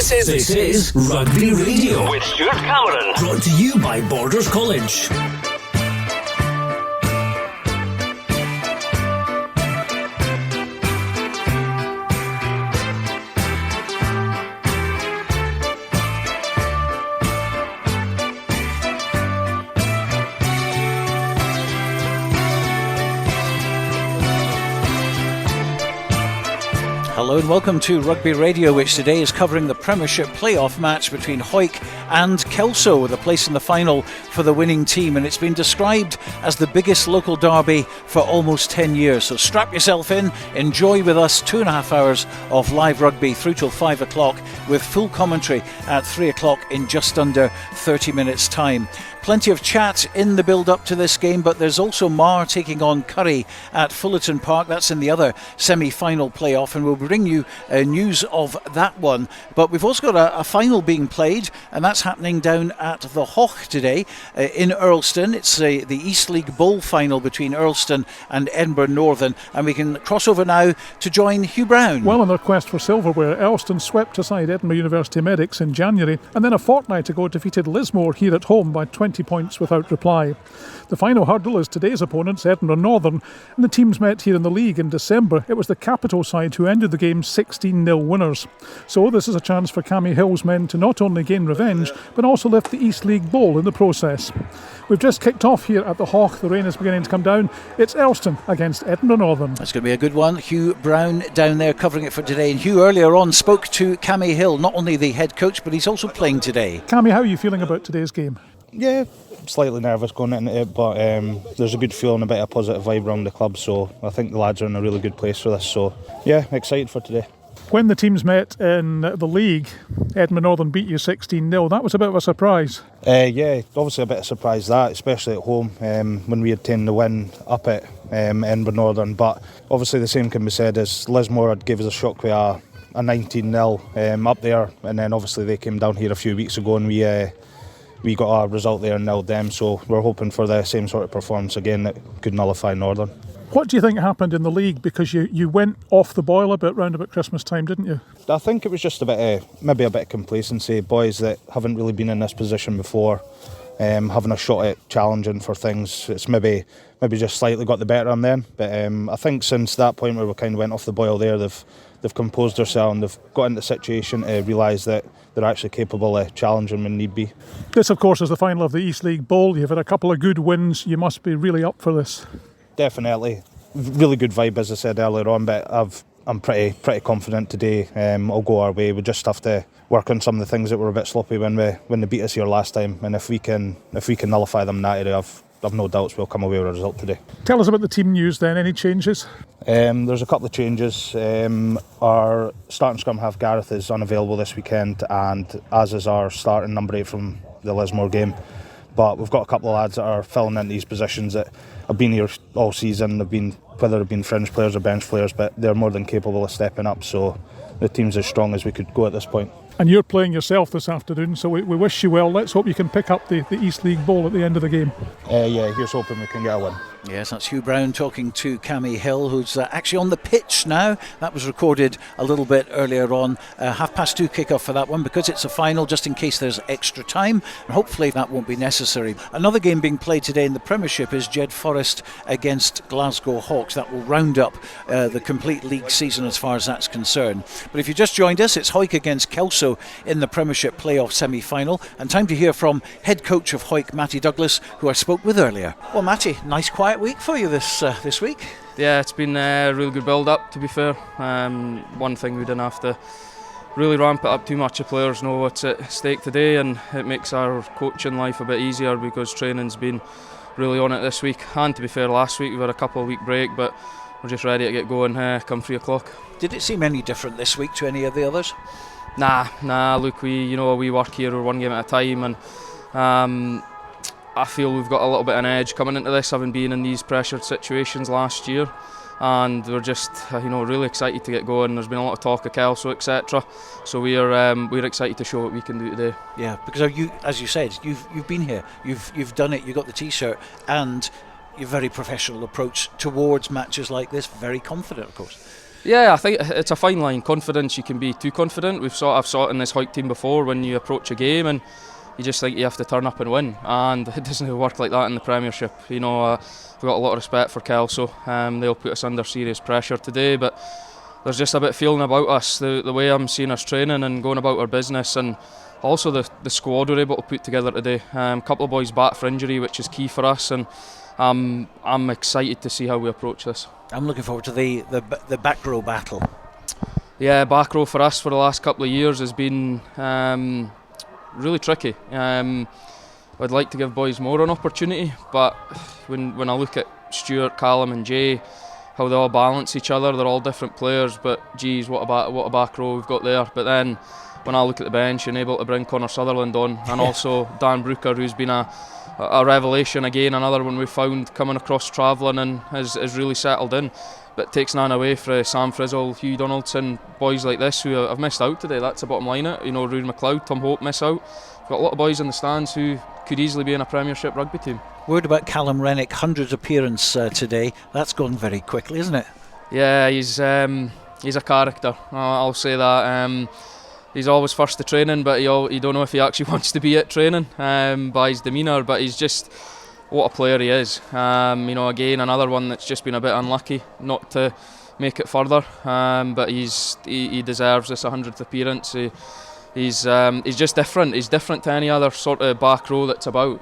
This is Rugby Radio with Stuart Cameron. Brought to you by Borders College. Hello and welcome to Rugby Radio, which today is covering the Premiership Play-off match between Hawick and Kelso, with a place in the final for the winning team, and it's been described as the biggest local derby for almost 10 years. So strap yourself in, enjoy with us 2.5 hours of live rugby through till 5 o'clock, with full commentary at 3 o'clock in just under 30 minutes time. Plenty of chat in the build-up to this game, but there's also Mar taking on Curry at Fullerton Park. That's in the other semi-final play-off, and we'll bring you news of that one. But we've also got a final being played, and that's happening down at the Hoch today in Earlston. It's the East League Bowl final between Earlston and Edinburgh Northern, and we can cross over now to join Hugh Brown. Well, in their quest for silverware, Earlston swept aside Edinburgh University Medics in January, and then a fortnight ago defeated Lismore here at home by 20 points without reply. The final hurdle is today's opponents, Edinburgh Northern, and the teams met here in the league in December. It was the capital side who ended the game 16-0 winners. So this is a chance for Cammy Hill's men to not only gain revenge, but also lift the East League Bowl in the process. We've just kicked off here at the Hoch. The rain is beginning to come down. It's Earlston against Edinburgh Northern. That's going to be a good one. Hugh Brown down there covering it for today. And Hugh earlier on spoke to Cammy Hill, not only the head coach, but he's also playing today. Cammy, how are you feeling about today's game? Yeah, slightly nervous going into it, but there's a good feeling, a bit of positive vibe around the club, so I think the lads are in a really good place for this, so yeah, excited for today. When the teams met in the league, Edinburgh Northern beat you 16-0. That was a bit of a surprise. Yeah, obviously a bit of surprise that, especially at home, when we obtained the win up at Edinburgh Northern, but obviously the same can be said as Lismore had gave us a shock with a 19-0 up there, and then obviously they came down here a few weeks ago and we got a result there and nilled them, so we're hoping for the same sort of performance again that could nullify Northern. What do you think happened in the league? Because you went off the boil a bit round about Christmas time, didn't you? I think it was just maybe a bit of complacency. Boys that haven't really been in this position before, having a shot at challenging for things. It's maybe just slightly got the better on them. But I think since that point where we kind of went off the boil there, they've composed themselves and they've got into the situation to realise that they're actually capable of challenging when need be. This, of course, is the final of the East League Bowl. You've had a couple of good wins. You must be really up for this. Definitely. Really good vibe, as I said earlier on, but I'm pretty confident today. I'll go our way. We just have to work on some of the things that were a bit sloppy when they beat us here last time, and if we can nullify them in that area, I've no doubts we'll come away with a result today. Tell us about the team news then. Any changes? There's a couple of changes. Our starting scrum half Gareth is unavailable this weekend, and as is our starting number 8 from the Lismore game. But we've got a couple of lads that are filling in these positions that have been here all season. Whether they've been fringe players or bench players, but they're more than capable of stepping up. So the team's as strong as we could go at this point. And you're playing yourself this afternoon, so we wish you well. Let's hope you can pick up the East League Bowl at the end of the game. Yeah, here's hoping we can get a win. Yes, that's Hugh Brown talking to Cammy Hill, who's actually on the pitch now. That was recorded a little bit earlier on. 2:30 kick-off for that one, because it's a final, just in case there's extra time, and hopefully that won't be necessary. Another game being played today in the Premiership is Jed Forest against Glasgow Hawks. That will round up the complete league season as far as that's concerned. But if you just joined us, it's Hawick against Kelso in the Premiership Play-off semi-final, and time to hear from head coach of Hawick, Matty Douglas, who I spoke with earlier. Well, Matty, nice quiet week for you this week. Yeah, it's been a really good build-up, to be fair. One thing we didn't have to really ramp it up too much. The players know what's at stake today, and it makes our coaching life a bit easier because training's been really on it this week. And to be fair, last week we had a couple of week break, but we're just ready to get going come 3 o'clock. Did it seem any different this week to any of the others? Nah. Look, we work here, we're one game at a time, and I feel we've got a little bit of an edge coming into this, having been in these pressured situations last year, and we're just really excited to get going. There's been a lot of talk of Kelso, etc. So we're excited to show what we can do today. Yeah, because you, as you said, you've been here, you've done it, you got the T-shirt, and your very professional approach towards matches like this. Very confident, of course. Yeah, I think it's a fine line. Confidence, you can be too confident. I've saw it in this Hawick team before when you approach a game and you just think you have to turn up and win, and it doesn't work like that in the Premiership. We've got a lot of respect for Kelso. They'll put us under serious pressure today, but there's just a bit of feeling about us, the way I'm seeing us training and going about our business, and also the squad we're able to put together today. A couple of boys back for injury, which is key for us, and I'm excited to see how we approach this. I'm looking forward to the back row battle. Yeah, back row for us for the last couple of years has been really tricky. I'd like to give boys more an opportunity, but when I look at Stuart, Callum and Jay, how they all balance each other, they're all different players, but geez, what a back row we've got there. But then when I look at the bench and able to bring Connor Sutherland on, and also Dan Brooker, who's been a revelation again, another one we found coming across travelling and has really settled in. But it takes none away for Sam Frizzle, Hugh Donaldson, boys like this who have missed out today. That's the bottom line. Rory McLeod, Tom Hope miss out. We've got a lot of boys in the stands who could easily be in a Premiership rugby team. Word about Callum Rennick, 100th appearance today. That's gone very quickly, isn't it? Yeah, he's a character. I'll say that. He's always first to training, but you don't know if he actually wants to be at training by his demeanour. But he's just what a player he is. Again, another one that's just been a bit unlucky not to make it further. But he deserves this 100th appearance. He's just different. He's different to any other sort of back row that's about.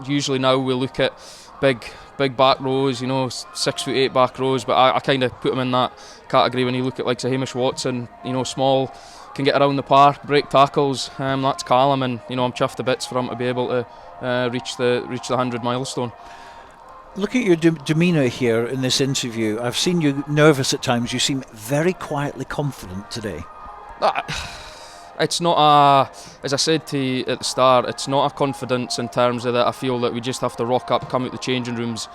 Usually now we look at big back rows, 6'8" back rows, but I kind of put him in that category when you look at like Hamish Watson, small, can get around the park, break tackles. That's Callum, and I'm chuffed to bits for him to be able to reach the 100 milestone. Look at your demeanour here in this interview. I've seen you nervous at times. You seem very quietly confident today. It's not as I said to you at the start, it's not a confidence in terms of that I feel that we just have to rock up, come out the changing rooms.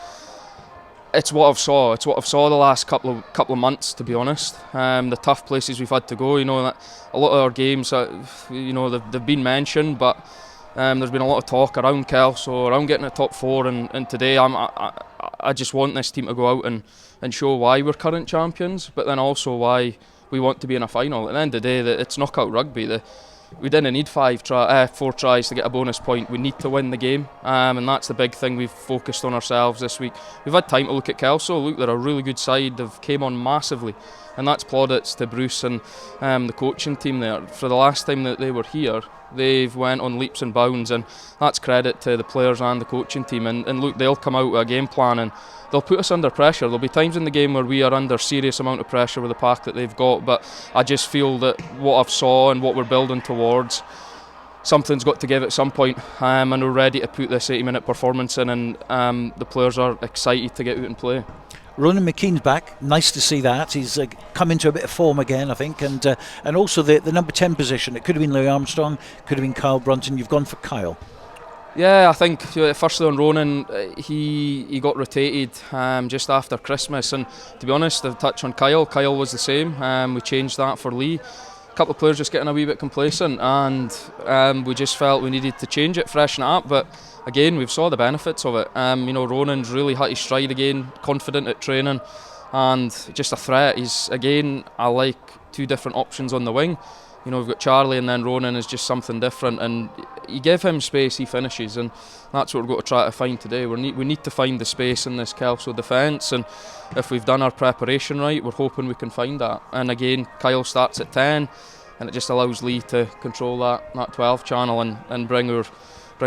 It's what I've saw the last couple of months, to be honest. The tough places we've had to go, that a lot of our games, they've been mentioned, but there's been a lot of talk around Kelso, around getting a top four, and today I just want this team to go out and show why we're current champions, but then also why we want to be in a final. At the end of the day, it's knockout rugby. We didn't need 4 tries to get a bonus point. We need to win the game, and that's the big thing we've focused on ourselves this week. We've had time to look at Kelso. Look, they're a really good side. They've came on massively, and that's plaudits to Bruce and the coaching team there. For the last time that they were here, they've went on leaps and bounds, and that's credit to the players and the coaching team. And look, they'll come out with a game plan and they'll put us under pressure. There'll be times in the game where we are under serious amount of pressure with the pack that they've got, but I just feel that what I've saw and what we're building towards, something's got to give at some point, and we're ready to put this 80-minute performance in, and the players are excited to get out and play. Ronan McKean's back. Nice to see that. He's come into a bit of form again, I think, and also the number 10 position. It could have been Louis Armstrong, could have been Kyle Brunton. You've gone for Kyle. Yeah, I think firstly on Ronan, he got rotated just after Christmas, and to be honest, the touch on Kyle was the same. We changed that for Lee. A couple of players just getting a wee bit complacent, and we just felt we needed to change it, freshen it up, but again, we've saw the benefits of it. Ronan's really hit his stride again, confident at training, and just a threat. I like two different options on the wing. We've got Charlie, and then Ronan is just something different, and you give him space, he finishes, and that's what we're going to try to find today. We need to find the space in this Kelso defence, and if we've done our preparation right, we're hoping we can find that. And again, Kyle starts at 10, and it just allows Lee to control that 12 channel and bring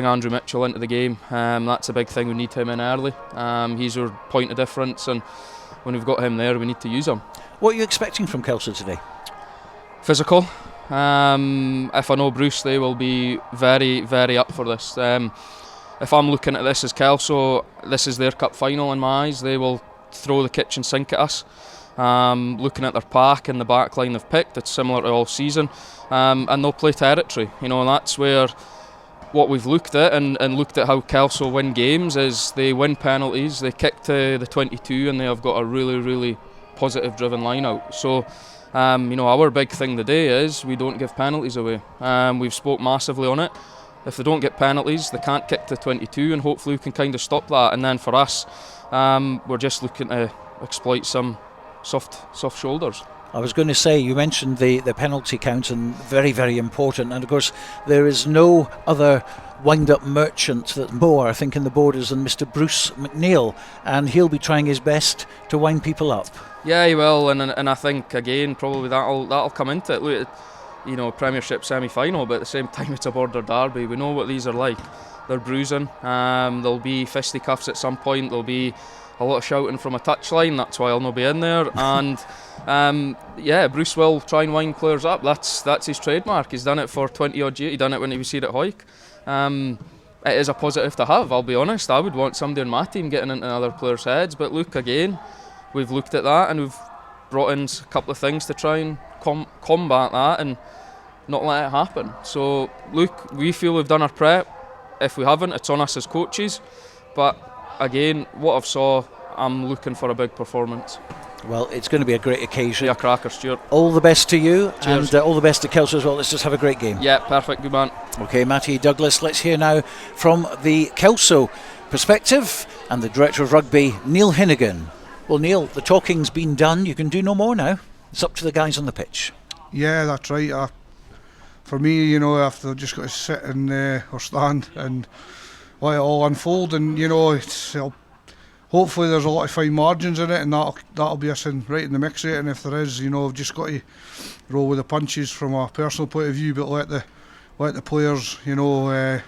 Andrew Mitchell into the game. That's a big thing. We need him in early. He's our point of difference, and when we've got him there, we need to use him. What are you expecting from Kelso today? Physical. If I know Bruce, they will be very, very up for this. If I'm looking at this as Kelso, this is their cup final in my eyes. They will throw the kitchen sink at us. Looking at their pack and the back line they've picked, it's similar to all season, and they'll play territory. That's where what we've looked at and looked at how Kelso win games is they win penalties, they kick to the 22, and they have got a really, really positive driven line out. So our big thing today is we don't give penalties away. We've spoke massively on it. If they don't get penalties, they can't kick to 22, and hopefully we can kind of stop that. And then for us, we're just looking to exploit some soft shoulders. I was going to say, you mentioned the penalty count, and very, very important. And of course, there is no other wind-up merchant that's more, I think, in the Borders than Mr. Bruce McNeil, and he'll be trying his best to wind people up. Yeah, he will, and I think again probably that'll come into it. Look, you know, Premiership semi-final, but at the same time it's a Border derby. We know what these are like. They're bruising. There'll be fisticuffs at some point. There'll be a lot of shouting from a touchline. That's why I'll not be in there. And yeah, Bruce will try and wind players up. That's his trademark. He's done it for 20 odd years. He done it when he was here at Hawick. It is a positive to have, I'll be honest. I would want somebody on my team getting into other players' heads. But look, again, we've looked at that and we've brought in a couple of things to try and combat that and not let it happen. So look, we feel we've done our prep. If we haven't, it's on us as coaches. But again, what I've saw, I'm looking for a big performance. Well, it's going to be a great occasion. Yeah, cracker, Stuart. All the best to you. Cheers. And all the best to Kelso as well. Let's just have a great game. Yeah, perfect, good man. OK, Matty, Douglas, let's hear now from the Kelso perspective and the Director of Rugby, Neil Hinnigan. Well, Neil, the talking's been done. You can do no more now. It's up to the guys on the pitch. Yeah, that's right. For me, you know, I've just got to sit and or stand and let it all unfold. And you know, hopefully there's a lot of fine margins in it, and that'll be us right in the mix of it. And if there is, you know, I've just got to roll with the punches from a personal point of view, but let the players, you know,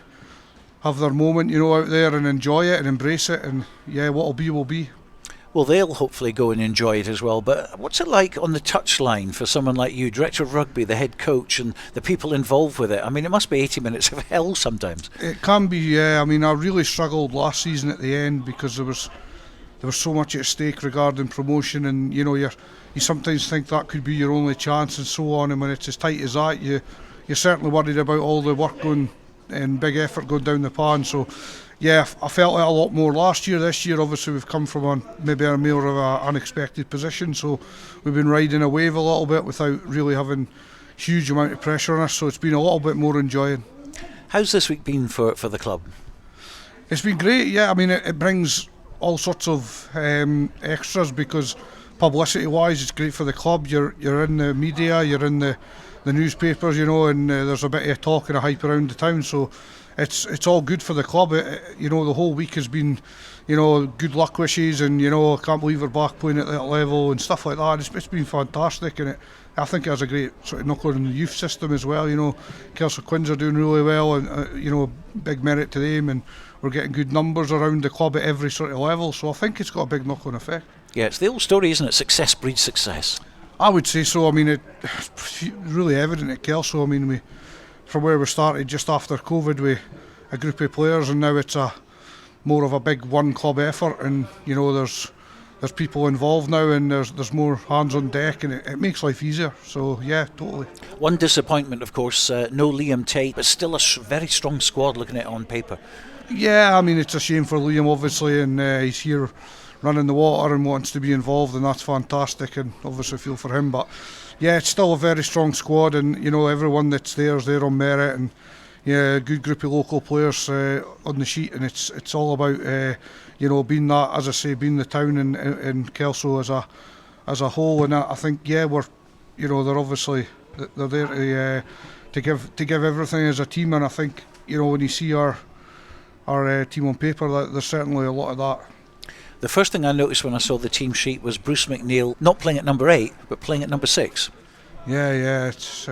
have their moment, you know, out there and enjoy it and embrace it. And yeah, what'll be will be. Well, they'll hopefully go and enjoy it as well. But what's it like on the touchline for someone like you, Director of Rugby, the head coach, and the people involved with it? I mean, it must be 80 minutes of hell sometimes. It can be, yeah. I mean, I really struggled last season at the end because there was so much at stake regarding promotion, and you know, you sometimes think that could be your only chance and so on. And when it's as tight as that, you're certainly worried about all the work going and big effort going down the pan. So yeah, I felt it a lot more last year. This year, obviously, we've come from maybe a more of an unexpected position, so we've been riding a wave a little bit without really having huge amount of pressure on us. So it's been a little bit more enjoying. How's this week been for the club? It's been great. Yeah, I mean, it brings all sorts of extras because publicity-wise, it's great for the club. You're in the media, you're in the newspapers, you know, and there's a bit of talk and a hype around the town. So it's all good for the club. You know, the whole week has been, you know, good luck wishes and, you know, I can't believe we're back playing at that level and stuff like that. It's been fantastic, and I think it has a great sort of knock on the youth system as well. You know, Kelso Quins are doing really well, and you know, big merit to them, and we're getting good numbers around the club at every sort of level. So I think it's got a big knock on effect. Yeah, it's the old story, isn't it? Success breeds success. I would say so. I mean, it's really evident at Kelso. I mean, from where we started just after COVID with a group of players, and now it's more of a big one club effort, and you know, there's people involved now, and there's more hands on deck, and it makes life easier. So yeah, totally. One disappointment, of course, no Liam Tate, but still a very strong squad looking at it on paper. Yeah, I mean, it's a shame for Liam, obviously, and he's here running the water and wants to be involved, and that's fantastic, and obviously feel for him. But yeah, it's still a very strong squad, and you know, everyone that's there is there on merit, and yeah, a good group of local players on the sheet, and it's all about you know, being that, as I say, being the town and Kelso as a whole. And I think, yeah, we're, you know, they're there to give everything as a team, and I think, you know, when you see our team on paper, there's certainly a lot of that. The first thing I noticed when I saw the team sheet was Bruce McNeil not playing at number 8 but playing at number 6. Yeah, it's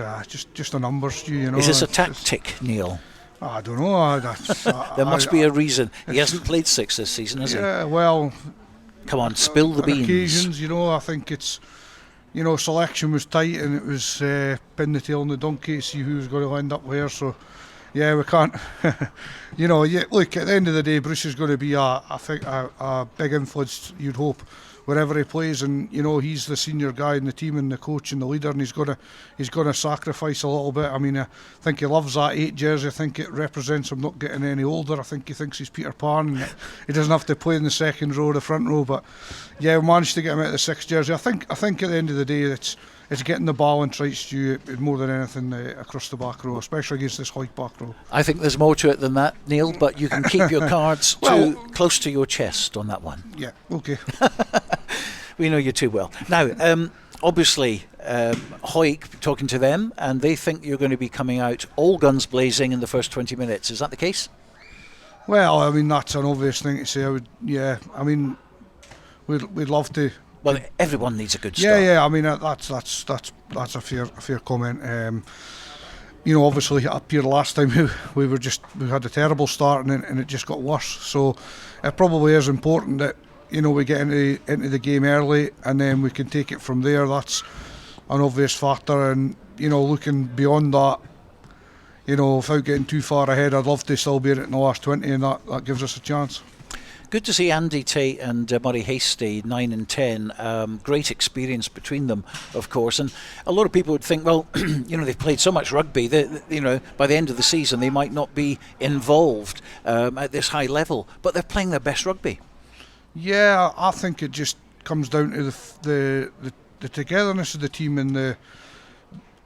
just a numbers, Stu, you know. Is this a tactic, Neil? I don't know. There must be a reason. He hasn't played 6 this season, has he? Yeah, well, come on, spill the beans. Occasions, you know, I think it's, you know, selection was tight, and it was pin the tail on the donkey to see who was going to end up where. So yeah, we can't. You know, look, at the end of the day, Bruce is going to be a big influence, you'd hope, wherever he plays, and you know, he's the senior guy in the team and the coach and the leader, and he's going to sacrifice a little bit. I mean, I think he loves that 8 jersey. I think it represents him not getting any older. I think he thinks he's Peter Pan, and he doesn't have to play in the second row or the front row. But yeah, we managed to get him out of the 6 jersey. I think at the end of the day, it's getting the balance right, Stu, more than anything across the back row, especially against this Hawick back row. I think there's more to it than that, Neil, but you can keep your cards close to your chest on that one. Yeah, okay. We know you too well. Now, obviously, Hawick, talking to them, and they think you're going to be coming out all guns blazing in the first 20 minutes. Is that the case? Well, I mean, that's an obvious thing to say. I mean, we'd love to. Well, everyone needs a good start. Yeah. I mean, that's a fair comment. Obviously up here last time we had a terrible start and it just got worse. So it probably is important that we get into the game early and then we can take it from there. That's an obvious factor, and looking beyond that, without getting too far ahead, I'd love to still be in it in the last 20, and that gives us a chance. Good to see Andy Tate and Murray Hasty, 9 and 10. Great experience between them, of course. And a lot of people would think, well, they've played so much rugby that, by the end of the season they might not be involved at this high level. But they're playing their best rugby. Yeah, I think it just comes down to the togetherness of the team, and they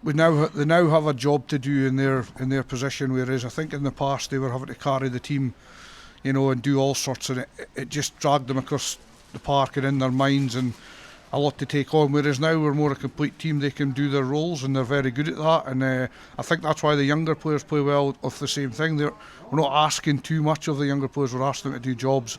now have a job to do in their position. Whereas I think in the past they were having to carry the team, and do all sorts, and it just dragged them across the park and in their minds, and a lot to take on. Whereas now we're more a complete team, they can do their roles and they're very good at that, and I think that's why the younger players play well of the same thing. We're not asking too much of the younger players, we're asking them to do jobs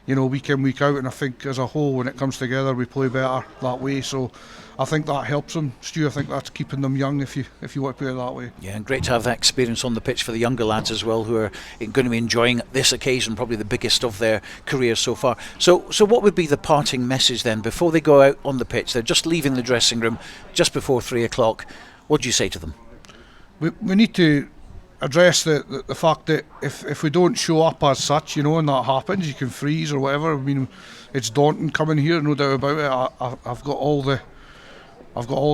week in, week out, and I think as a whole when it comes together we play better that way. So I think that helps them, Stu. I think that's keeping them young if you want to play it that way. Yeah, and great to have that experience on the pitch for the younger lads as well, who are going to be enjoying this occasion, probably the biggest of their careers so far. So what would be the parting message then before they go out on the pitch? They're just leaving the dressing room just before 3 o'clock. What do you say to them? We need to address the fact that if we don't show up as such, and that happens, you can freeze or whatever. I mean, it's daunting coming here, no doubt about it. I've got all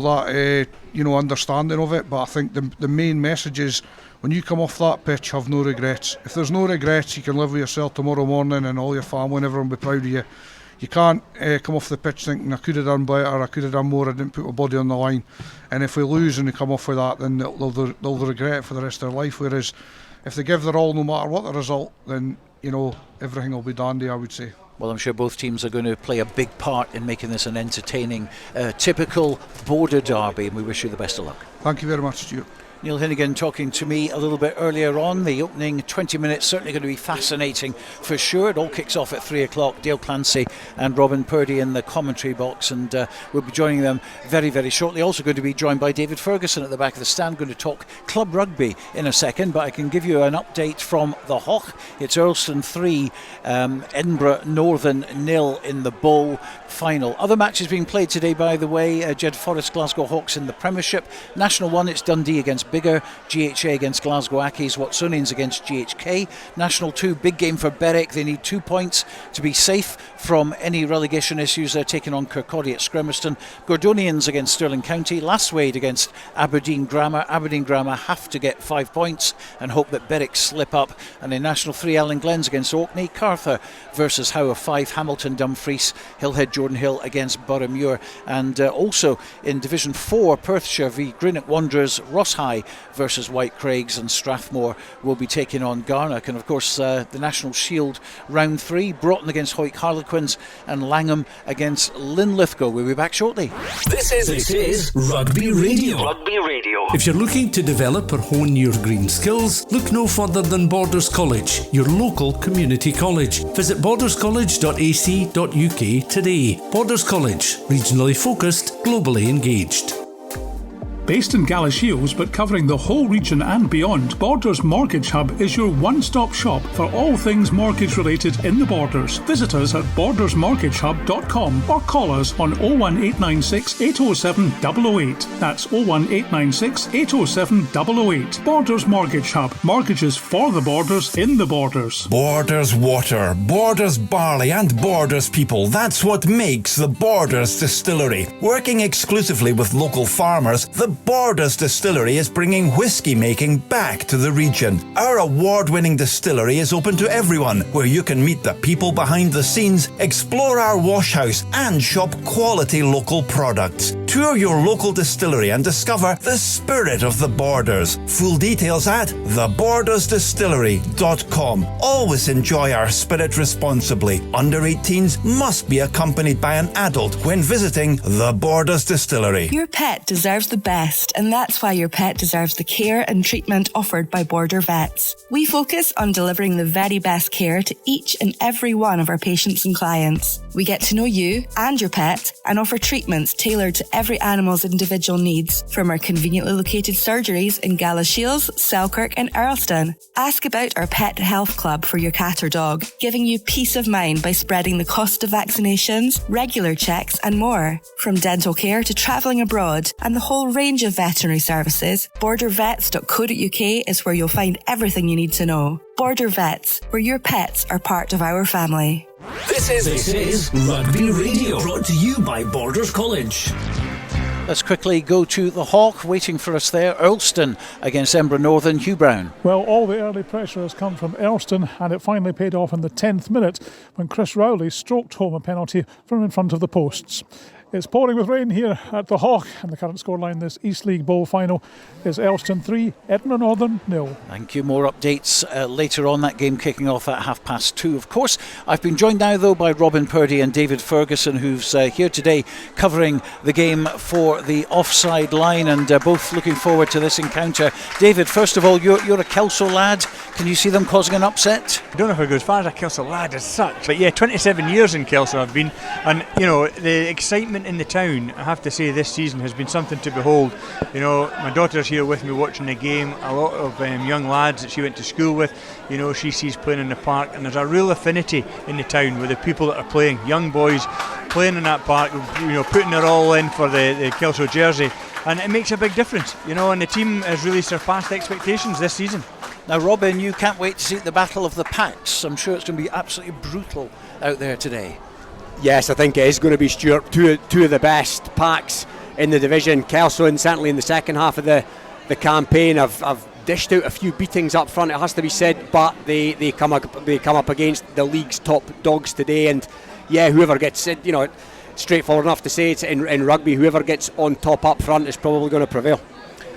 that understanding of it, but I think the main message is when you come off that pitch, have no regrets. If there's no regrets, you can live with yourself tomorrow morning, and all your family and everyone will be proud of you. You can't come off the pitch thinking I could have done better, I could have done more, I didn't put my body on the line. And if we lose and we come off with that, then they'll regret it for the rest of their life. Whereas if they give their all no matter what the result, then everything will be dandy, I would say. Well, I'm sure both teams are going to play a big part in making this an entertaining, typical border derby, and we wish you the best of luck. Thank you very much, Stuart. Neil Hinnigan talking to me a little bit earlier on. The opening 20 minutes certainly going to be fascinating for sure. It all kicks off at 3 o'clock. Dale Clancy and Robin Purdie in the commentary box, and we'll be joining them very, very shortly. Also going to be joined by David Ferguson at the back of the stand, going to talk club rugby in a second, but I can give you an update from the Hoch. It's Earlston 3, Edinburgh Northern 0 in the Bowl final. Other matches being played today, by the way, Jed Forest Glasgow Hawks in the Premiership. National 1, it's Dundee against Biggar, GHA against Glasgow Accies, Watsonians against GHK. National 2, big game for Berwick. They need 2 points to be safe from any relegation issues. They're taking on Kirkcaldy at Scremerston. Gordonians against Stirling County. Lastwade against Aberdeen Grammar. Aberdeen Grammar have to get 5 points and hope that Berwick slip up. And in National 3, Allen Glens against Orkney. Cartha versus Howe of 5. Hamilton Dumfries. Hillhead Jordan Hill against Muir. And also in Division 4, Perthshire v Greenock Wanderers. Ross High versus White Craigs, and Strathmore will be taking on Garnock. And of course the National Shield round 3, Broughton against Hawick Harlequins and Langham against Linlithgow. We'll be back shortly. This is Rugby Radio. Rugby Radio. If you're looking to develop or hone your green skills, look no further than Borders College, your local community college. Visit borderscollege.ac.uk today. Borders College, regionally focused, globally engaged. Based in Galashiels but covering the whole region and beyond, Borders Mortgage Hub is your one-stop shop for all things mortgage related in the Borders. Visit us at bordersmortgagehub.com or call us on 01896 807 008. That's 01896 807 008. Borders Mortgage Hub. Mortgages for the Borders in the Borders. Borders water, Borders barley and Borders people. That's what makes the Borders Distillery. Working exclusively with local farmers, the Borders Distillery is bringing whiskey making back to the region. Our award-winning distillery is open to everyone, where you can meet the people behind the scenes, explore our wash house and shop quality local products. Tour your local distillery and discover the spirit of the Borders. Full details at thebordersdistillery.com. Always enjoy our spirit responsibly. Under 18s must be accompanied by an adult when visiting the Borders Distillery. Your pet deserves the best, and that's why your pet deserves the care and treatment offered by Border Vets. We focus on delivering the very best care to each and every one of our patients and clients. We get to know you and your pet and offer treatments tailored to every animal's individual needs, from our conveniently located surgeries in Galashiels, Selkirk and Earlston. Ask about our Pet Health Club for your cat or dog, giving you peace of mind by spreading the cost of vaccinations, regular checks and more. From dental care to travelling abroad and the whole range of veterinary services, bordervets.co.uk is where you'll find everything you need to know. Border Vets, where your pets are part of our family. This is Rugby Radio, brought to you by Borders College. Let's quickly go to the Hawk. Waiting for us there, Earlston against Edinburgh Northern. Hugh Brown. Well, all the early pressure has come from Earlston, and it finally paid off in the 10th minute when Chris Rowley stroked home a penalty from in front of the posts. It's pouring with rain here at the Hawk, and the current scoreline this East League Bowl final is Earlston 3, Edinburgh Northern 0. Thank you. More updates later on. That game kicking off at 2:30. Of course, I've been joined now though by Robin Purdie and David Ferguson, who's here today covering the game for the offside line, and both looking forward to this encounter. David, first of all, you're a Kelso lad. Can you see them causing an upset? I don't know if I go as far as a Kelso lad as such, but yeah, 27 years in Kelso I've been, and you know, the excitement in the town, I have to say, this season has been something to behold. You know, my daughter's here with me watching the game. A lot of young lads that she went to school with, you know, she sees playing in the park, and there's a real affinity in the town with the people that are playing. Young boys playing in that park, you know, putting their all in for the Kelso jersey, and it makes a big difference, you know, and the team has really surpassed expectations this season. Now, Robin, you can't wait to see the Battle of the Packs. I'm sure it's going to be absolutely brutal out there today. Yes, I think it is going to be, Stuart. Two of the best packs in the division. Kelso, and certainly in the second half of the campaign, have dished out a few beatings up front, it has to be said, but they come up against the league's top dogs today, and yeah, whoever gets it, you know, straightforward enough to say, it's in rugby, whoever gets on top up front is probably going to prevail.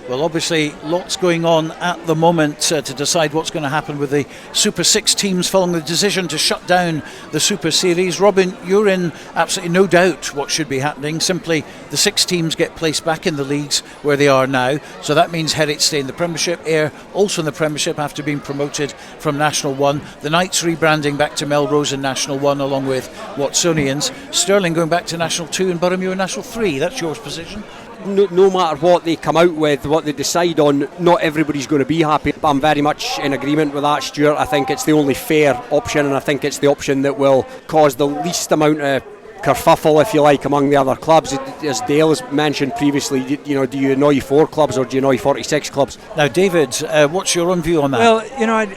Well, obviously, lots going on at the moment to decide what's going to happen with the Super 6 teams following the decision to shut down the Super Series. Robin, you're in absolutely no doubt what should be happening. Simply, the 6 teams get placed back in the leagues where they are now. So that means Herrick stay in the Premiership, Ayr also in the Premiership after being promoted from National 1. The Knights rebranding back to Melrose in National 1 along with Watsonians. Stirling going back to National 2 and Boroughmuir National 3. That's your position? No matter what they come out with, what they decide on, not everybody's going to be happy. But I'm very much in agreement with that, Stuart. I think it's the only fair option, and I think it's the option that will cause the least amount of kerfuffle, if you like, among the other clubs. As Dale has mentioned previously, you know, do you annoy 4 clubs or do you annoy 46 clubs? Now, David, what's your own view on that? Well, you know, I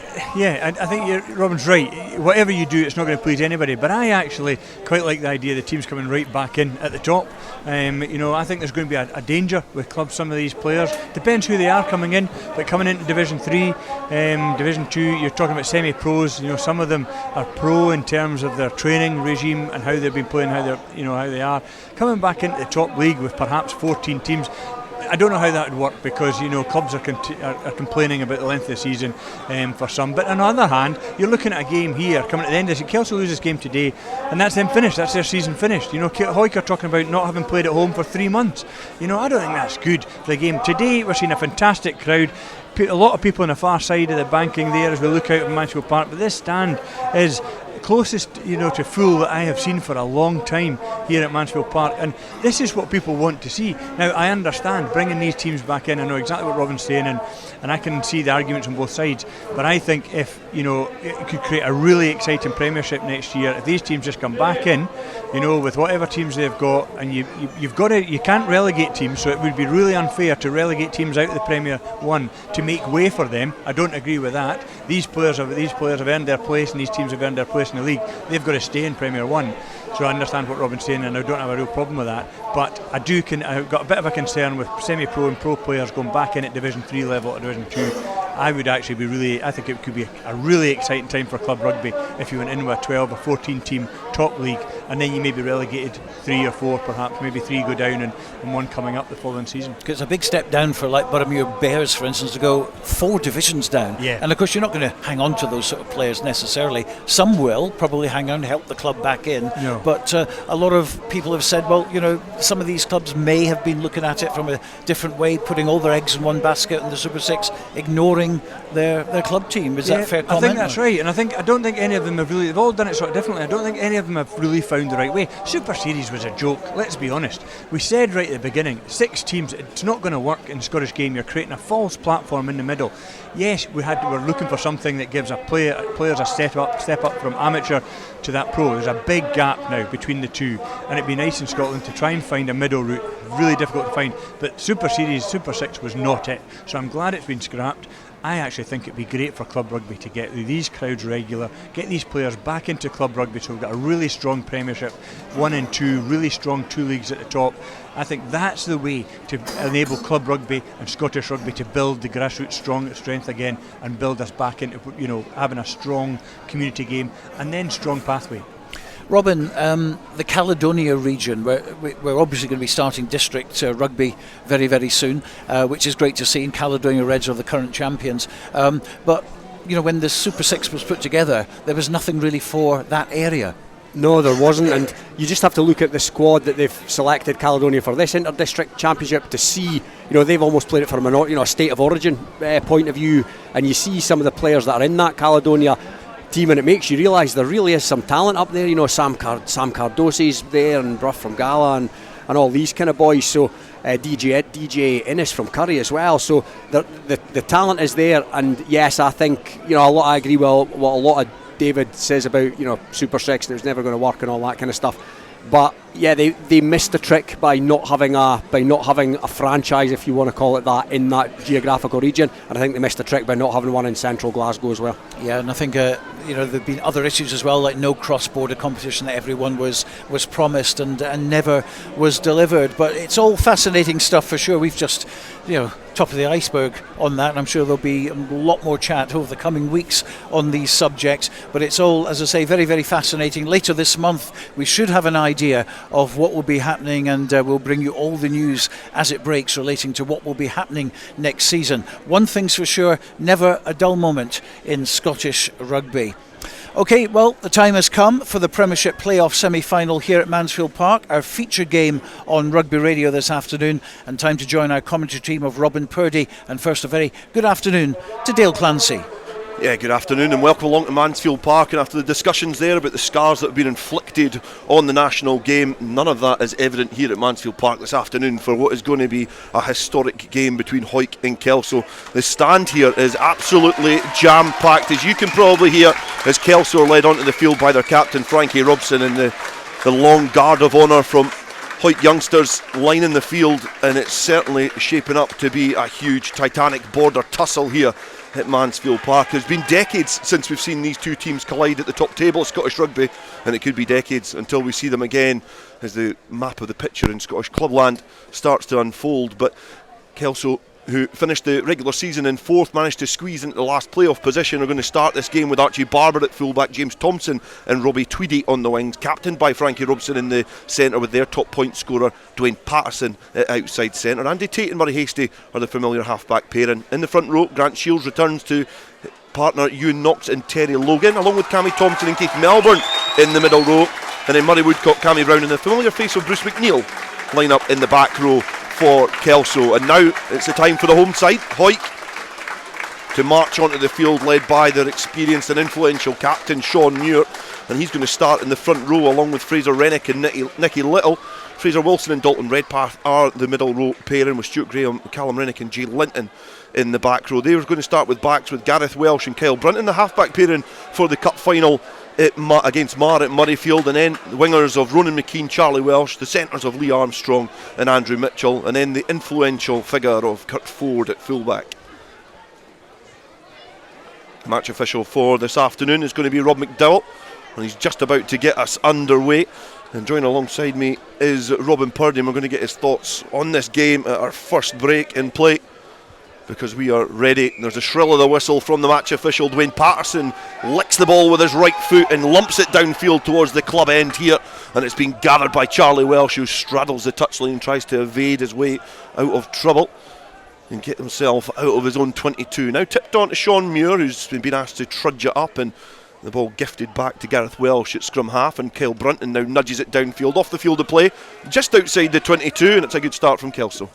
think Robin's right. Whatever you do, it's not going to please anybody. But I actually quite like the idea the team's coming right back in at the top. You know, I think there's going to be a danger with clubs. Some of these players, depends who they are coming in, but coming into Division 3, Division 2, you're talking about semi-pros. You know, some of them are pro in terms of their training regime and how they've been playing, how they are coming back into the top league with perhaps 14 teams. I don't know how that would work, because you know clubs are complaining about the length of the season for some. But on the other hand, you're looking at a game here coming at the end of the season. Kelso loses game today, and that's them finished. That's their season finished. You know, Hawick are talking about not having played at home for 3 months. You know, I don't think that's good for the game. Today we're seeing a fantastic crowd. A lot of people on the far side of the banking there as we look out of Mansfield Park. But this stand is closest, you know, to full that I have seen for a long time here at Mansfield Park, and this is what people want to see. Now, I understand bringing these teams back in. I know exactly what Robin's saying, and I can see the arguments on both sides. But I think if you know, it could create a really exciting Premiership next year if these teams just come back in, you know, with whatever teams they've got, and you can't relegate teams, so it would be really unfair to relegate teams out of the Premier 1 to make way for them. I don't agree with that. These players have earned their place, and these teams have earned their place in the league. They've got to stay in Premier 1. So I understand what Robin's saying, and I don't have a real problem with that. But I've got a bit of a concern with semi-pro and pro players going back in at Division 3 level or Division 2. I think it could be a really exciting time for club rugby if you went in with a 12 or 14 team top league, and then you may be relegated 3 or 4 perhaps, maybe 3 go down and 1 coming up the following season. It's a big step down for like Boroughmuir Bears, for instance, to go 4 divisions down. Yeah. And of course you're not going to hang on to those sort of players necessarily. Some will probably hang on, help the club back in. No. But a lot of people have said, well, some of these clubs may have been looking at it from a different way, putting all their eggs in one basket in the Super 6, ignoring their club team. Is that a fair comment? I think that's right, and I don't think any of them have really, they've all done it sort of differently. I don't think any of them have really found the right way. Super Series was a joke, let's be honest. We said right at the beginning, 6 teams, it's not going to work in the Scottish game. You're creating a false platform in the middle. Yes, we're looking for something that gives players a step up from amateur to that pro. There's a big gap now between the two, and it'd be nice in Scotland to try and find a middle route. Really difficult to find, but Super Series, Super 6 was not it. So I'm glad it's been scrapped. I actually think it'd be great for club rugby to get these crowds regular, get these players back into club rugby, so we've got a really strong Premiership, 1 and 2, really strong 2 leagues at the top. I think that's the way to enable club rugby and Scottish rugby to build the grassroots strength again and build us back into having a strong community game and then strong pathway. Robin, the Caledonia region, we're obviously going to be starting district rugby very, very soon, which is great to see, and Caledonia Reds are the current champions. But, when the Super 6 was put together, there was nothing really for that area. No, there wasn't, and you just have to look at the squad that they've selected Caledonia for this inter-district championship to see, they've almost played it from a state of origin point of view, and you see some of the players that are in that Caledonia team, and it makes you realise there really is some talent up there. Sam Cardosi's there, and Bruff from Gala, and all these kind of boys. So DJ Innes from Curry as well. So the talent is there, and yes, I think I agree with what a lot of David says about Super 6 and it was never going to work and all that kind of stuff. But yeah, they missed the trick by not having a franchise, if you want to call it that, in that geographical region, and I think they missed the trick by not having one in central Glasgow as well. Yeah, and I think there've been other issues as well, like no cross-border competition that everyone was promised and never was delivered. But it's all fascinating stuff for sure. We've just top of the iceberg on that, and I'm sure there'll be a lot more chat over the coming weeks on these subjects. But it's all, as I say, very, very fascinating. Later this month we should have an idea of what will be happening, and we'll bring you all the news as it breaks relating to what will be happening next season. One thing's for sure, never a dull moment in Scottish rugby. OK, well, the time has come for the Premiership Play-off semi-final here at Mansfield Park, our feature game on Rugby Radio this afternoon, and time to join our commentary team of Robin Purdie. And first, a very good afternoon to Dale Clancy. Yeah, good afternoon and welcome along to Mansfield Park. And after the discussions there about the scars that have been inflicted on the national game, none of that is evident here at Mansfield Park this afternoon for what is going to be a historic game between Hawick and Kelso. The stand here is absolutely jam-packed, as you can probably hear, as Kelso are led onto the field by their captain Frankie Robson, and the long guard of honour from Hawick youngsters lining the field, and it's certainly shaping up to be a huge Titanic border tussle here at Mansfield Park. It's been decades since we've seen these two teams collide at the top table of Scottish rugby, and it could be decades until we see them again as the map of the picture in Scottish clubland starts to unfold. But Kelso, who finished the regular season in 4th, managed to squeeze into the last playoff position, are going to start this game with Archie Barber at fullback, James Thompson and Robbie Tweedy on the wings, captained by Frankie Robson in the centre, with their top point scorer Dwayne Patterson at outside centre. Andy Tate and Murray Hastie are the familiar half-back pairing. In the front row, Grant Shields returns to partner Ewan Knox and Terry Logan, along with Cammy Thompson and Keith Melbourne in the middle row, and then Murray Woodcock, Cammy Brown and the familiar face of Bruce McNeil line up in the back row for Kelso. And now it's the time for the home side, Hawick, to march onto the field, led by their experienced and influential captain Shawn Muir, and he's going to start in the front row along with Fraser Rennick and Nicky Little. Fraser Wilson and Dalton Redpath are the middle row pairing, with Stuart Graham, Callum Rennick and Jay Linton in the back row. They were going to start with backs with Gareth Welsh and Kyle Brunton, the half-back pairing for the cup final against Mar at Murrayfield, and then the wingers of Ronan McKean, Charlie Welsh, the centres of Lee Armstrong and Andrew Mitchell, and then the influential figure of Kurt Ford at fullback. Match official for this afternoon is going to be Rob McDowell, and he's just about to get us underway. And joining alongside me is Robin Purdie, and we're going to get his thoughts on this game at our first break in play. because we are ready. There's a shrill of the whistle from the match official. Dwayne Patterson licks the ball with his right foot and lumps it downfield towards the club end here, and it's been gathered by Charlie Welsh, who straddles the touchline and tries to evade his way out of trouble and get himself out of his own 22. Now tipped on to Shawn Muir, who's been asked to trudge it up, and the ball gifted back to Gareth Welsh at scrum half, and Kyle Brunton now nudges it downfield off the field of play just outside the 22, and it's a good start from Kelso.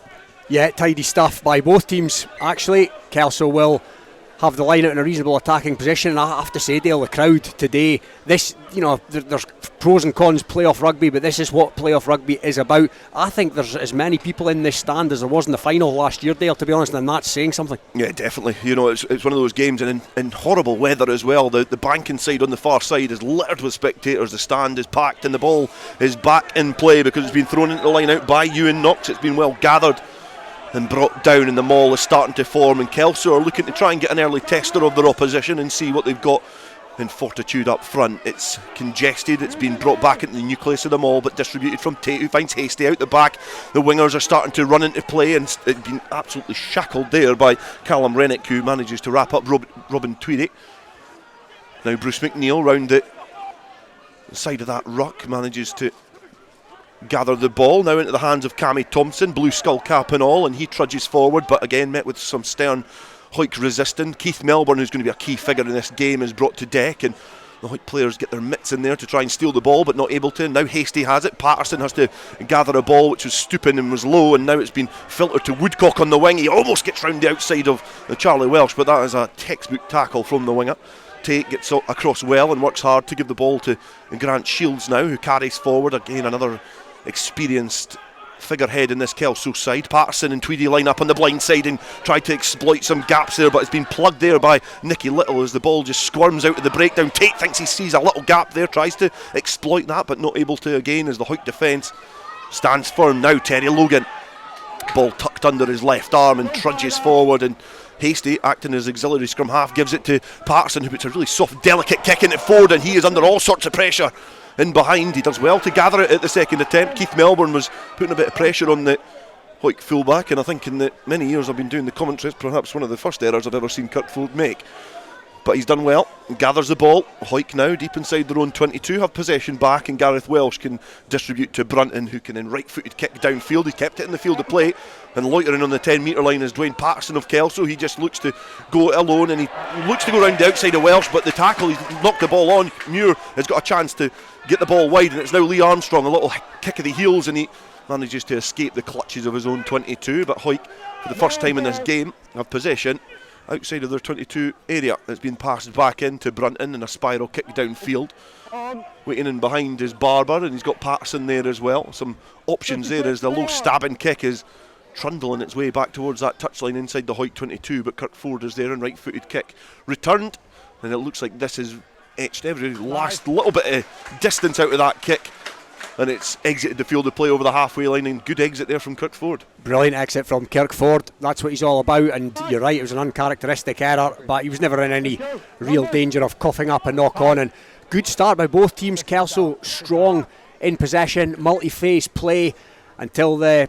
Yeah, tidy stuff by both teams actually. Kelso will have the line out in a reasonable attacking position, and I have to say, Dale, the crowd today, this, you know, there's pros and cons playoff rugby, but this is what playoff rugby is about. I think there's as many people in this stand as there was in the final last year, Dale, to be honest, and that's saying something. Yeah, definitely. You know, it's one of those games, and in horrible weather as well. The banking side on the far side is littered with spectators. The stand is packed, and the ball is back in play because it's been thrown into the line out by Ewan Knox. It's been well gathered and brought down, and the maul is starting to form, and Kelso are looking to try and get an early tester of their opposition and see what they've got in fortitude up front. It's congested, it's been brought back into the nucleus of the maul, but distributed from Tate, who finds Hasty out the back. The wingers are starting to run into play, and it's been absolutely shackled there by Callum Rennick, who manages to wrap up Robin Tweedy. Now Bruce McNeil round the side of that ruck manages to gather the ball now into the hands of Cammy Thompson, blue skull cap and all, and he trudges forward, but again met with some stern Hawick resistance. Keith Melbourne, who's going to be a key figure in this game, is brought to deck, and the Hawick players get their mitts in there to try and steal the ball, but not able to. Now Hasty has it. Patterson has to gather a ball which was stooping and was low, and now it's been filtered to Woodcock on the wing. He almost gets round the outside of the Charlie Welsh, but that is a textbook tackle from the winger. Tate gets across well and works hard to give the ball to Grant Shields now, who carries forward. Again, another experienced figurehead in this Kelso side. Patterson and Tweedy line up on the blind side and try to exploit some gaps there, but it's been plugged there by Nicky Little as the ball just squirms out of the breakdown. Tate thinks he sees a little gap there, tries to exploit that, but not able to again as the Hawick defence stands firm. Now Terry Logan, ball tucked under his left arm and trudges forward, and Hasty, acting as auxiliary scrum half, gives it to Patterson, who puts a really soft, delicate kick in it forward, and he is under all sorts of pressure in behind. He does well to gather it at the second attempt. Keith Melbourne was putting a bit of pressure on the Hawick fullback, and I think in the many years I've been doing the commentary, it's perhaps one of the first errors I've ever seen Kirkford make. But he's done well, gathers the ball. Hawick now deep inside their own 22 have possession back, and Gareth Welsh can distribute to Brunton, who can then right-footed kick downfield. He kept it in the field of play, and loitering on the 10-metre line is Dwayne Patterson of Kelso. He just looks to go alone, and he looks to go round the outside of Welsh, but the tackle, he's knocked the ball on. Muir has got a chance to get the ball wide, and it's now Lee Armstrong, a little kick of the heels, and he manages to escape the clutches of his own 22. But Hawick, for the first time in this game, have possession outside of their 22 area. It's been passed back into Brunton and a spiral kick downfield. Waiting in behind is Barber, and he's got Patterson there as well. Some options there as the low stabbing kick is trundling its way back towards that touchline inside the Hawick 22, but Kirkford is there, and right-footed kick returned, and it looks like this is etched every last little bit of distance out of that kick, and it's exited the field of play over the halfway line, and good exit there from Kirkford. Brilliant exit from Kirkford. That's what he's all about, and you're right, it was an uncharacteristic error, but he was never in any real danger of coughing up a knock on. And good start by both teams. Kelso strong in possession, multi-phase play until the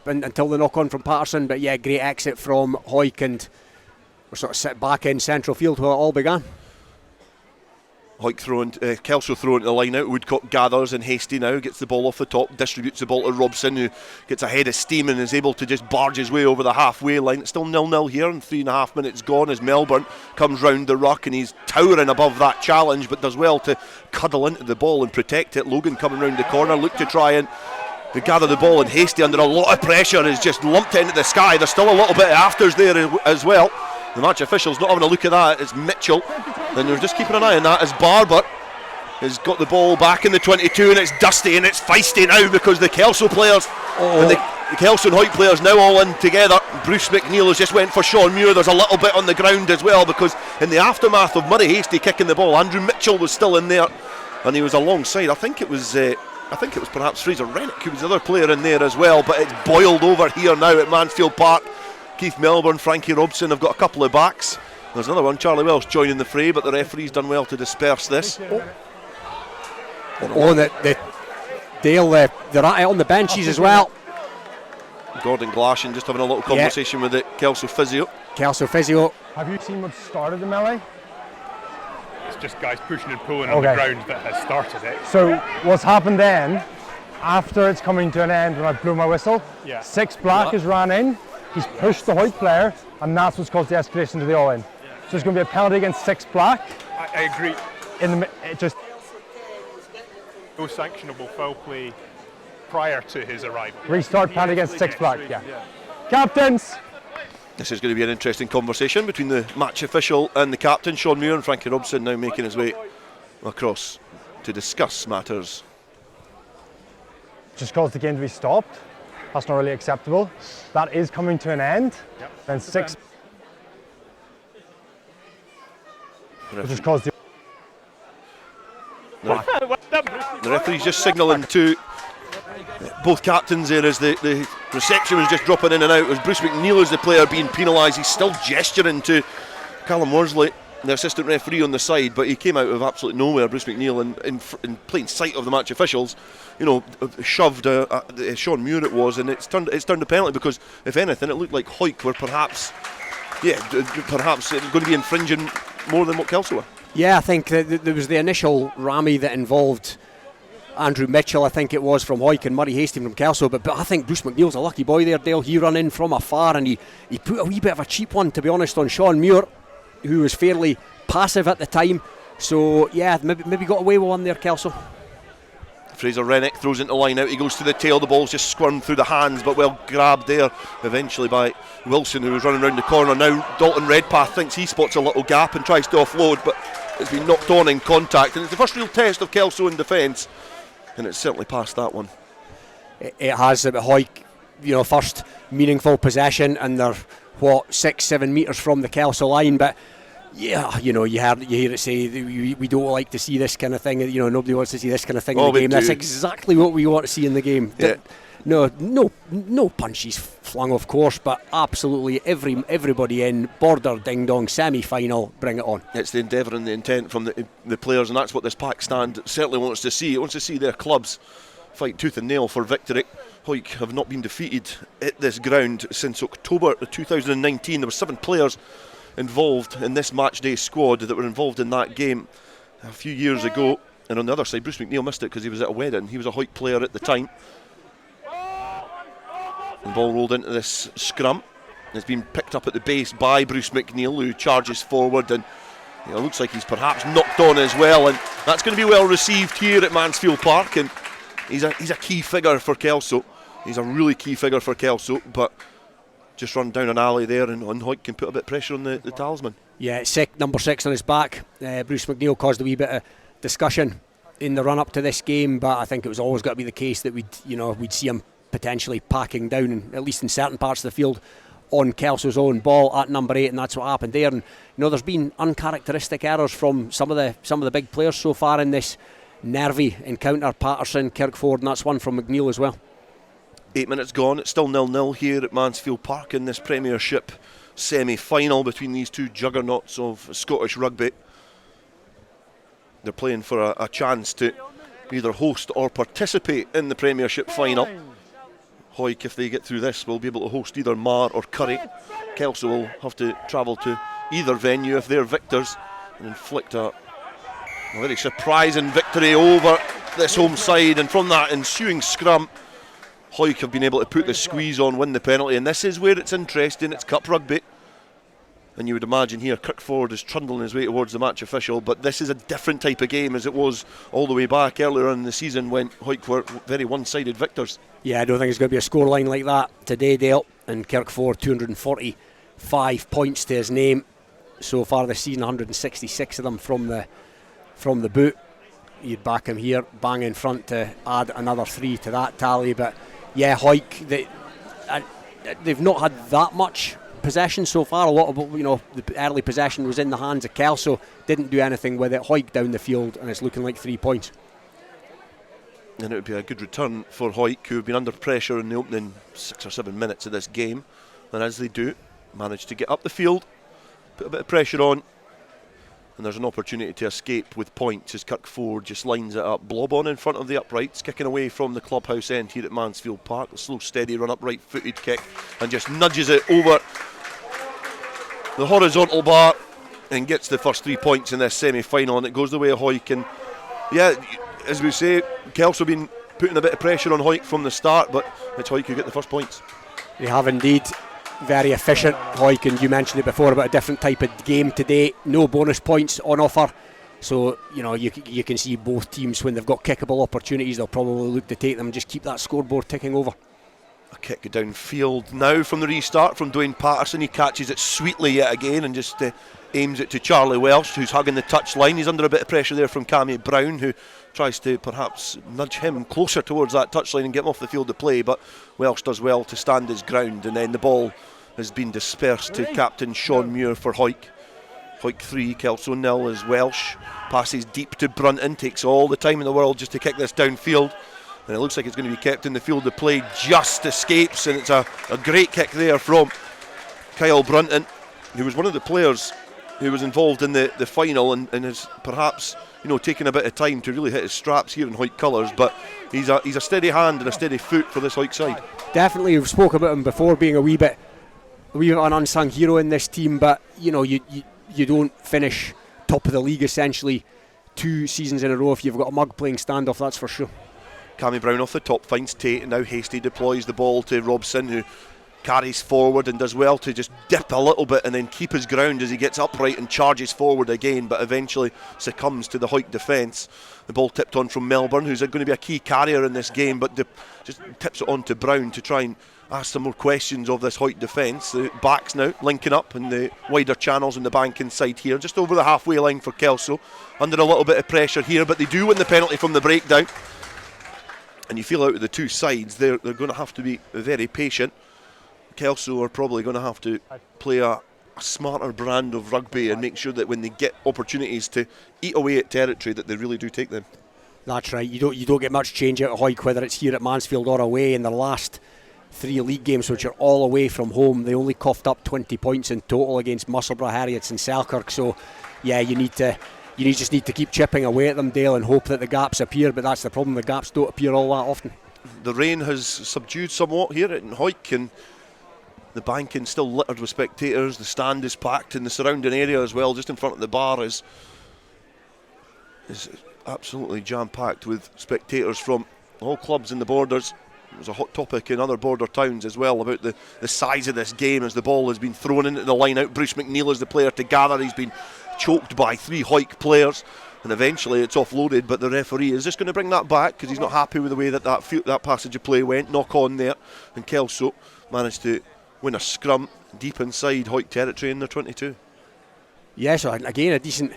knock on from Patterson, but yeah, great exit from Hawick, and we're sort of sit back in central field where it all began. Hawick throwing, Kelso throwing the line out. Woodcock gathers, and Hasty now gets the ball off the top, distributes the ball to Robson, who gets a head of steam and is able to just barge his way over the halfway line. It's still 0-0 here, and 3.5 minutes gone as Melbourne comes round the ruck, and he's towering above that challenge, but does well to cuddle into the ball and protect it. Logan coming round the corner, look to try and gather the ball, and Hasty under a lot of pressure has just lumped it into the sky. There's still a little bit of afters there as well. The match official's not having a look at that. It's Mitchell, and they're just keeping an eye on that as Barber has got the ball back in the 22, and it's dusty and it's feisty now because the Kelso players and the Kelso and Hawick players now all in together. Bruce McNeil has just went for Shawn Muir. There's a little bit on the ground as well, because in the aftermath of Murray Hasty kicking the ball, Andrew Mitchell was still in there, and he was alongside. I think it was perhaps Fraser Rennick who was the other player in there as well, but it's boiled over here now at Mansfield Park. Keith Melbourne, Frankie Robson have got a couple of backs. There's another one, Charlie Welsh joining the fray, but the referee's done well to disperse this. Dale, they're at it on the benches as well. Gordon Glashan just having a little conversation with the Kelso physio. Kelso physio. Have you seen what started the melee? It's just guys pushing and pulling on the ground that has started it. So what's happened then, after it's coming to an end when I blew my whistle, 6 black has ran in, he's pushed the white player, and that's what's caused the escalation to the all-in. So there's going to be a penalty against 6 black. I agree. No sanctionable foul play prior to his arrival. Restart penalty against 6 black, Captains! This is going to be an interesting conversation between the match official and the captain, Shawn Muir, and Frankie Robson now making his way across to discuss matters. Just caused the game to be stopped. That's not really acceptable. That is coming to an end. Then 6. Just caused the referee's just signalling to both captains there as the reception was just dropping in and out. As Bruce McNeil is the player being penalised, he's still gesturing to Callum Worsley, the assistant referee on the side, but he came out of absolutely nowhere, Bruce McNeil, in plain sight of the match officials, shoved Shawn Muir it was, and it's turned a penalty because, if anything, it looked like Hawick were perhaps going to be infringing more than what Kelso were. Yeah, I think there was the initial rammy that involved Andrew Mitchell, I think it was, from Hawick, and Murray Hastings from Kelso, but I think Bruce McNeil's a lucky boy there, Dale. He ran in from afar and he put a wee bit of a cheap one, to be honest, on Shawn Muir, who was fairly passive at the time. So yeah, maybe got away with one there, Kelso. Fraser Rennick throws into line out, he goes to the tail, the ball's just squirmed through the hands, but well grabbed there eventually by Wilson, who was running around the corner. Now Dalton Redpath thinks he spots a little gap and tries to offload, but it's been knocked on in contact, and it's the first real test of Kelso in defence, and it's certainly passed that one. It has. Hawick, first meaningful possession, and they're 6-7 metres from the Kelso line, but yeah, you hear it say we don't like to see this kind of thing. Nobody wants to see this kind of thing in the game. That's exactly what we want to see in the game. Yeah. No punches flung, of course, but absolutely everybody in, border ding dong, semi-final, bring it on. It's the endeavour and the intent from the players, and that's what this pack stand certainly wants to see. It wants to see their clubs fight tooth and nail for victory. Hawick have not been defeated at this ground since October 2019. There were 7 players involved in this match day squad that were involved in that game a few years ago. And on the other side, Bruce McNeil missed it because he was at a wedding. He was a Hawick player at the time. The ball rolled into this scrum. It's been picked up at the base by Bruce McNeil, who charges forward, and it looks like he's perhaps knocked on as well, and that's going to be well received here at Mansfield Park. And he's a key figure for Kelso. He's a really key figure for Kelso, but just run down an alley there, and Hawick can put a bit of pressure on the talisman. Yeah, number 6 on his back. Bruce McNeil caused a wee bit of discussion in the run up to this game, but I think it was always got to be the case that we'd see him potentially packing down, at least in certain parts of the field, on Kelso's own ball at number 8, and that's what happened there. And there's been uncharacteristic errors from some of the big players so far in this nervy encounter. Patterson, Kirkford, and that's one from McNeil as well. 8 minutes gone, it's still 0-0 here at Mansfield Park in this Premiership semi-final between these two juggernauts of Scottish rugby. They're playing for a chance to either host or participate in the Premiership final. Hawick, if they get through this, will be able to host either Mar or Curry. Kelso will have to travel to either venue if they're victors and inflict a very surprising victory over this home side. And from that ensuing scrum, Hawick have been able to put the squeeze on, win the penalty, and this is where it's interesting. It's cup rugby, and you would imagine here Kirkford is trundling his way towards the match official, but this is a different type of game as it was all the way back earlier in the season when Hawick were very one-sided victors. Yeah, I don't think it's going to be a scoreline like that today, Dale. And Kirkford, 245 points to his name so far this season, 166 of them from the boot. You'd back him here, bang in front to add another 3 to that tally. But yeah, Hawick, they've not had that much possession so far. A lot of the early possession was in the hands of Kelso, didn't do anything with it. Hawick down the field, and it's looking like 3 points. And it would be a good return for Hawick, who have been under pressure in the opening 6 or 7 minutes of this game, and as they do, manage to get up the field, put a bit of pressure on, and there's an opportunity to escape with points as Kirk Ford just lines it up. Blob on in front of the uprights, kicking away from the clubhouse end here at Mansfield Park. A slow, steady run up, right-footed kick, and just nudges it over the horizontal bar and gets the first 3 points in this semi-final, and it goes the way of Hawick. And yeah, as we say, Kelso been putting a bit of pressure on Hawick from the start, but it's Hawick who get the first points. They have indeed. Very efficient, Hawick, and you mentioned it before about a different type of game today. No bonus points on offer, so you know you can see both teams, when they've got kickable opportunities, they'll probably look to take them and just keep that scoreboard ticking over. A kick downfield now from the restart from Dwayne Patterson. He catches it sweetly yet again and just aims it to Charlie Welsh, who's hugging the touchline. He's under a bit of pressure there from Cammy Brown, who tries to perhaps nudge him closer towards that touchline and get him off the field of play, but Welsh does well to stand his ground, and then the ball has been dispersed to captain Shawn Muir for Hawick. Hawick 3, Kelso 0 as Welsh passes deep to Brunton, takes all the time in the world just to kick this downfield, and it looks like it's going to be kept in the field of play, just escapes, and it's a great kick there from Kyle Brunton, who was one of the players who was involved in the final and has perhaps taken a bit of time to really hit his straps here in Hawick colours, but he's a steady hand and a steady foot for this Hawick side. Definitely, we've spoken about him before being a wee bit an unsung hero in this team, but you don't finish top of the league essentially 2 seasons in a row if you've got a mug playing standoff, that's for sure. Cammy Brown off the top finds Tate, and now Hasty deploys the ball to Robson, who carries forward and does well to just dip a little bit and then keep his ground as he gets upright and charges forward again, but eventually succumbs to the Hawick defence. The ball tipped on from Melbourne, who's going to be a key carrier in this game, but just tips it on to Brown to try and ask some more questions of this Hawick defence. The backs now linking up in the wider channels on the bank inside here, just over the halfway line for Kelso, under a little bit of pressure here, but they do win the penalty from the breakdown, and you feel out of the two sides they're going to have to be very patient. Kelso are probably going to have to play a smarter brand of rugby and make sure that when they get opportunities to eat away at territory that they really do take them. That's right, you don't get much change out of Hawick, whether it's here at Mansfield or away. In their last 3 league games, which are all away from home, they only coughed up 20 points in total against Musselburgh, Harriets and Selkirk. So yeah, you just need to keep chipping away at them, Dale, and hope that the gaps appear, but that's the problem, the gaps don't appear all that often. The rain has subdued somewhat here at Hawick, and the banking still littered with spectators. The stand is packed in the surrounding area as well, just in front of the bar is absolutely jam-packed with spectators from all clubs in the borders. It was a hot topic in other border towns as well about the size of this game as the ball has been thrown into the line out. Bruce McNeil is the player to gather. He's been choked by 3 Hawick players, and eventually it's offloaded, but the referee is just going to bring that back because he's not happy with the way that passage of play went. Knock on there, and Kelso managed to win a scrum deep inside Hawick territory in their 22. Yes, again a decent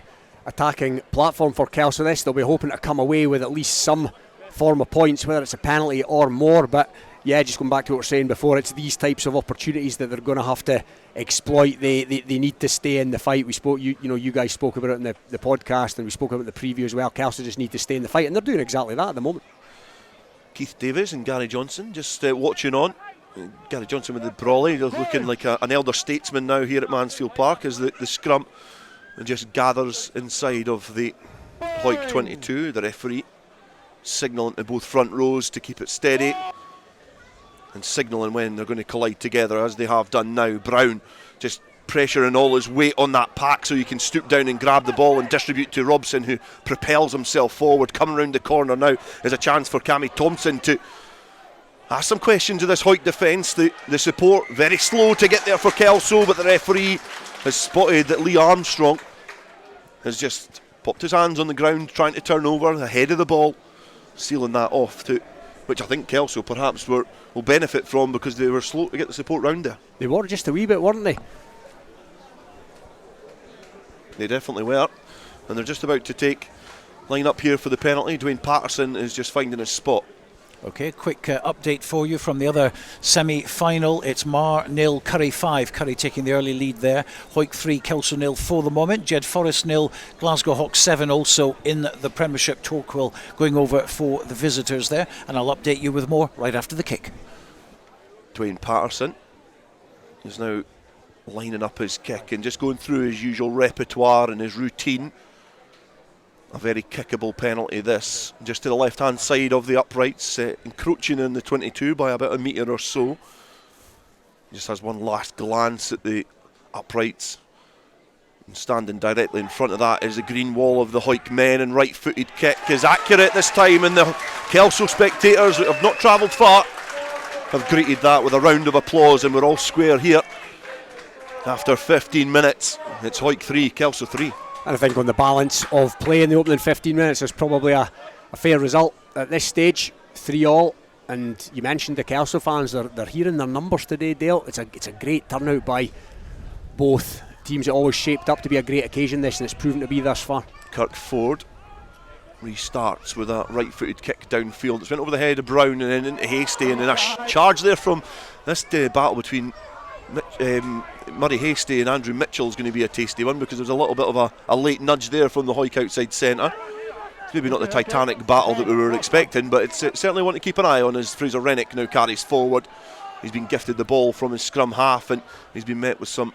attacking platform for Kelso. They'll be hoping to come away with at least some form of points, whether it's a penalty or more. But yeah, just going back to what we were saying before, it's these types of opportunities that they're going to have to exploit. They need to stay in the fight. We spoke, you guys spoke about it in the podcast, and we spoke about it in the preview as well. Kelso just need to stay in the fight, and they're doing exactly that at the moment. Keith Davies and Gary Johnson just watching on. Gary Johnson with the brolly, looking like an elder statesman now here at Mansfield Park as the scrum just gathers inside of the Hawick 22. The referee signalling to both front rows to keep it steady and signalling when they're going to collide together, as they have done now. Brown just pressuring all his weight on that pack so he can stoop down and grab the ball and distribute to Robson, who propels himself forward. Coming round the corner now is a chance for Cammy Thompson to ask some questions of this Hawick defence. The support very slow to get there for Kelso, but the referee has spotted that Lee Armstrong has just popped his hands on the ground trying to turn over ahead of the ball, sealing that off, to which I think Kelso perhaps will benefit from, because they were slow to get the support round there. They were just a wee bit, weren't they? They definitely were, and they're just about to line up here for the penalty. Dwayne Patterson is just finding his spot. Okay, quick update for you from the other semi-final. It's Mar 0, Curry 5. Curry taking the early lead there. Hawick 3, Kelso 0 for the moment. Jed Forest 0, Glasgow Hawks 7 also in the Premiership. Torquil going over for the visitors there. And I'll update you with more right after the kick. Dwayne Patterson is now lining up his kick and just going through his usual repertoire and his routine. A very kickable penalty this, just to the left hand side of the uprights, encroaching in the 22 by about a metre or so. Just has one last glance at the uprights, and standing directly in front of that is the green wall of the Hawick men, and right footed kick is accurate this time, and the Kelso spectators who have not travelled far have greeted that with a round of applause, and we're all square here after 15 minutes. It's Hawick 3, Kelso 3. And I think on the balance of play in the opening 15 minutes is probably a fair result at this stage, 3-3. And you mentioned the Kelso fans, they're hearing their numbers today, Dale. It's a great turnout by both teams. It always shaped up to be a great occasion this, and it's proven to be thus far. Kirk Ford restarts with a right footed kick downfield. It's went over the head of Brown and then into Hastie, and then a charge there from this battle between Murray Hastie and Andrew Mitchell is going to be a tasty one, because there's a little bit of a late nudge there from the Hawick outside centre. It's maybe not the titanic battle that we were expecting, but it's certainly one to keep an eye on as Fraser Rennick now carries forward. He's been gifted the ball from his scrum half, and he's been met with some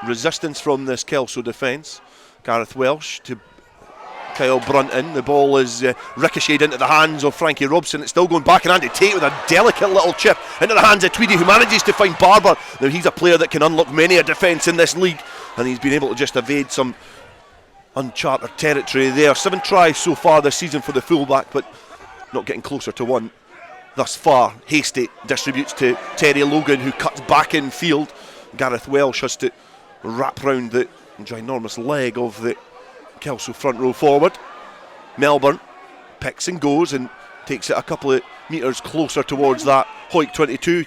resistance from this Kelso defence. Gareth Welsh to Kyle Brunton. The ball is ricocheted into the hands of Frankie Robson. It's still going back, and Andy Tate with a delicate little chip into the hands of Tweedy, who manages to find Barber. Now he's a player that can unlock many a defence in this league, and he's been able to just evade some uncharted territory there. 7 tries so far this season for the fullback, but not getting closer to one thus far. Hastie distributes to Terry Logan, who cuts back in field. Gareth Welsh has to wrap round the ginormous leg of the Kelso front row forward. Melbourne picks and goes and takes it a couple of metres closer towards that Hawick 22.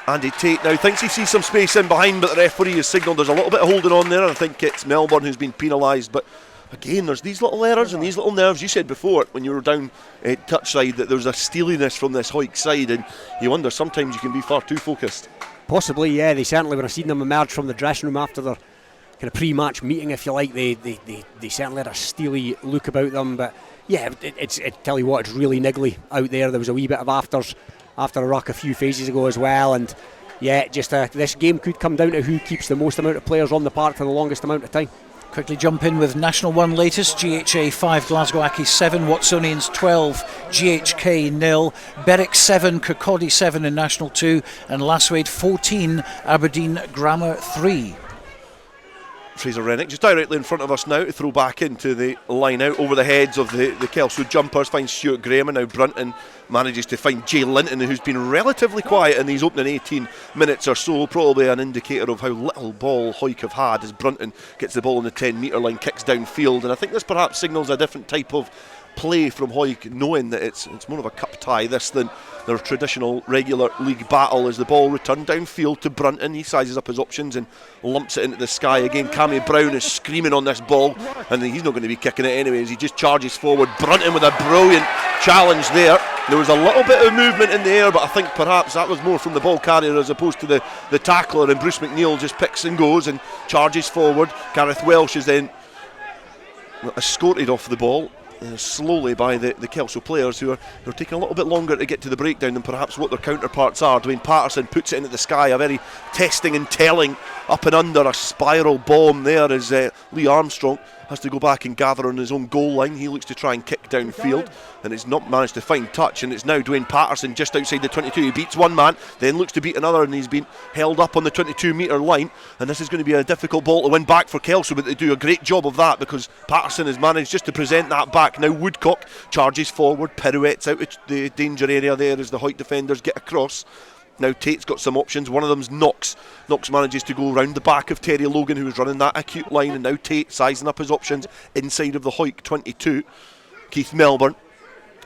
Andy Tate now thinks he sees some space in behind, but the referee has signalled there's a little bit of holding on there, and I think it's Melbourne who's been penalised. But again, there's these little errors and these little nerves. You said before when you were down touch side that there's a steeliness from this Hawick side, and you wonder sometimes you can be far too focused. Possibly, yeah. They certainly, when I seen them emerge from the dressing room after their kind of pre-match meeting, if you like, they certainly had a steely look about them. But yeah, it's tell you what, it's really niggly out there. There was a wee bit of afters after a ruck a few phases ago as well, and yeah, just this game could come down to who keeps the most amount of players on the park for the longest amount of time. Quickly jump in with National 1 latest. GHA 5, Glasgow Accies 7, Watsonians 12, GHK 0, Berwick 7, Kirkcaldy 7 in National 2, and Lasswade 14, Aberdeen Grammar 3. Fraser Rennick just directly in front of us now to throw back into the line out over the heads of the Kelso jumpers. Finds Stuart Graham, and now Brunton manages to find Jay Linton, who's been relatively quiet in these opening 18 minutes or so. Probably an indicator of how little ball Hawick have had, as Brunton gets the ball on the 10 metre line, kicks downfield, and I think this perhaps signals a different type of play from Hawick, knowing that it's more of a cup tie this than their traditional regular league battle. As the ball returned downfield to Brunton, he sizes up his options and lumps it into the sky again. Cammy Brown is screaming on this ball, and he's not going to be kicking it anyways. He just charges forward. Brunton with a brilliant challenge there. There was a little bit of movement in the air, but I think perhaps that was more from the ball carrier as opposed to the tackler, and Bruce McNeil just picks and goes and charges forward. Gareth Welsh is then escorted off the ball slowly by the Kelso players, who are taking a little bit longer to get to the breakdown than perhaps what their counterparts are. Dwayne Patterson puts it into the sky, a very testing and telling up and under, a spiral bomb there as Lee Armstrong has to go back and gather on his own goal line. He looks to try and kick downfield, and it's not managed to find touch, and it's now Dwayne Patterson just outside the 22. He beats one man, then looks to beat another, and he's been held up on the 22 metre line, and this is going to be a difficult ball to win back for Kelso, but they do a great job of that because Patterson has managed just to present that back. Now Woodcock charges forward, pirouettes out of the danger area there as the Hawick defenders get across. Now Tate's got some options. One of them's Knox. Knox manages to go round the back of Terry Logan, who was running that acute line, and now Tate sizing up his options inside of the Hawick 22. Keith Melbourne,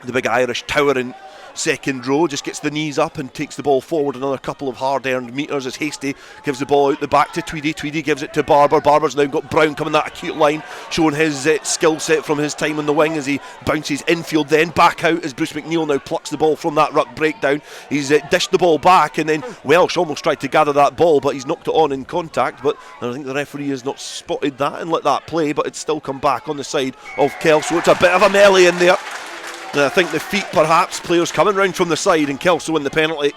the big Irish tower in second row, just gets the knees up and takes the ball forward another couple of hard-earned metres as Hastie gives the ball out the back to Tweedy. Tweedy gives it to Barber. Barber's now got Brown coming that acute line, showing his skill set from his time on the wing as he bounces infield, then back out as Bruce McNeil now plucks the ball from that ruck breakdown. He's dished the ball back, and then Welsh almost tried to gather that ball, but he's knocked it on in contact, but I think the referee has not spotted that and let that play, but it's still come back on the side of Kelso. It's a bit of a melee in there. And I think the feet, perhaps, players coming round from the side, and Kelso win the penalty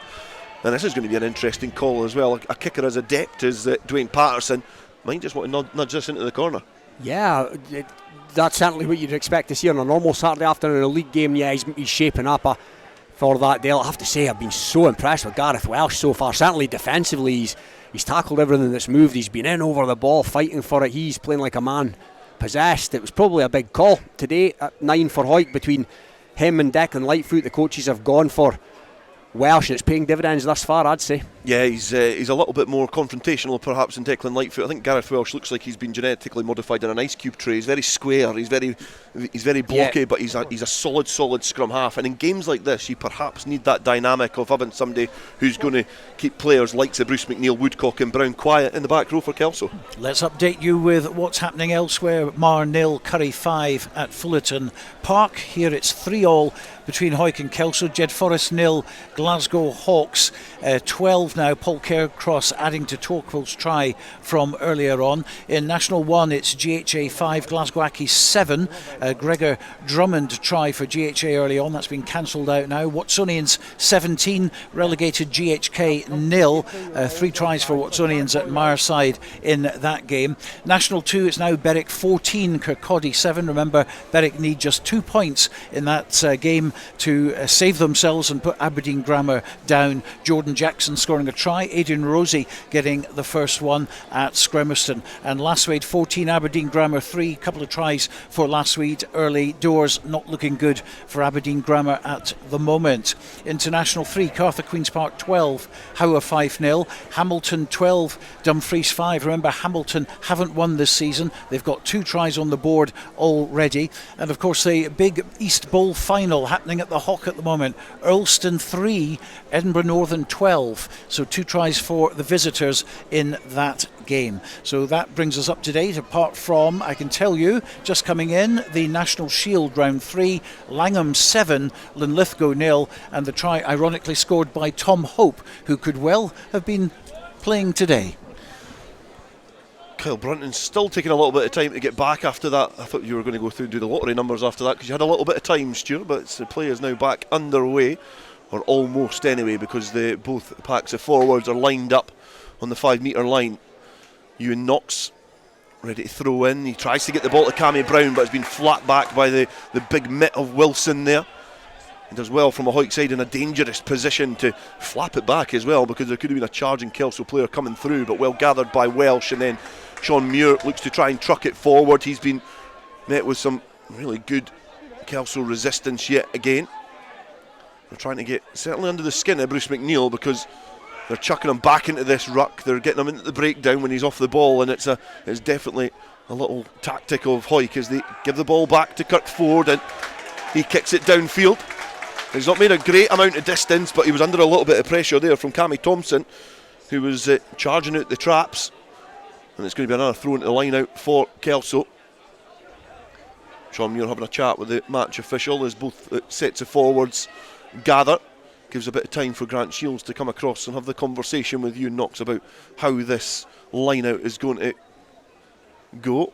And this is going to be an interesting call as well. A kicker as adept as Dwayne Patterson might just want to nudge this into the corner. Yeah, that's certainly what you'd expect to see on a normal Saturday afternoon, a league game. Yeah, he's shaping up for that deal. I have to say, I've been so impressed with Gareth Welsh so far. Certainly defensively, he's tackled everything that's moved. He's been in over the ball, fighting for it. He's playing like a man possessed. It was probably a big call today at 9 for Hawick between him and Declan Lightfoot. The coaches have gone for Welsh, and it's paying dividends thus far, I'd say. Yeah, he's a little bit more confrontational perhaps than Declan Lightfoot. I think Gareth Welsh looks like he's been genetically modified in an ice cube tray. He's very square, he's very blocky, but he's a solid scrum half. And in games like this, you perhaps need that dynamic of having somebody who's going to keep players like Bruce McNeil, Woodcock and Brown quiet in the back row for Kelso. Let's update you with what's happening elsewhere. Mar 0, Curry 5 at Fullerton Park. Here it's 3-all between Hawick and Kelso. Jed Forest 0, Glasgow Hawks 12 now. Paul Caircross adding to Torquil's try from earlier on. In National 1 it's GHA 5, Glasgow Accies 7. Gregor Drummond try for GHA early on, that's been cancelled out now. Watsonians 17, relegated GHK 0. 3 tries for Watsonians at Mireside in that game. National 2 it's now Berwick 14, Kirkcaldy 7. Remember, Berwick need just 2 points in that game to save themselves and put Aberdeen Grammar down. Jordan Jackson scoring a try, Adrian Rosie getting the first one at Scremerston. And Lasswade 14, Aberdeen Grammar 3. Couple of tries for Lasswade early doors, not looking good for Aberdeen Grammar at the moment. International 3, Cartha Queen's Park 12, Howe 5-0. Hamilton 12, Dumfries 5. Remember, Hamilton haven't won this season. They've got 2 tries on the board already. And of course the big East Bowl final happening at the Hawk at the moment. Earlston 3, Edinburgh Northern 12. So 2 tries for the visitors in that game. So that brings us up to date, apart from, I can tell you, just coming in, the National Shield round 3, Langham 7, Linlithgow 0, and the try ironically scored by Tom Hope, who could well have been playing today. Kyle Brunton's still taking a little bit of time to get back after that. I thought you were going to go through and do the lottery numbers after that because you had a little bit of time, Stuart, but the play is now back underway, or almost anyway, because both packs of forwards are lined up on the 5 metre line. Ewan Knox ready to throw in. He tries to get the ball to Cammy Brown, but has been flat back by the big mitt of Wilson there. He does well from a Hawick side in a dangerous position to flap it back as well, because there could have been a charging Kelso player coming through, but well gathered by Welsh. And then Shawn Muir looks to try and truck it forward. He's been met with some really good Kelso resistance yet again. They're trying to get certainly under the skin of Bruce McNeil, because they're chucking him back into this ruck. They're getting him into the breakdown when he's off the ball, and it's definitely a little tactic of Hawick as they give the ball back to Kirk Ford, and he kicks it downfield. He's not made a great amount of distance, but he was under a little bit of pressure there from Cammy Thompson, who was charging out the traps, and it's going to be another throw into the line out for Kelso. Shawn Muir having a chat with the match official as both sets of forwards gather. Gives a bit of time for Grant Shields to come across and have the conversation with Ewan Knox about how this line out is going to go.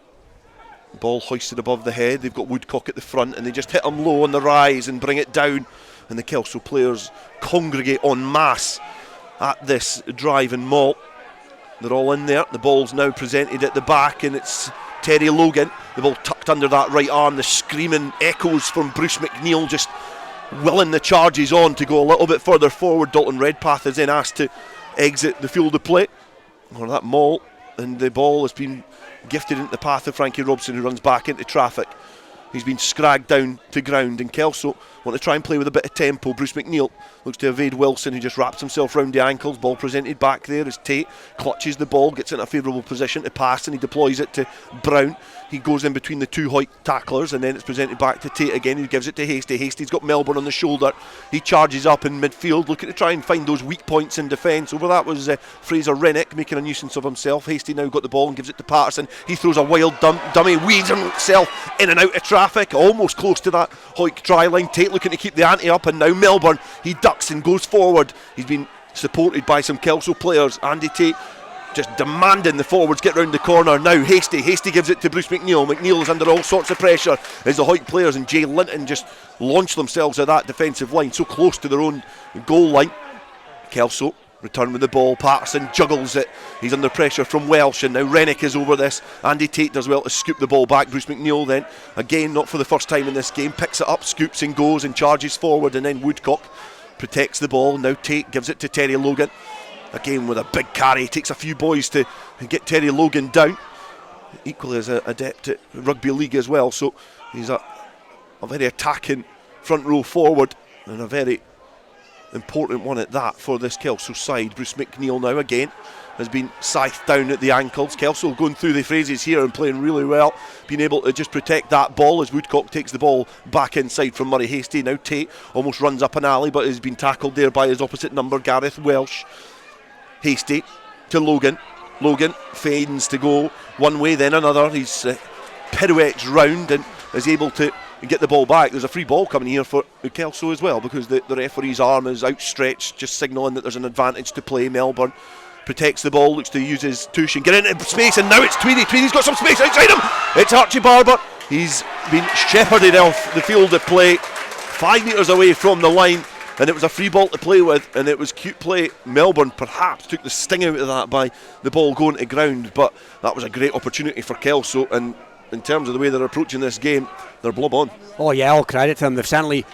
Ball hoisted above the head. They've got Woodcock at the front, and they just hit him low on the rise and bring it down, and the Kelso players congregate en masse at this drive and maul. They're all in there. The ball's now presented at the back, and it's Terry Logan. The ball tucked under that right arm. The screaming echoes from Bruce McNeil just willing the charges on to go a little bit further forward. Dalton Redpath is then asked to exit the field of play, or that maul, and the ball has been gifted into the path of Frankie Robson, who runs back into traffic. He's been scragged down to ground, and Kelso want to try and play with a bit of tempo. Bruce McNeil looks to evade Wilson, who just wraps himself round the ankles. Ball presented back there as Tate clutches the ball, gets in a favourable position to pass, and he deploys it to Brown. He goes in between the 2 Hawick tacklers, and then it's presented back to Tate again, who gives it to Hasty. Hasty's got Melbourne on the shoulder. He charges up in midfield, looking to try and find those weak points in defence. Over that was Fraser Rennick making a nuisance of himself. Hasty now got the ball and gives it to Patterson. He throws a wild dummy, weaves himself in and out of traffic, almost close to that Hawick try line. Tate looking to keep the ante up, and now Melbourne, he ducks and goes forward. He's been supported by some Kelso players. Andy Tate just demanding the forwards get round the corner. Now Hasty gives it to Bruce McNeil. McNeil is under all sorts of pressure as the Hawick players and Jay Linton just launch themselves at that defensive line, so close to their own goal line. Kelso return with the ball. Patterson juggles it. He's under pressure from Welsh, and now Rennick is over this. Andy Tate does well to scoop the ball back. Bruce McNeil then, again not for the first time in this game, picks it up, scoops and goes and charges forward, and then Woodcock protects the ball. Now Tate gives it to Terry Logan. Again with a big carry, takes a few boys to get Terry Logan down. Equally as an adept at rugby league as well, so he's a very attacking front row forward, and a very important one at that for this Kelso side. Bruce McNeil now again has been scythed down at the ankles. Kelso going through the phases here and playing really well, being able to just protect that ball as Woodcock takes the ball back inside from Murray Hastie. Now Tate almost runs up an alley, but has been tackled there by his opposite number, Gareth Welsh. Hastie to Logan. Logan feigns to go one way then another. He's pirouettes round and is able to get the ball back. There's a free ball coming here for Kelso as well, because the referee's arm is outstretched, just signalling that there's an advantage to play. Melbourne protects the ball, looks to use his tush and get into space, and now it's Tweedy. Tweedy's got some space outside him. It's Archie Barber. He's been shepherded off the field of play, 5 metres away from the line, and it was a free ball to play with, and it was cute play. Melbourne perhaps took the sting out of that by the ball going to ground, but that was a great opportunity for Kelso, and in terms of the way they're approaching this game, they're blob on. Oh yeah, all credit to them. They've certainly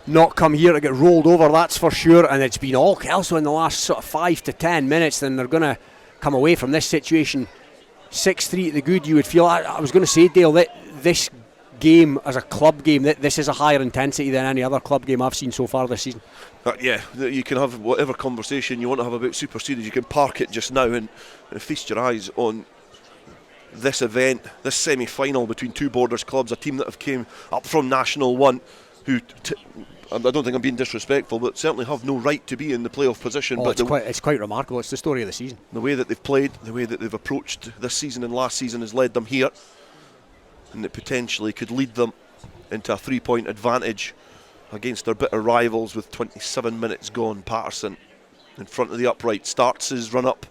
not come here to get rolled over, that's for sure, and it's been all Kelso in the last sort of 5 to 10 minutes. Then they're going to come away from this situation 6-3 at the good, you would feel. I was going to say, Dale, that this game as a club game, that this is a higher intensity than any other club game I've seen so far this season. Yeah, you can have whatever conversation you want to have about Super Series, you can park it just now and feast your eyes on this event, this semi-final between two Borders clubs, a team that have came up from National 1, who I don't think I'm being disrespectful, but certainly have no right to be in the playoff position. Oh, but it's quite remarkable. It's the story of the season. The way that they've played, the way that they've approached this season and last season has led them here, and it potentially could lead them into a 3-point advantage against their bitter rivals with 27 minutes gone. Patterson in front of the upright starts his run up.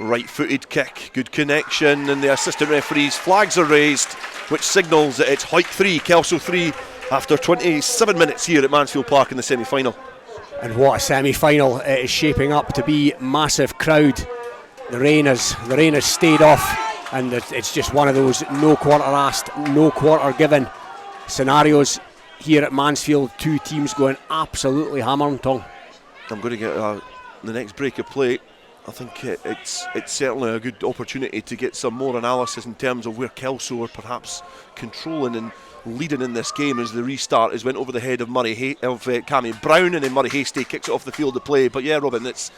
Right-footed kick, good connection, and the assistant referee's flags are raised, which signals that it's Hawick 3, Kelso 3 after 27 minutes here at Mansfield Park in the semi-final. And what a semi-final it is shaping up to be. Massive crowd. The rain has stayed off, and it's just one of those no quarter asked, no quarter given scenarios here at Mansfield. Two teams going absolutely hammer and tongue. I'm going to get the next break of play. I think it's certainly a good opportunity to get some more analysis in terms of where Kelso are perhaps controlling and leading in this game as the restart has went over the head of Cammy Brown, and then Murray Hastie kicks it off the field of play. But yeah, Robin, it's,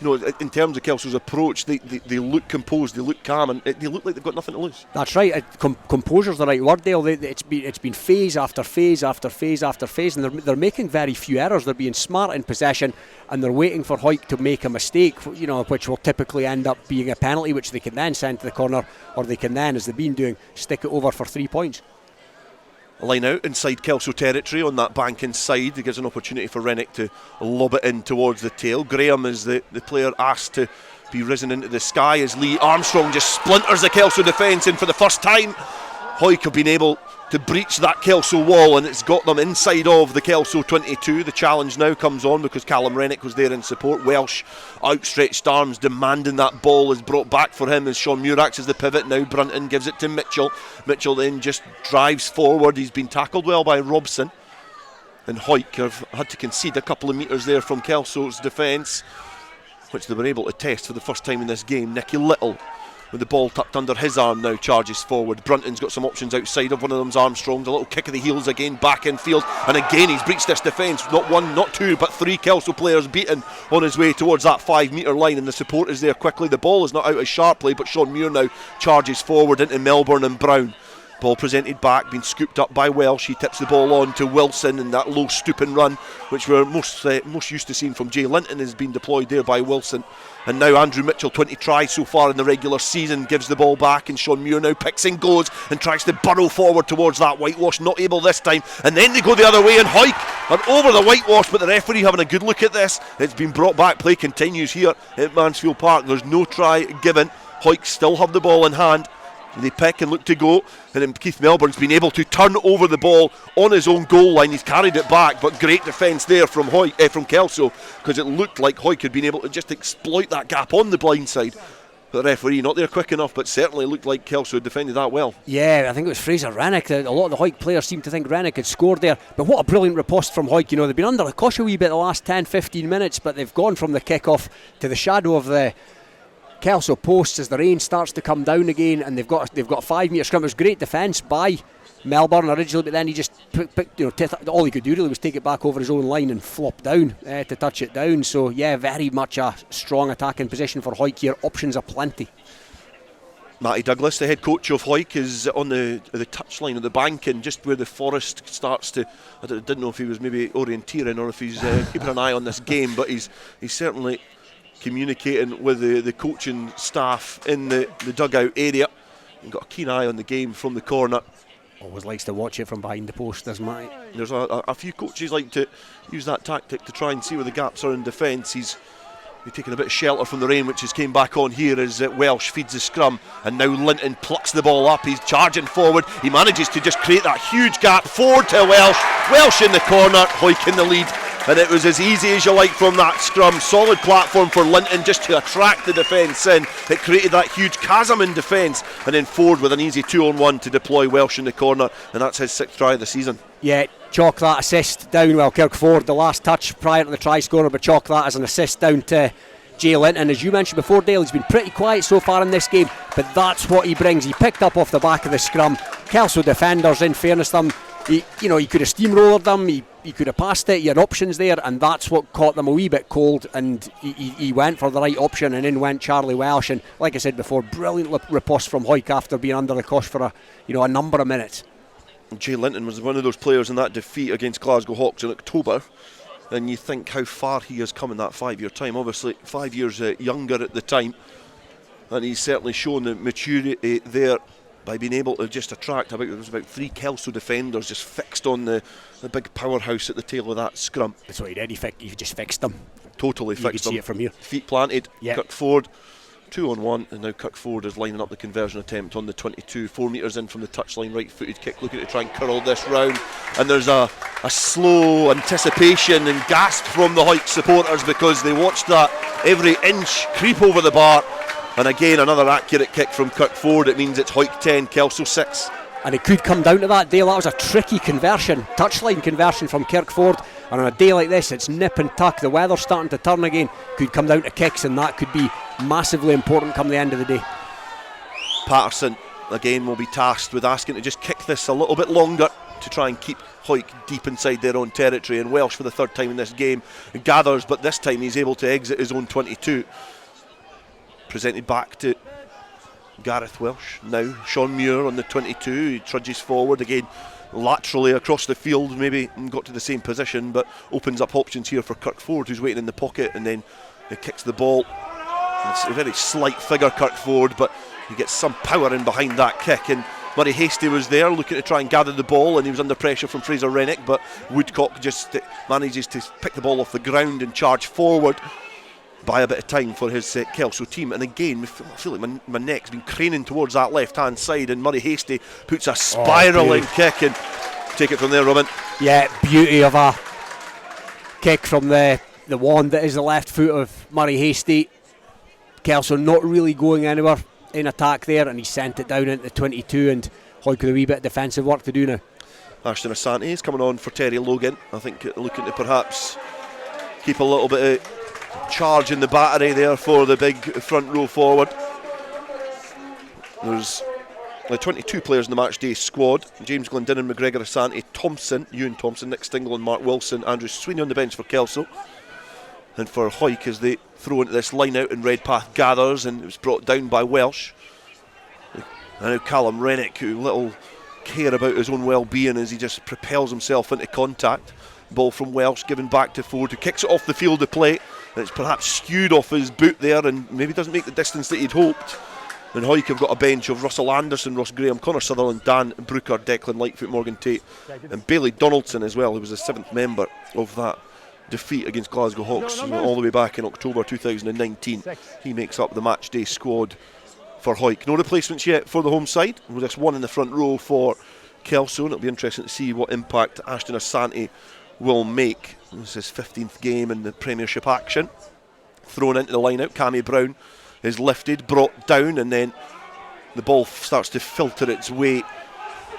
you know, in terms of Kelso's approach, they look composed, they look calm, and they look like they've got nothing to lose. That's right. Composure's the right word, Dale. It's been phase after phase after phase after phase, and they're making very few errors. They're being smart in possession, and they're waiting for Hawick to make a mistake, you know, which will typically end up being a penalty, which they can then send to the corner, or they can then, as they've been doing, stick it over for 3 points. A line out inside Kelso territory on that bank inside. It gives an opportunity for Rennick to lob it in towards the tail. Graham is the player asked to be risen into the sky as Lee Armstrong just splinters the Kelso defence, and for the first time Hawick have been able to breach that Kelso wall, and it's got them inside of the Kelso 22. The challenge now comes on because Callum Rennick was there in support. Welsh, outstretched arms, demanding that ball is brought back for him as Shawn Muir acts as the pivot. Now Brunton gives it to Mitchell. Mitchell then just drives forward. He's been tackled well by Robson, and Hawick have had to concede a couple of metres there from Kelso's defence, which they were able to test for the first time in this game. Nicky Little, with the ball tucked under his arm, now charges forward. Brunton's got some options outside of one of them's Armstrong's. A little kick of the heels again, back in field, and again he's breached this defence. Not one, not two, but 3 Kelso players beaten on his way towards that 5 metre line, and the support is there quickly. The ball is not out as sharply, but Shawn Muir now charges forward into Melbourne and Brown. Ball presented back, being scooped up by Welsh. He tips the ball on to Wilson, and that low stooping run, which we're most used to seeing from Jay Linton, has been deployed there by Wilson. And now Andrew Mitchell, 20 tries so far in the regular season, gives the ball back, and Shawn Muir now picks and goes and tries to burrow forward towards that whitewash. Not able this time, and then they go the other way, and Hawick are over the whitewash, but the referee having a good look at this. It's been brought back. Play continues here at Mansfield Park. There's no try given. Hawick still have the ball in hand. They pick and look to go, and then Keith Melbourne's been able to turn over the ball on his own goal line. He's carried it back, but great defence there from from Kelso, because it looked like Hawick had been able to just exploit that gap on the blind side. The referee not there quick enough, but certainly looked like Kelso had defended that well. Yeah, I think it was Fraser Rennick. A lot of the Hawick players seemed to think Rennick had scored there, but what a brilliant riposte from Hawick. You know, they've been under the cosh a wee bit the last 10-15 minutes, but they've gone from the kick-off to the shadow of the Kelso posts as the rain starts to come down again, and they've got a 5 metre scrum. It was great defence by Melbourne originally, but then he just picked, all he could do really was take it back over his own line and flop down to touch it down. So yeah, very much a strong attacking position for Hawick here. Options are plenty. Matty Douglas, the head coach of Hawick, is on the touchline of the bank, and just where the forest starts to, I didn't know if he was maybe orienteering or if he's keeping an eye on this game, but he's certainly communicating with the coaching staff in the dugout area, and got a keen eye on the game from the corner. Always likes to watch it from behind the post, doesn't Matty? There's a few coaches like to use that tactic to try and see where the gaps are in defence. He's taken a bit of shelter from the rain, which has came back on here as Welsh feeds the scrum, and now Linton plucks the ball up. He's charging forward. He manages to just create that huge gap forward to Welsh. Welsh in the corner, Hawick in the lead, and it was as easy as you like from that scrum. Solid platform for Linton just to attract the defence in. It created that huge chasm in defence, and then Ford with an easy 2-on-1 to deploy Welsh in the corner, and that's his 6th try of the season. Yeah, chalk that assist down. Well, Kirk Ford, the last touch prior to the try scorer, but chalk that as an assist down to Jay Linton. As you mentioned before, Dale, he's been pretty quiet so far in this game, but that's what he brings. He picked up off the back of the scrum. Kelso defenders, in fairness to them, he could have steamrollered them, he could have passed it, he had options there, and that's what caught them a wee bit cold, and he went for the right option, and in went Charlie Welsh. And like I said before, brilliant riposte from Hawick after being under the cosh for a number of minutes. Jay Linton was one of those players in that defeat against Glasgow Hawks in October, and you think how far he has come in that 5-year time. Obviously 5 years younger at the time, and he's certainly shown the maturity there by being able to just attract about 3 Kelso defenders just fixed on the big powerhouse at the tail of that scrum. That's what he did, he just fixed them. Totally fixed them. You could see it from here. Feet planted, yep. Kirk Ford, 2-on-1, and now Kirk Ford is lining up the conversion attempt on the 22, 4 metres in from the touchline, right-footed kick, looking to try and curl this round, and there's a slow anticipation and gasp from the Hawick supporters because they watched that every inch creep over the bar. And again, another accurate kick from Kirk Ford. It means it's Hawick 10, Kelso 6. And it could come down to that, Dale. That was a tricky conversion, touchline conversion from Kirk Ford. And on a day like this, it's nip and tuck. The weather's starting to turn again. Could come down to kicks, and that could be massively important come the end of the day. Patterson, again, will be tasked with asking to just kick this a little bit longer to try and keep Hawick deep inside their own territory. And Welsh, for the 3rd time in this game, gathers, but this time he's able to exit his own 22. Presented back to Gareth Welsh. Now Shawn Muir on the 22. He trudges forward again laterally across the field, maybe got to the same position, but opens up options here for Kirk Ford, who's waiting in the pocket, and then he kicks the ball. It's a very slight figure, Kirk Ford, but he gets some power in behind that kick. And Murray Hastie was there looking to try and gather the ball, and he was under pressure from Fraser Rennick, but Woodcock just manages to pick the ball off the ground and charge forward. Buy a bit of time for his Kelso team. And again, I feel like my neck's been craning towards that left-hand side, and Murray Hastie puts a spiralling kick, and take it from there, Robin. Yeah, beauty of a kick from the wand that is the left foot of Murray Hastie. Kelso not really going anywhere in attack there, and he sent it down into the 22, and Hawick with a wee bit of defensive work to do now. Ashton Asante is coming on for Terry Logan. I think looking to perhaps keep a little bit of charge in the battery there for the big front row forward. There's 22 players in the match day squad. James Glendinning, McGregor, Asante, Thompson, Ewan Thompson, Nick Stingle and Mark Wilson, Andrew Sweeney on the bench for Kelso. And for Hawick, as they throw into this line out, and Redpath gathers, and it was brought down by Welsh. And now Callum Rennick, who little care about his own well-being as he just propels himself into contact. Ball from Welsh given back to Ford, who kicks it off the field of play. It's perhaps skewed off his boot there, and maybe doesn't make the distance that he'd hoped. And Hawick have got a bench of Russell Anderson, Ross Graham, Connor Sutherland, Dan Brooker, Declan Lightfoot, Morgan Tate, and Bailey Donaldson as well, who was the 7th member of that defeat against Glasgow Hawks all the way back in October 2019. He makes up the match day squad for Hawick. No replacements yet for the home side. We're just one in the front row for Kelso, and it'll be interesting to see what impact Ashton Asante will make. This is his 15th game in the Premiership action. Thrown into the line-out, Cammy Brown is lifted, brought down, and then the ball starts to filter its way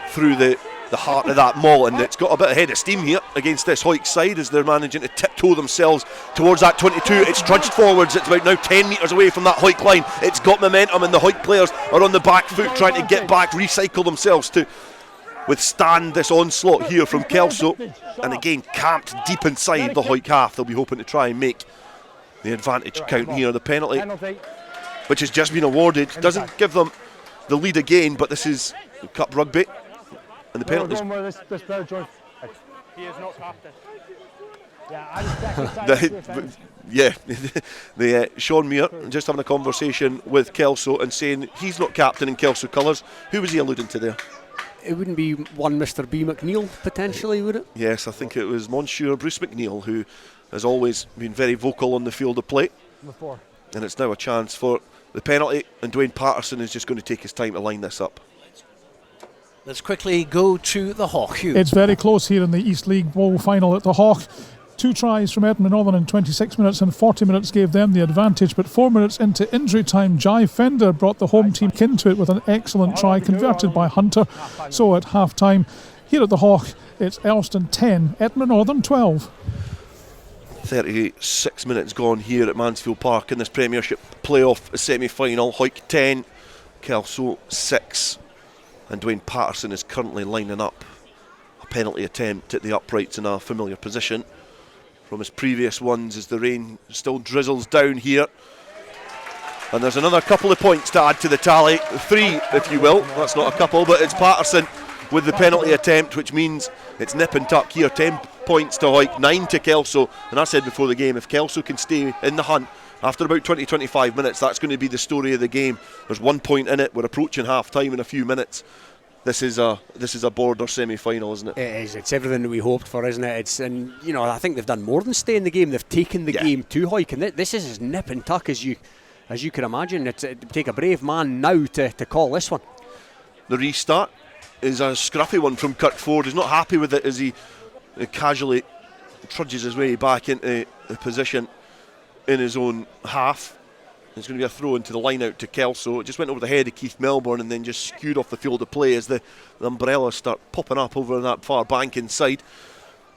through the heart of that maul, and it's got a bit of head of steam here against this Hawick side as they're managing to tiptoe themselves towards that 22. It's trudged forwards. It's about now 10 metres away from that Hawick line. It's got momentum, and the Hawick players are on the back foot trying to get back, recycle themselves to withstand this onslaught here from Kelso, and again camped deep inside the Hawick half. They'll be hoping to try and make the advantage count here. The penalty, which has just been awarded, doesn't give them the lead again, but this is Cup Rugby, and the penalty He is not captain. the Shawn Muir just having a conversation with Kelso and saying he's not captain in Kelso colours. Who was he alluding to there? It wouldn't be one Mr. B. McNeil, potentially, would it? Yes, I think it was Monsieur Bruce McNeil, who has always been very vocal on the field of play. And it's now a chance for the penalty, and Dwayne Patterson is just going to take his time to line this up. Let's quickly go to the Hawk. Hugh. It's very close here in the East League Bowl final at the Hawk. 2 tries from Edinburgh Northern in 26 minutes, and 40 minutes gave them the advantage, but 4 minutes into injury time, Jai Fender brought the home team into it with an excellent try converted by Hunter. So at half time here at the Hawk, it's Earlston 10, Edinburgh Northern 12. 36 minutes gone here at Mansfield Park in this Premiership Play-off semi-final. Hawick 10, Kelso 6, and Dwayne Patterson is currently lining up a penalty attempt at the uprights in a familiar position from his previous ones as the rain still drizzles down here. And there's another couple of points to add to the tally, 3 if you will. That's not a couple, but it's Patterson with the penalty attempt, which means it's nip and tuck here. 10 points to Hawick, 9 to Kelso. And I said before the game, if Kelso can stay in the hunt after about 20-25 minutes, that's going to be the story of the game. There's 1 point in it. We're approaching half time in a few minutes. This is a border semi-final, isn't it? It is. It's everything that we hoped for, isn't it? And I think they've done more than stay in the game. They've taken the game to Hawick, and this is as nip and tuck as you can imagine. It would take a brave man now to call this one. The restart is a scruffy one from Kirk Ford. He's not happy with it as he casually trudges his way back into the position in his own half. It's going to be a throw into the line out to Kelso. It just went over the head of Keith Melbourne and then just skewed off the field of play as the umbrellas start popping up over that far bank inside.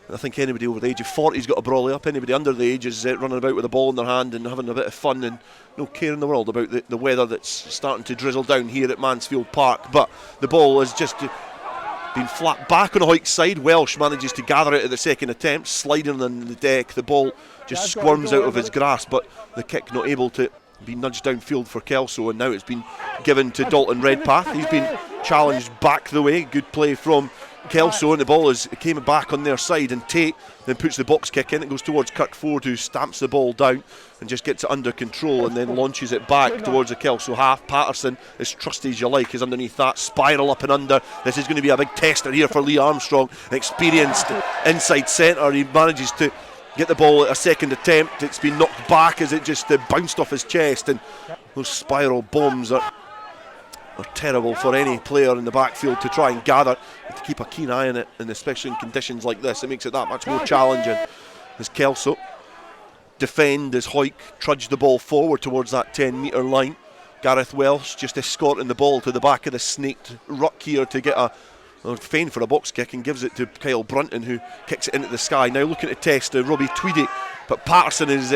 I think anybody over the age of 40's got a brolly up. Anybody under the age is running about with a ball in their hand and having a bit of fun and no care in the world about the weather that's starting to drizzle down here at Mansfield Park. But the ball has just been flat back on the Hawick side. Welsh manages to gather it at the second attempt, sliding on the deck. The ball just squirms out of his grasp, but the kick not able to be nudged downfield for Kelso, and now it's been given to Dalton Redpath. He's been challenged back the way. Good play from Kelso, and the ball came back on their side, and Tate then puts the box kick in. It goes towards Kirk Ford, who stamps the ball down and just gets it under control and then launches it back towards the Kelso half. Patterson, as trusty as you like, is underneath that, spiral up and under. This is going to be a big tester here for Lee Armstrong, an experienced inside centre. He manages to get the ball at a second attempt. It's been knocked back as it just bounced off his chest, and those spiral bombs are terrible for any player in the backfield to try and gather, to keep a keen eye on it, and especially in conditions like this, it makes it that much more challenging. As Kelso defend as Hawick trudge the ball forward towards that 10-metre line. Gareth Welsh just escorting the ball to the back of the snaked ruck here to get a feign for a box kick and gives it to Kyle Brunton, who kicks it into the sky. Now looking to test Robbie Tweedy, but Patterson is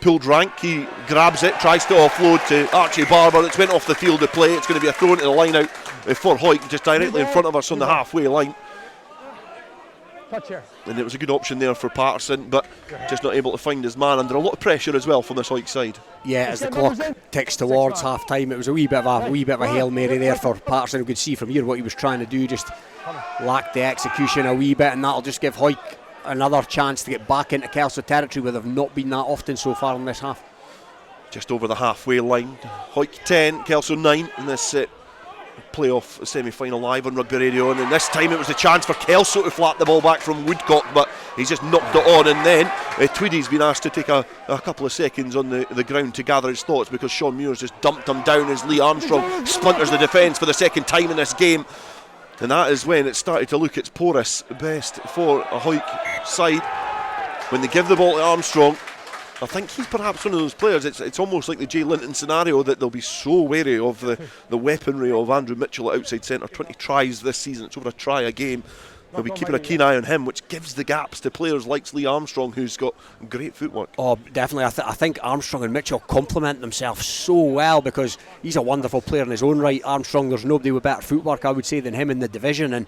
pulled rank. He grabs it, tries to offload to Archie Barber. It's went off the field of play. It's going to be a throw into the line out for Hawick, just directly in front of us on the halfway line. And it was a good option there for Patterson, but just not able to find his man under a lot of pressure as well from this Hawick side. Yeah, as the clock ticks towards half time, it was a wee bit of a Hail Mary there for Patterson. We could see from here what he was trying to do, just lacked the execution a wee bit, and that'll just give Hawick another chance to get back into Kelso territory where they've not been that often so far in this half. Just over the halfway line. Hawick 10, Kelso 9 in this playoff semi-final live on Rugby Radio, and then this time it was a chance for Kelso to flat the ball back from Woodcock, but he's just knocked it on, and then Tweedy's been asked to take a couple of seconds on the ground to gather his thoughts, because Shawn Muir's just dumped him down as Lee Armstrong splinters the defence for the second time in this game. And that is when it started to look its porous best for a Hawick side. When they give the ball to Armstrong, I think he's perhaps one of those players, it's almost like the Jay Linton scenario, that they'll be so wary of the weaponry of Andrew Mitchell at outside centre. 20 tries this season, it's over a try a game. They'll be keeping a keen eye on him, which gives the gaps to players like Lee Armstrong, who's got great footwork. Oh, definitely. I think Armstrong and Mitchell complement themselves so well, because he's a wonderful player in his own right. Armstrong, there's nobody with better footwork, I would say, than him in the division, and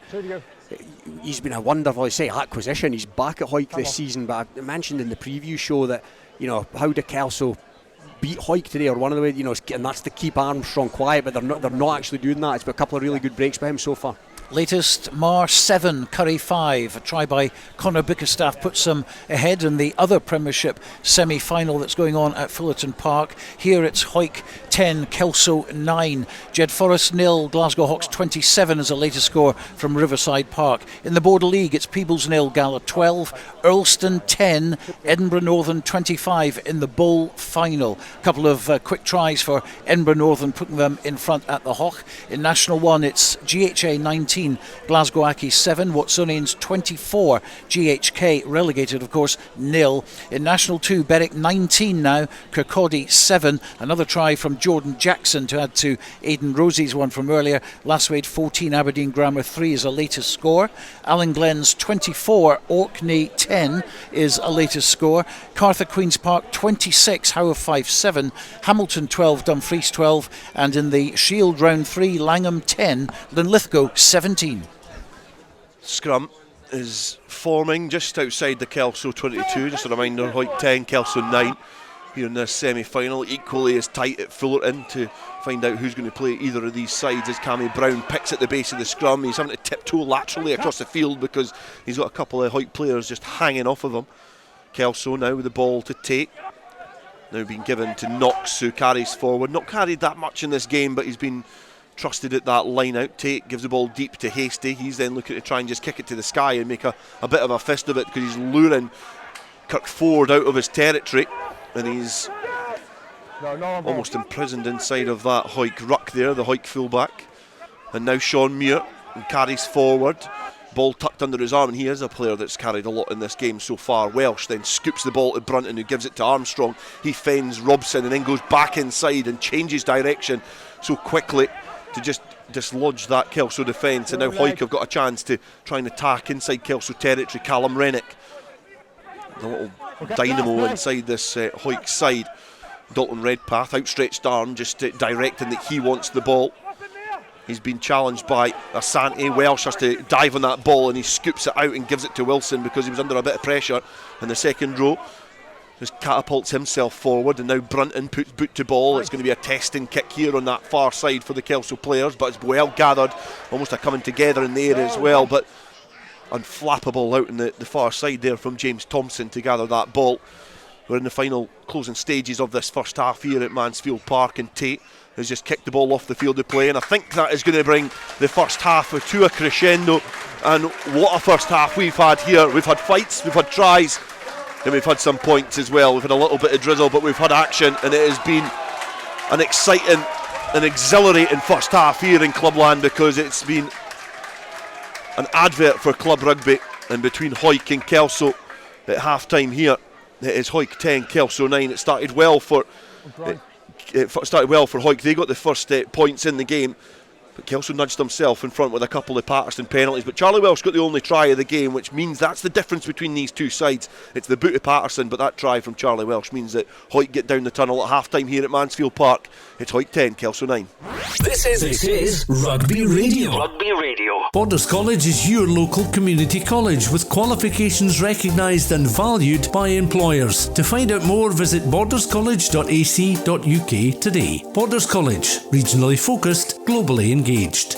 he's been a wonderful, acquisition. He's back at Hawick this season, but I mentioned in the preview show that, how did Kelso beat Hawick today, or one of the ways, and that's to keep Armstrong quiet, but they're not actually doing that. It's been a couple of really good breaks by him so far. Latest, Mar 7, Curry 5. A try by Conor Bickerstaff puts them ahead in the other Premiership semi-final that's going on at Fullerton Park. Here it's Hawick 10, Kelso 9. Jed Forest 0, Glasgow Hawks 27 is the latest score from Riverside Park. In the Border League, it's Peebles 0, Gala 12, Earlston 10, Edinburgh Northern 25 in the Bowl final. A couple of quick tries for Edinburgh Northern, putting them in front at the Hawk. In National 1, it's GHA 19, Glasgow Aki 7, Watsonians 24, GHK relegated of course 0. In National 2, Berwick 19 now, Kirkcaldy 7, another try from Jordan Jackson to add to Aidan Rosie's one from earlier. Lastwade 14, Aberdeen Grammar 3 is a latest score. Allen Glens 24, Orkney 10 is a latest score. Cartha Queen's Park 26, Howe 5-7, Hamilton 12, Dumfries 12, and in the Shield round 3, Langham 10, Linlithgow 17. Scrum is forming just outside the Kelso 22. Just a reminder, Hawick 10, Kelso 9 here in this semi-final. Equally as tight at Fullerton to find out who's going to play either of these sides as Cammy Brown picks at the base of the scrum. He's having to tiptoe laterally across the field because he's got a couple of Hawick players just hanging off of him. Kelso now with the ball to take. Now being given to Knox, who carries forward. Not carried that much in this game, but he's been trusted at that line out. Tate gives the ball deep to Hasty. He's then looking to try and just kick it to the sky and make a bit of a fist of it, because he's luring Kirk Ford out of his territory, and he's almost imprisoned inside of that Hawick ruck there, the Hawick fullback. And now Shawn Muir carries forward, ball tucked under his arm, and he is a player that's carried a lot in this game so far. Welsh then scoops the ball to Brunton, who gives it to Armstrong. He fends Robson and then goes back inside and changes direction so quickly to just dislodge that Kelso defence. And now Hawick have got a chance to try and attack inside Kelso territory. Callum Rennick, the little dynamo inside this Hawick side. Dalton Redpath, outstretched arm, just directing that he wants the ball. He's been challenged by Asante. Welsh has to dive on that ball, and he scoops it out and gives it to Wilson because he was under a bit of pressure in the second row. Just catapults himself forward, and now Brunton puts boot to ball. It's going to be a testing kick here on that far side for the Kelso players, but it's well gathered, almost a coming together in the area as well, but unflappable out in the far side there from James Thompson to gather that ball. We're in the final closing stages of this first half here at Mansfield Park, and Tate has just kicked the ball off the field of play, and I think that is going to bring the first half to a crescendo. And what a first half we've had here. We've had fights, we've had tries, and we've had some points as well. We've had a little bit of drizzle, but we've had action, and it has been an exciting and exhilarating first half here in Clubland, because it's been an advert for club rugby. And between Hawick and Kelso at half time here, it is Hawick 10, Kelso 9. It started well for Hawick. They got the first points in the game, but Kelso nudged himself in front with a couple of Patterson penalties. But Charlie Welsh got the only try of the game, which means that's the difference between these two sides. It's the boot of Patterson, but that try from Charlie Welsh means that Hawick get down the tunnel at half time here at Mansfield Park. It's Hawick 10, Kelso 9. This is Rugby Radio. Rugby Radio. Borders College is your local community college with qualifications recognised and valued by employers. To find out more, visit borderscollege.ac.uk today. Borders College, regionally focused, globally engaged.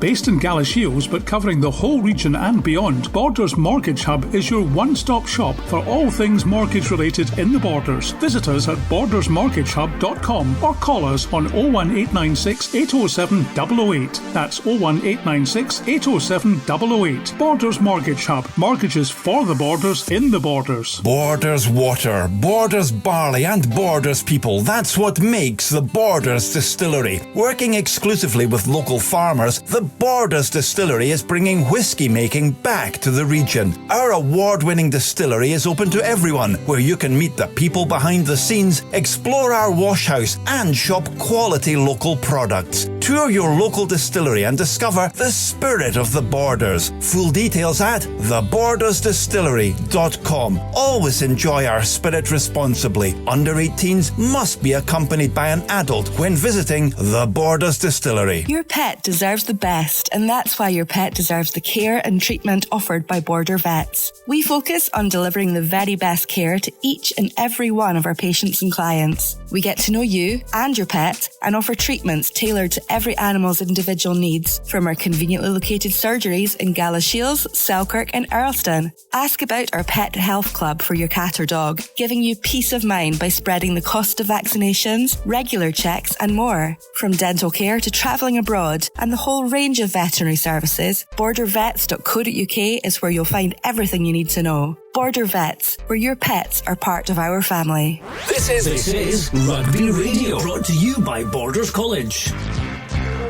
Based in Galashiels but covering the whole region and beyond, Borders Mortgage Hub is your one-stop shop for all things mortgage related in the Borders. Visit us at bordersmortgagehub.com or call us on 01896 807 008. That's 01896 807 008. Borders Mortgage Hub. Mortgages for the Borders in the Borders. Borders water, Borders barley and Borders people. That's what makes the Borders Distillery. Working exclusively with local farmers, the Borders Distillery is bringing whisky making back to the region. Our award-winning distillery is open to everyone, where you can meet the people behind the scenes, explore our wash house and shop quality local products. Tour your local distillery and discover the spirit of the Borders. Full details at thebordersdistillery.com. Always enjoy our spirit responsibly. Under 18s must be accompanied by an adult when visiting the Borders Distillery. Your pet deserves the best, and that's why your pet deserves the care and treatment offered by Border Vets. We focus on delivering the very best care to each and every one of our patients and clients. We get to know you and your pet and offer treatments tailored to every animal's individual needs, from our conveniently located surgeries in Galashiels, Selkirk and Earlston. Ask about our Pet Health Club for your cat or dog, giving you peace of mind by spreading the cost of vaccinations, regular checks and more. From dental care to travelling abroad and the whole range of veterinary services, bordervets.co.uk is where you'll find everything you need to know. Border Vets, where your pets are part of our family. This is Rugby Radio, brought to you by Borders College.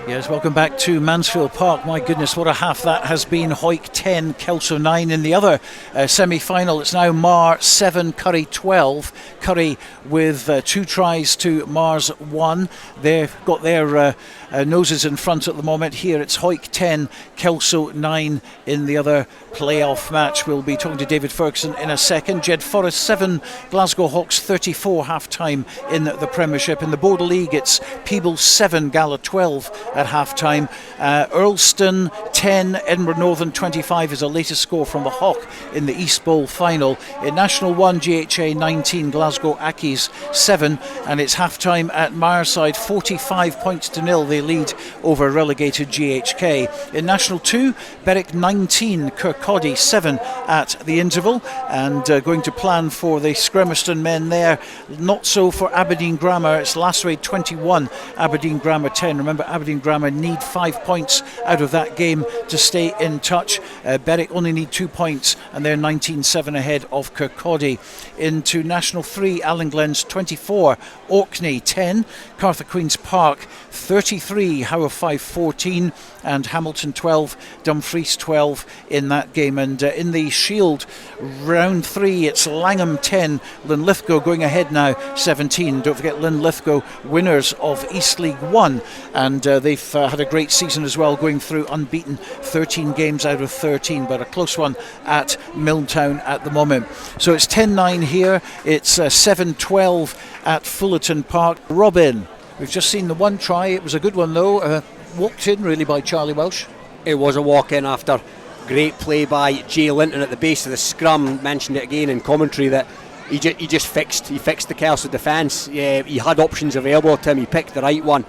Yes, welcome back to Mansfield Park. My goodness, what a half that has been. Hawick 10, Kelso 9 in the other semi-final. It's now Mar 7, Curry 12. Curry with 2 tries to Mar's 1. They've got their noses in front at the moment. Here it's Hawick 10, Kelso 9 in the other playoff match. We'll be talking to David Ferguson in a second. Jed Forest 7, Glasgow Hawks 34 half-time in the Premiership. In the Border League, it's Peebles 7, Gala 12 at half-time. Earlston 10, Edinburgh Northern 25 is the latest score from the Hawk in the East Bowl final. In National 1, GHA 19, Glasgow Accies 7, and it's half-time at Mireside, 45 points to nil. They lead over relegated GHK. In National 2, Berwick 19, Kirkcaldy 7 at the interval, and going to plan for the Scremiston men there. Not so for Aberdeen Grammar. It's Lasswade 21, Aberdeen Grammar 10. Remember, Aberdeen Grammar need 5 points out of that game to stay in touch. Berwick only need 2 points, and they're 19-7 ahead of Kirkcaldy. Into National 3, Allenglens 24, Orkney 10, Cartha Queen's Park 33, Howe 5 14, and Hamilton 12, Dumfries 12 in that game. And in the Shield round 3, it's Langham 10, Linlithgow going ahead now 17. Don't forget Linlithgow, winners of East League 1, and they've had a great season as well, going through unbeaten, 13 games out of 13, but a close one at Milltown at the moment. So it's 10-9 here, it's 7-12 at Fullerton Park. Robin, we've just seen the one try. It was a good one though, walked in really by Charlie Welsh. It was a walk-in after great play by Jay Linton at the base of the scrum. Mentioned it again in commentary that he just fixed the Kelso defence. Yeah, he had options available to him, he picked the right one,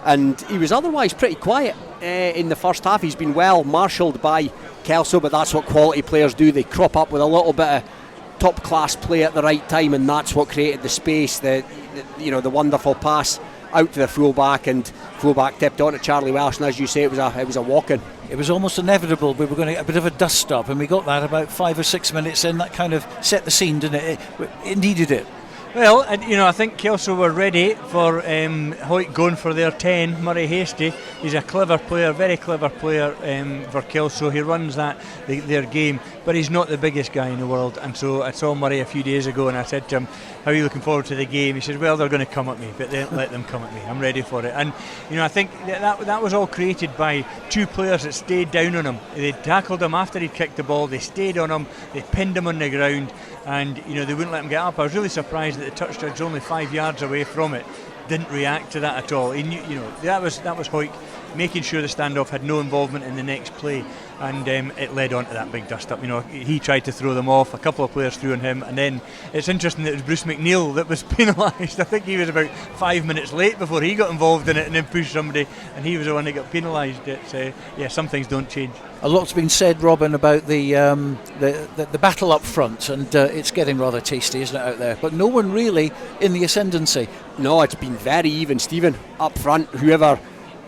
and he was otherwise pretty quiet in the first half. He's been well marshalled by Kelso, but that's what quality players do. They crop up with a little bit of top class play at the right time, and that's what created the space. The wonderful pass out to the fullback, and fullback tipped on to Charlie Welsh, and as you say, it was a walk-in. It was almost inevitable. We were going to get a bit of a dust up, and we got that about 5 or 6 minutes in. That kind of set the scene, didn't it? It needed it. Well, I think Kelso were ready for Hawick going for their 10. Murray Hastie, he's a clever player, very clever player for Kelso. He runs their game, but he's not the biggest guy in the world. And so I saw Murray a few days ago, and I said to him, how are you looking forward to the game? He says, well, they're going to come at me, but don't let them come at me. I'm ready for it. And I think that was all created by 2 players that stayed down on him. They tackled him after he'd kicked the ball. They stayed on him. They pinned him on the ground, and they wouldn't let him get up. I was really surprised that the touch judge, only 5 yards away from it, didn't react to that at all. He knew, that was Hawick making sure the standoff had no involvement in the next play, and it led on to that big dust up. He tried to throw them off, a couple of players threw on him, and then it's interesting that it was Bruce McNeil that was penalised. I think he was about 5 minutes late before he got involved in it and then pushed somebody, and he was the one that got penalised. Some things don't change. A lot's been said, Robin, about the battle up front, and it's getting rather tasty, isn't it, out there? But no one really in the ascendancy. No, it's been very even, Stephen. Up front, whoever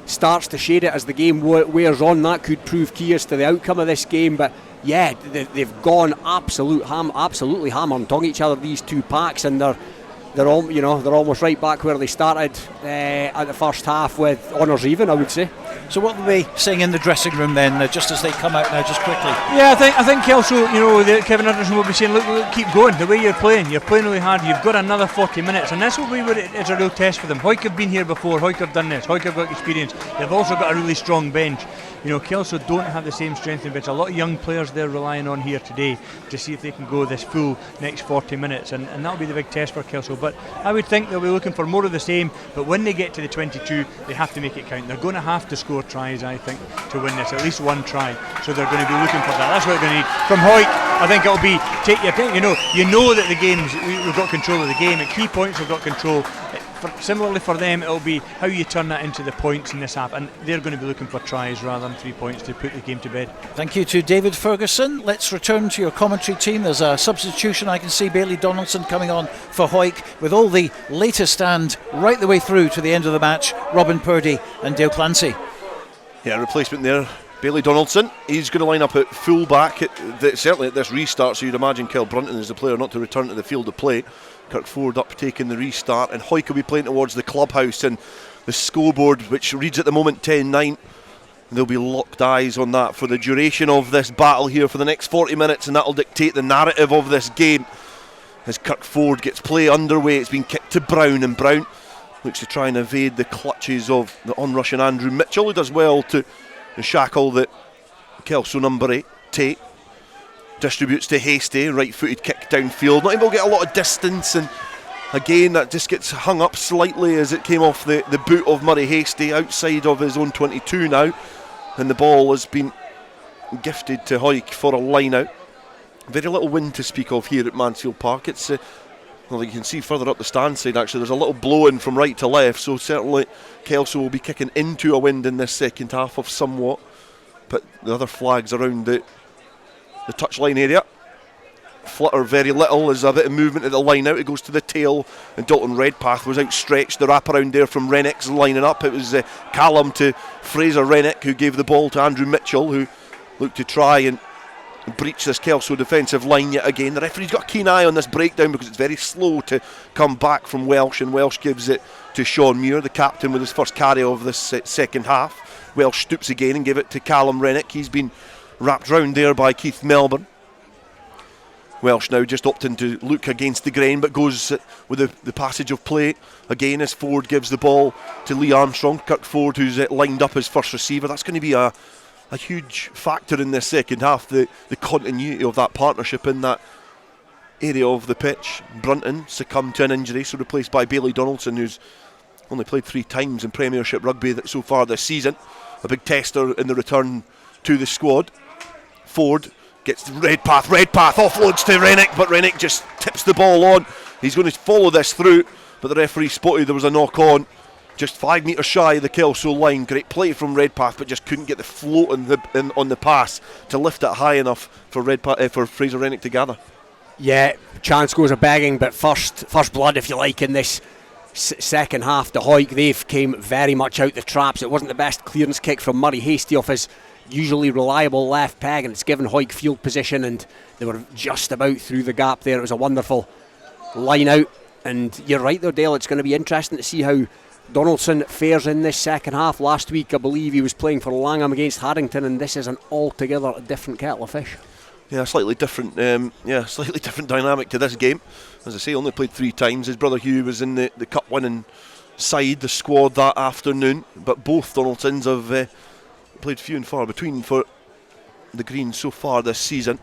starts to shade it as the game wears on, that could prove key as to the outcome of this game. But yeah, they've gone absolutely hammer and tongue each other, these two packs, and they're almost right back where they started at the first half, with honours even, I would say. So what will they saying in the dressing room then, just as they come out now, just quickly? Yeah, I think Kelso, Kevin Anderson will be saying, look, keep going, the way you're playing really hard, you've got another 40 minutes, and that's what it's a real test for them. Hawick have been here before, Hawick have done this, Hawick have got experience, they've also got a really strong bench. Kelso don't have the same strength in bench. A lot of young players they're relying on here today to see if they can go this full next 40 minutes, and that'll be the big test for Kelso. But I would think they'll be looking for more of the same, but when they get to the 22, they have to make it count. They're going to have to score tries, I think, to win this, at least one try. So they're going to be looking for that. That's what they're going to need. From Hawick, I think it'll be take your time. You know that the games, we've got control of the game. At key points, we've got control. Similarly for them, it'll be how you turn that into the points in this half, and they're going to be looking for tries rather than 3 points to put the game to bed. Thank you to David Ferguson. Let's return to your commentary team. There's a substitution. I can see Bailey Donaldson coming on for Hawick with all the latest and right the way through to the end of the match. Robin Purdie and Dale Clancy. Yeah, replacement there. Bailey Donaldson, he's going to line up at full back certainly at this restart, so you'd imagine Kel Brunton is the player not to return to the field of play. Kirk Ford up taking the restart, and Hawick will be playing towards the clubhouse, and the scoreboard, which reads at the moment 10-9, there'll be locked eyes on that for the duration of this battle here for the next 40 minutes, and that'll dictate the narrative of this game. As Kirk Ford gets play underway, it's been kicked to Brown, and Brown looks to try and evade the clutches of the onrushing Andrew Mitchell, who does well to shackle the Kelso number 8, Tate. Distributes to Hasty, right-footed kick downfield, not able to get a lot of distance, and again that just gets hung up slightly as it came off the boot of Murray Hasty outside of his own 22 now, and the ball has been gifted to Hawick for a line out. Very little wind to speak of here at Mansfield Park. It's well, you can see further up the stand side actually there's a little blow-in from right to left, so certainly Kelso will be kicking into a wind in this second half of somewhat, but the other flags around the touchline area flutter very little. There's a bit of movement at the line out. It goes to the tail, and Dalton Redpath was outstretched. The wraparound there from Rennick's lining up. It was Callum to Fraser Rennick who gave the ball to Andrew Mitchell, who looked to try and breach this Kelso defensive line yet again. The referee's got a keen eye on this breakdown because it's very slow to come back from Welsh, and Welsh gives it to Shawn Muir, the captain, with his first carry of this second half. Welsh stoops again and gave it to Callum Rennick. He's been wrapped round there by Keith Melbourne. Welsh now just opting to look against the grain, but goes with the passage of play again as Ford gives the ball to Lee Armstrong. Kirk Ford, who's lined up as first receiver. That's going to be a huge factor in this second half, the continuity of that partnership in that area of the pitch. Brunton succumbed to an injury, so replaced by Bailey Donaldson, who's only played 3 times in Premiership Rugby so far this season. A big tester in the return to the squad. Ford gets Redpath offloads to Rennick, but Rennick just tips the ball on. He's going to follow this through, but the referee spotted there was a knock on just 5 metres shy of the Kelso line. Great play from Redpath, but just couldn't get the float on the pass to lift it high enough for Fraser Rennick to gather. Yeah, chance goes a begging, but first blood, if you like, in this second half. The Hawick, they've came very much out the traps. It wasn't the best clearance kick from Murray Hasty off his usually reliable left peg, and it's given Hawick field position, and they were just about through the gap there. It was a wonderful line out, and you're right there, Dale, it's going to be interesting to see how Donaldson fares in this second half. Last week I believe he was playing for Langham against Haddington, and this is an altogether different kettle of fish. Yeah, slightly different dynamic to this game. As I say, only played 3 times. His brother Hugh was in the cup winning side, the squad that afternoon, but both Donaldsons have played few and far between for the Greens so far this season.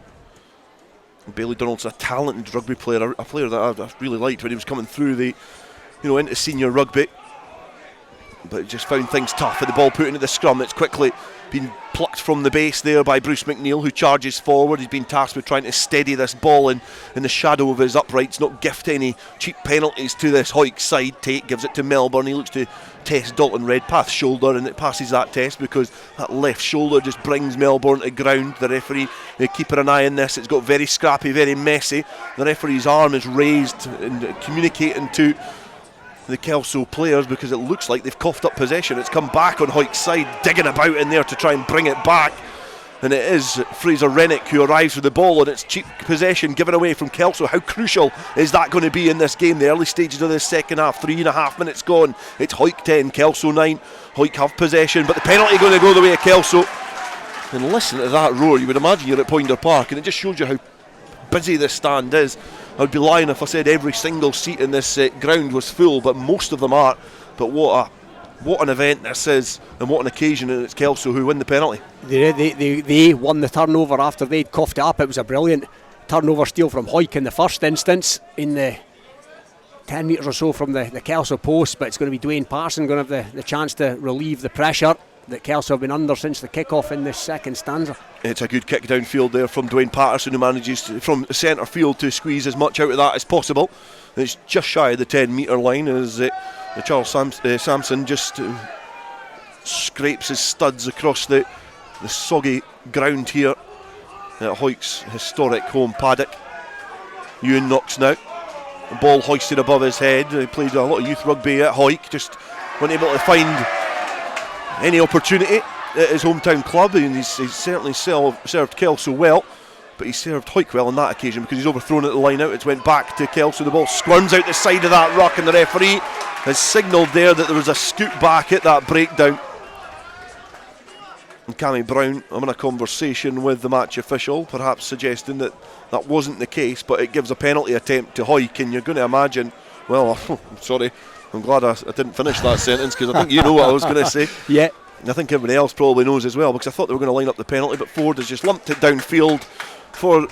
Bailey Donaldson, a talented rugby player, a player that I really liked when he was coming through into senior rugby. but just found things tough. And the ball put into the scrum. It's quickly been plucked from the base there by Bruce McNeil, who charges forward. He's been tasked with trying to steady this ball in the shadow of his uprights, not gift any cheap penalties to this Hawick side. Tate gives it to Melbourne. He looks to test Dalton Redpath's shoulder, and it passes that test because that left shoulder just brings Melbourne to ground. The referee keeping an eye on this. It's got very scrappy, very messy. The referee's arm is raised and communicating to the Kelso players because it looks like they've coughed up possession. It's come back on Hawick's side, digging about in there to try and bring it back, and it is Fraser Rennick who arrives with the ball, and it's cheap possession given away from Kelso. How crucial is that going to be in this game? The early stages of the second half, 3.5 minutes gone. It's Hawick 10, Kelso 9. Hawick have possession, but the penalty going to go the way of Kelso. And listen to that roar. You would imagine you're at Poynter Park, and it just shows you how busy this stand is. I would be lying if I said every single seat in this ground was full, but most of them are. But what an event this is, and what an occasion, and it's Kelso who win the penalty. They won the turnover after they'd coughed it up. It was a brilliant turnover steal from Hawick in the first instance, in the 10 metres or so from the Kelso post, but it's going to be Dwayne Patterson going to have the chance to relieve the pressure that Kelso have been under since the kick-off in this second stanza. It's a good kick downfield there from Dwayne Patterson, who manages from centre field to squeeze as much out of that as possible. And it's just shy of the 10 metre line as Charles Sampson just scrapes his studs across the soggy ground here at Hawick's historic home paddock. Ewan Knox now, the ball hoisted above his head. He played a lot of youth rugby at Hawick, just wasn't able to find any opportunity at his hometown club, and he's certainly served Kelso well, but he served Hawick well on that occasion because he's overthrown at the line out. It's went back to Kelso. The ball squirms out the side of that ruck, and the referee has signalled there that there was a scoot back at that breakdown. And Cammy Brown having a conversation with the match official, perhaps suggesting that that wasn't the case, but it gives a penalty attempt to Hawick, and you're going to imagine, well, sorry, I'm glad I didn't finish that sentence because I think you know what I was going to say. Yeah. And I think everybody else probably knows as well, because I thought they were going to line up the penalty, but Ford has just lumped it downfield for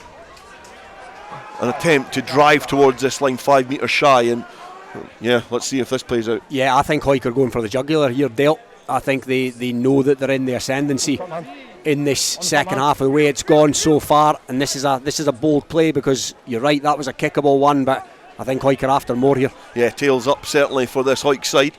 an attempt to drive towards this line 5 metres shy, and yeah, let's see if this plays out. Yeah, I think Hawick are going for the jugular here, Dale. I think they know that they're in the ascendancy in this second half, the way it's gone so far, and this is a bold play because you're right, that was a kickable one, but I think Hawick are after more here. Yeah, tails up certainly for this Hawick side.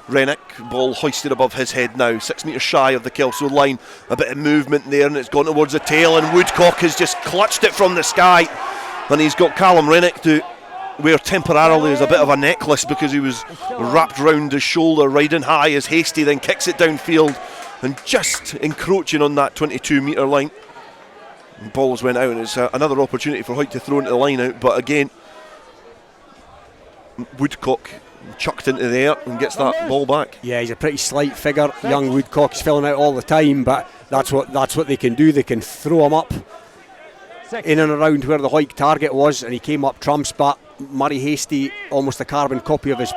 Rennick, ball hoisted above his head now, 6 metres shy of the Kelso line. A bit of movement there, and it's gone towards the tail, and Woodcock has just clutched it from the sky, and he's got Callum Rennick to wear temporarily as a bit of a necklace because he was wrapped round his shoulder riding high as Hasty then kicks it downfield and just encroaching on that 22 metre line. And balls went out, and it's another opportunity for Hawick to throw into the line out, but again Woodcock chucked into the air and gets that ball back. Yeah, he's a pretty slight figure, young Woodcock. He's filling out all the time, but that's what they can do. They can throw him up in and around where the Hawick target was, and he came up trumps, but Murray Hasty, almost a carbon copy of his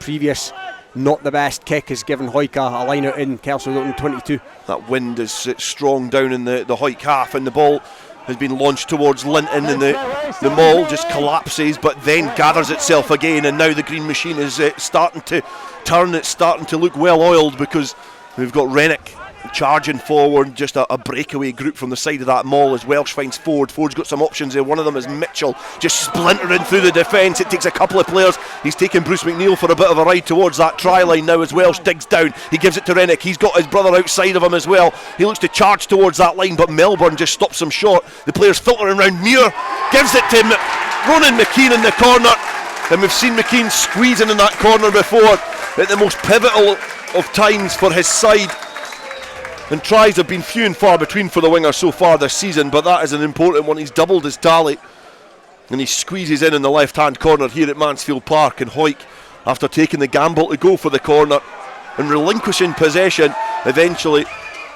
previous not the best kick, has given Hawick a line out in Kelso in 22. That wind is strong down in the Hawick half, and the ball has been launched towards Linton, and the maul just collapses but then gathers itself again, and now the green machine is starting to turn. It's starting to look well oiled because we've got Rennick charging forward, just a breakaway group from the side of that maul as Welsh finds Ford. Ford's got some options there. One of them is Mitchell, just splintering through the defence. It takes a couple of players. He's taken Bruce McNeil for a bit of a ride towards that try line now as Welsh digs down. He gives it to Rennick. He's got his brother outside of him as well. He looks to charge towards that line, but Melbourne just stops him short. The players filtering around. Muir gives it to Ronan McKean in the corner, and we've seen McKean squeezing in that corner before at the most pivotal of times for his side. And tries have been few and far between for the winger so far this season, but that is an important one. He's doubled his tally, and he squeezes in the left-hand corner here at Mansfield Park. And Hawick, after taking the gamble to go for the corner and relinquishing possession, eventually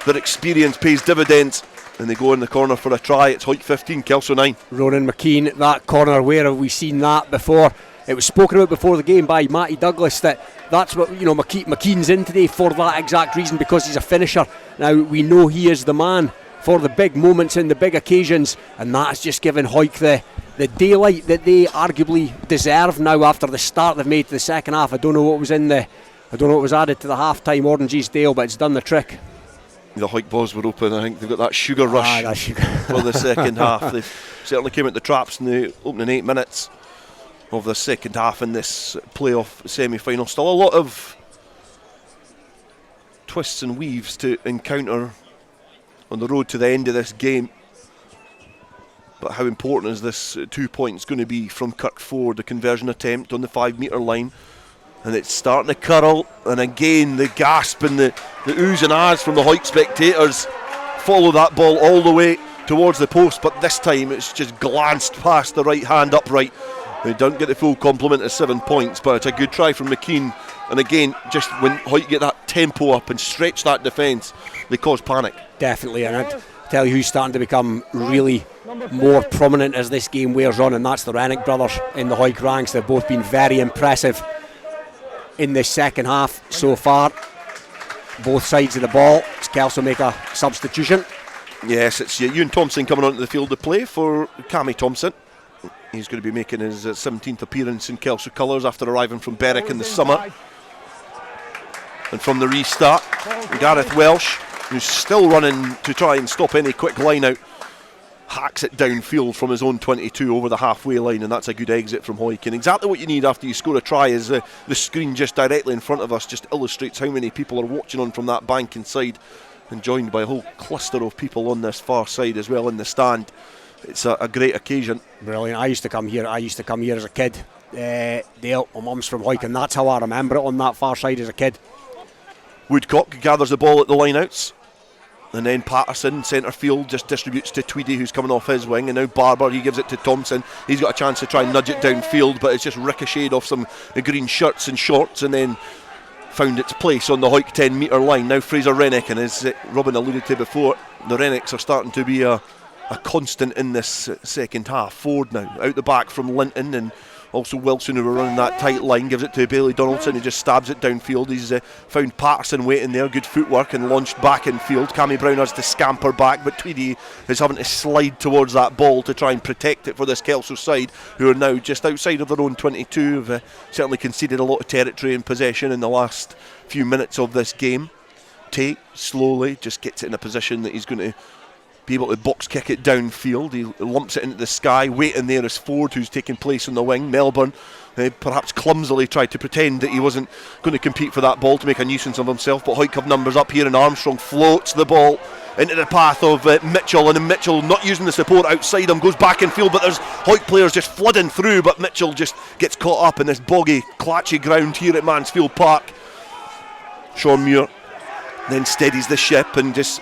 their experience pays dividends, and they go in the corner for a try. It's Hawick 15, Kelso 9. Ronan McKean, that corner, where have we seen that before? It was spoken about before the game by Matty Douglas that's what McKean's in today for that exact reason, because he's a finisher. Now we know he is the man for the big moments and the big occasions, and that's just given Hawick daylight that they arguably deserve now after the start they've made to the second half. I don't know what was added to the half-time Oranges Dale, but it's done the trick. The Hawick balls were open. I think they've got that sugar rush for the second half. They certainly came at the traps in the opening 8 minutes of the second half in this playoff semi-final. Still a lot of twists and weaves to encounter on the road to the end of this game. But how important is this 2 points going to be from Kirkford? The conversion attempt on the 5 metre line, and it's starting to curl, and again the gasp and the oohs and ahs from the Hawick spectators follow that ball all the way towards the post, but this time it's just glanced past the right hand upright. They don't get the full complement of 7 points, but it's a good try from McKean. And again, just when Hawick get that tempo up and stretch that defence, they cause panic. Definitely, and I'd tell you who's starting to become really more prominent as this game wears on, and that's the Rennick brothers in the Hawick ranks. They've both been very impressive in this second half so far. Both sides of the ball. Does Kelso make a substitution? Yes, it's Ewan Thompson coming onto the field to play for Cammy Thompson. He's going to be making his 17th appearance in Kelso colours after arriving from Berwick in the summer. And from the restart, Gareth Welsh, who's still running to try and stop any quick line out, hacks it downfield from his own 22 over the halfway line, and that's a good exit from Hawick. And exactly what you need after you score a try is the screen just directly in front of us just illustrates how many people are watching on from that bank inside, and joined by a whole cluster of people on this far side as well in the stand. It's a great occasion. Brilliant. I used to come here as a kid. Dale, my mum's from Hawick, and that's how I remember it on that far side as a kid. Woodcock gathers the ball at the lineouts, and then Patterson, centre field, just distributes to Tweedy, who's coming off his wing, and now Barber, he gives it to Thompson. He's got a chance to try and nudge it downfield, but it's just ricocheted off some green shirts and shorts, and then found its place on the Hawick 10 metre line. Now Fraser Rennick, and as Robin alluded to before, the Rennicks are starting to be a constant in this second half. Ford now out the back from Linton, and also Wilson, who were running that tight line, gives it to Bailey Donaldson, who just stabs it downfield. He's found Patterson waiting there, good footwork, and launched back in field. Cammy Brown has to scamper back, but Tweedy is having to slide towards that ball to try and protect it for this Kelso side, who are now just outside of their own 22. Have certainly conceded a lot of territory and possession in the last few minutes of this game. Tate slowly just gets it in a position that he's going to be able to box kick it downfield. He lumps it into the sky. Waiting there is Ford, who's taking place on the wing. Melbourne perhaps clumsily tried to pretend that he wasn't going to compete for that ball to make a nuisance of himself, but Hawick have numbers up here, and Armstrong floats the ball into the path of Mitchell, and then Mitchell, not using the support outside him, goes back in field, but there's Hawick players just flooding through, but Mitchell just gets caught up in this boggy, clatchy ground here at Mansfield Park. Shawn Muir then steadies the ship and just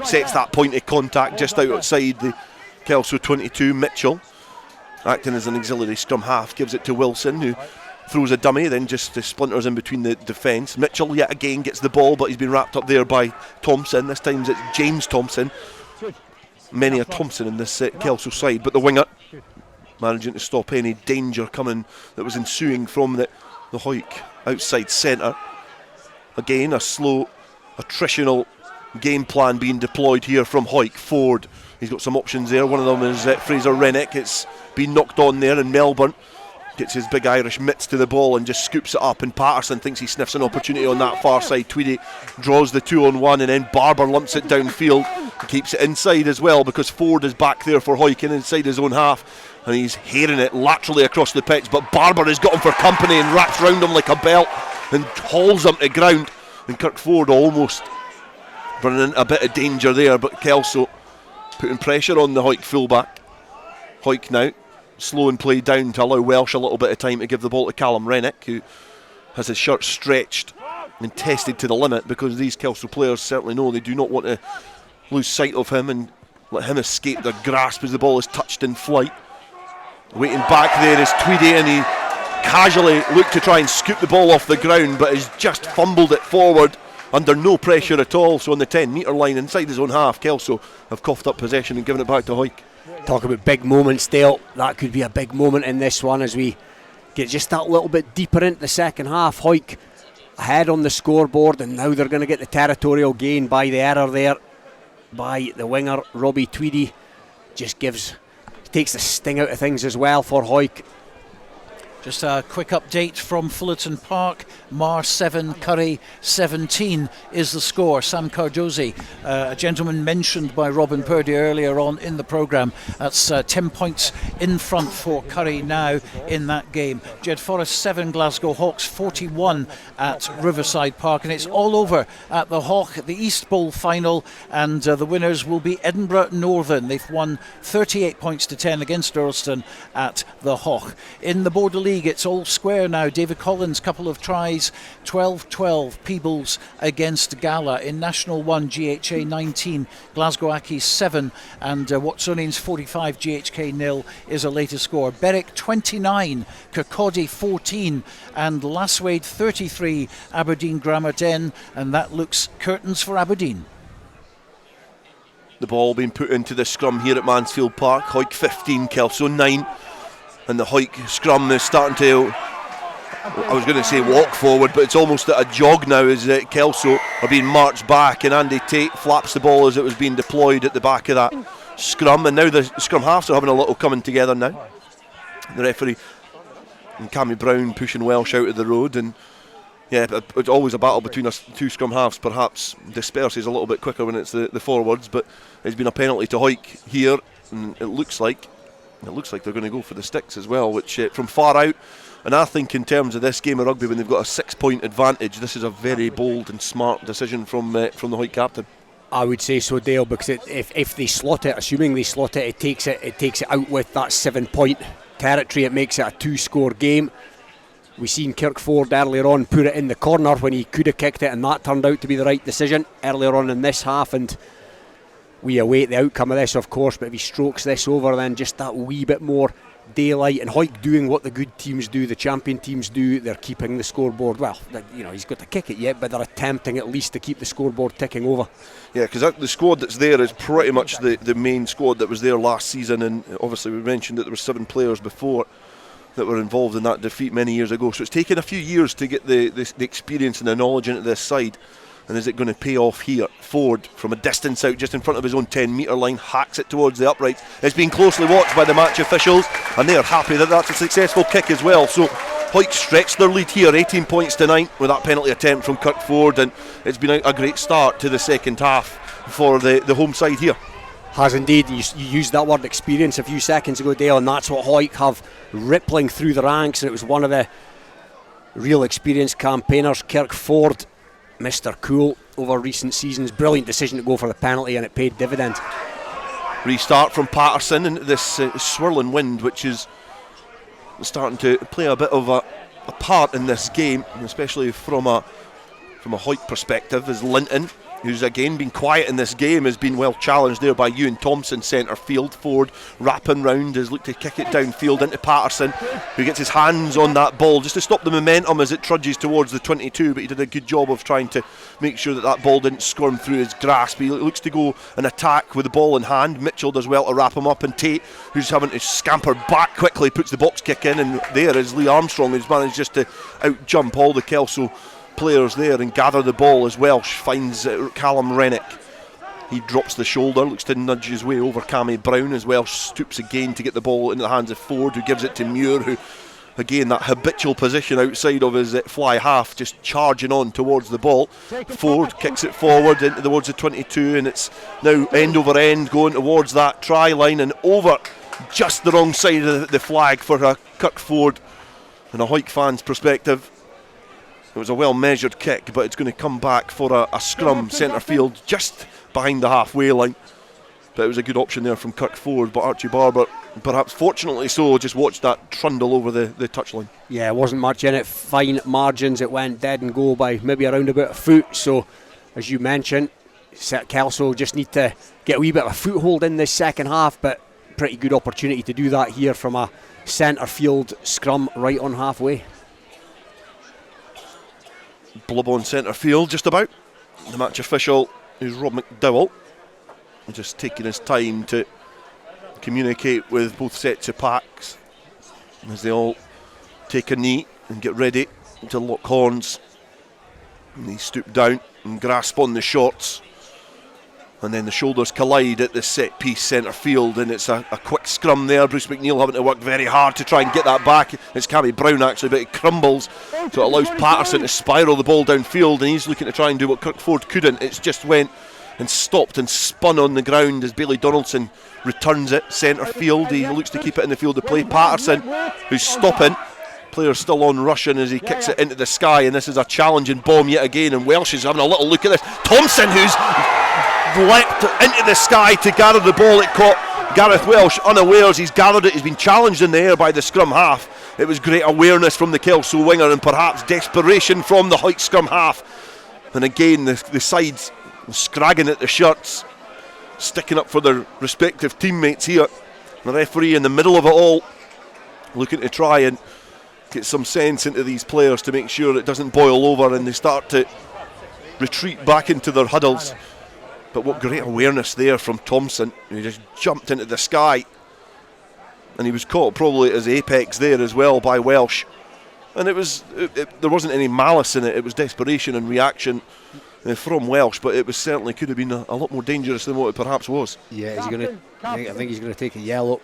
sets that point of contact just outside the Kelso 22. Mitchell, acting as an auxiliary scrum half, gives it to Wilson, who throws a dummy, then just splinters in between the defence. Mitchell yet again gets the ball, but he's been wrapped up there by Thompson. This time it's James Thompson. Many a Thompson in this Kelso side, but the winger managing to stop any danger coming that was ensuing from the Hawick outside centre. Again, a slow attritional game plan being deployed here from Hawick. Ford, he's got some options there. One of them is Fraser Rennick. It's been knocked on there, and Melbourne gets his big Irish mitts to the ball and just scoops it up, and Patterson thinks he sniffs an opportunity on that far side. Tweedy draws the 2-on-1, and then Barber lumps it downfield. He keeps it inside as well, because Ford is back there for Hawick and inside his own half, and he's herring it laterally across the pitch, but Barber has got him for company and wraps round him like a belt and hauls him to ground. And Kirkford almost running into a bit of danger there, but Kelso putting pressure on the Hawick fullback. Hawick now slowing play down to allow Welsh a little bit of time to give the ball to Callum Rennick, who has his shirt stretched and tested to the limit, because these Kelso players certainly know they do not want to lose sight of him and let him escape their grasp as the ball is touched in flight. Waiting back there is Tweedy, and he casually looked to try and scoop the ball off the ground, but has just fumbled it forward under no pressure at all. So on the 10 metre line inside his own half, Kelso have coughed up possession and given it back to Hawick. Talk about big moments, Dale. That could be a big moment in this one as we get just that little bit deeper into the second half. Hawick ahead on the scoreboard, and now they're going to get the territorial gain by the error there by the winger Robbie Tweedy. Just takes takes the sting out of things as well for Hawick. Just a quick update from Fullerton Park. Mar 7, Curry 17 is the score. Sam Cardozi, a gentleman mentioned by Robin Purdie earlier on in the programme. That's 10 points in front for Curry now in that game. Jed Forest 7, Glasgow Hawks 41 at Riverside Park. And it's all over at the Hawk, the East Bowl final. And the winners will be Edinburgh Northern. They've won 38 points to 10 against Earlston at the Hawk. In the Border League, it's all square now. David Collins, couple of tries, 12-12. Peebles against Gala. In National 1, GHA 19, Glasgow Accies 7, and Watsonians 45, GHK 0 is a later score. Berwick 29, Kirkcaldy 14, and Lasswade 33, Aberdeen Grammar 10, and that looks curtains for Aberdeen. The ball being put into the scrum here at Mansfield Park. Hawick 15, Kelso 9. And the Hawick scrum is starting to, I was going to say walk forward, but it's almost at a jog now as Kelso are being marched back, and Andy Tate flaps the ball as it was being deployed at the back of that scrum. And now the scrum halves are having a little coming together now. The referee and Cammy Brown pushing Welsh out of the road, and yeah, it's always a battle between us two scrum halves. Perhaps disperses a little bit quicker when it's the forwards, but it's been a penalty to Hawick here, and it looks like they're going to go for the sticks as well, which from far out. And I think in terms of this game of rugby, when they've got a 6-point advantage, this is a very bold and smart decision from the Hawick captain. I would say so, Dale, because if they slot it, assuming they slot it, it takes it out with that 7-point territory. It makes it a 2-score game. We seen Kirkford earlier on put it in the corner when he could have kicked it, and that turned out to be the right decision earlier on in this half. And we await the outcome of this, of course, but if he strokes this over, then just that wee bit more daylight, and Hawick doing what the good teams do, the champion teams do. They're keeping the scoreboard, well, he's got to kick it yet, but they're attempting at least to keep the scoreboard ticking over. Yeah, because the squad that's there is pretty much the main squad that was there last season, and obviously we mentioned that there were 7 players before that were involved in that defeat many years ago, so it's taken a few years to get the experience and the knowledge into this side. And is it going to pay off here? Ford, from a distance out just in front of his own 10-metre line, hacks it towards the uprights. It's being closely watched by the match officials, and they are happy that that's a successful kick as well. So Hawick stretched their lead here, 18 points to 9 with that penalty attempt from Kirkford, and it's been a great start to the second half for the home side here. Has indeed. You used that word experience a few seconds ago, Dale, and that's what Hawick have rippling through the ranks, and it was one of the real experienced campaigners, Kirkford, Mr. Cool over recent seasons. Brilliant decision to go for the penalty, and it paid dividends. Restart from Patterson into this swirling wind, which is starting to play a bit of a part in this game, especially from a Hawick perspective, as Linton, who's again been quiet in this game, has been well challenged there by Ewan Thompson, centre field. Ford wrapping round, has looked to kick it downfield into Patterson, who gets his hands on that ball just to stop the momentum as it trudges towards the 22, but he did a good job of trying to make sure that ball didn't squirm through his grasp. He looks to go and attack with the ball in hand. Mitchell does well to wrap him up, and Tate, who's having to scamper back quickly, puts the box kick in, and there is Lee Armstrong, who's managed just to out-jump all the Kelso players there and gather the ball as Welsh finds Callum Rennick. He drops the shoulder, looks to nudge his way over Cammy Brown as Welsh stoops again to get the ball into the hands of Ford, who gives it to Muir, who again that habitual position outside of his fly half, just charging on towards the ball. Ford kicks it forward into towards the 22, and it's now end over end going towards that try line and over just the wrong side of the flag for Kirkford. And a Hawick fan's perspective, it was a well measured kick, but it's going to come back for a scrum centre field just behind the halfway line. But it was a good option there from Kirkford, but Archie Barber, perhaps fortunately so, just watched that trundle over the touchline. Yeah, it wasn't much in it, fine margins, it went dead and go by maybe around about a foot. So as you mentioned, Kelso just need to get a wee bit of a foothold in this second half, but pretty good opportunity to do that here from a centre field scrum right on halfway. Blub on centre field just about. The match official is Rob McDowell, just taking his time to communicate with both sets of packs as they all take a knee and get ready to lock horns. And they stoop down and grasp on the shorts And then the shoulders collide at the set piece centre field, and it's a quick scrum there. Bruce McNeil having to work very hard to try and get that back. It's Cammy Brown actually, but it crumbles, so it allows Patterson to spiral the ball downfield, and he's looking to try and do what Kirkford couldn't. It's just went and stopped and spun on the ground as Bailey Donaldson returns it centre field. He looks to keep it in the field of play. Patterson, who's stopping. Players still on rushing as he kicks it into the sky, and this is a challenging bomb yet again, and Welsh is having a little look at this. Thompson, who's leapt into the sky to gather the ball. It caught Gareth Welsh unawares. He's gathered it. He's been challenged in the air by the scrum half. It was great awareness from the Kelso winger and perhaps desperation from the Hawick scrum half. And again, the sides scragging at the shirts, sticking up for their respective teammates here. The referee in the middle of it all, looking to try and get some sense into these players to make sure it doesn't boil over and they start to retreat back into their huddles. But what great awareness there from Thompson, who just jumped into the sky, and he was caught probably at his apex there as well by Welsh. And there wasn't any malice in it. It was desperation and reaction from Welsh, but it was certainly could have been a lot more dangerous than what it perhaps was. Yeah, I think he's going to take a yellow.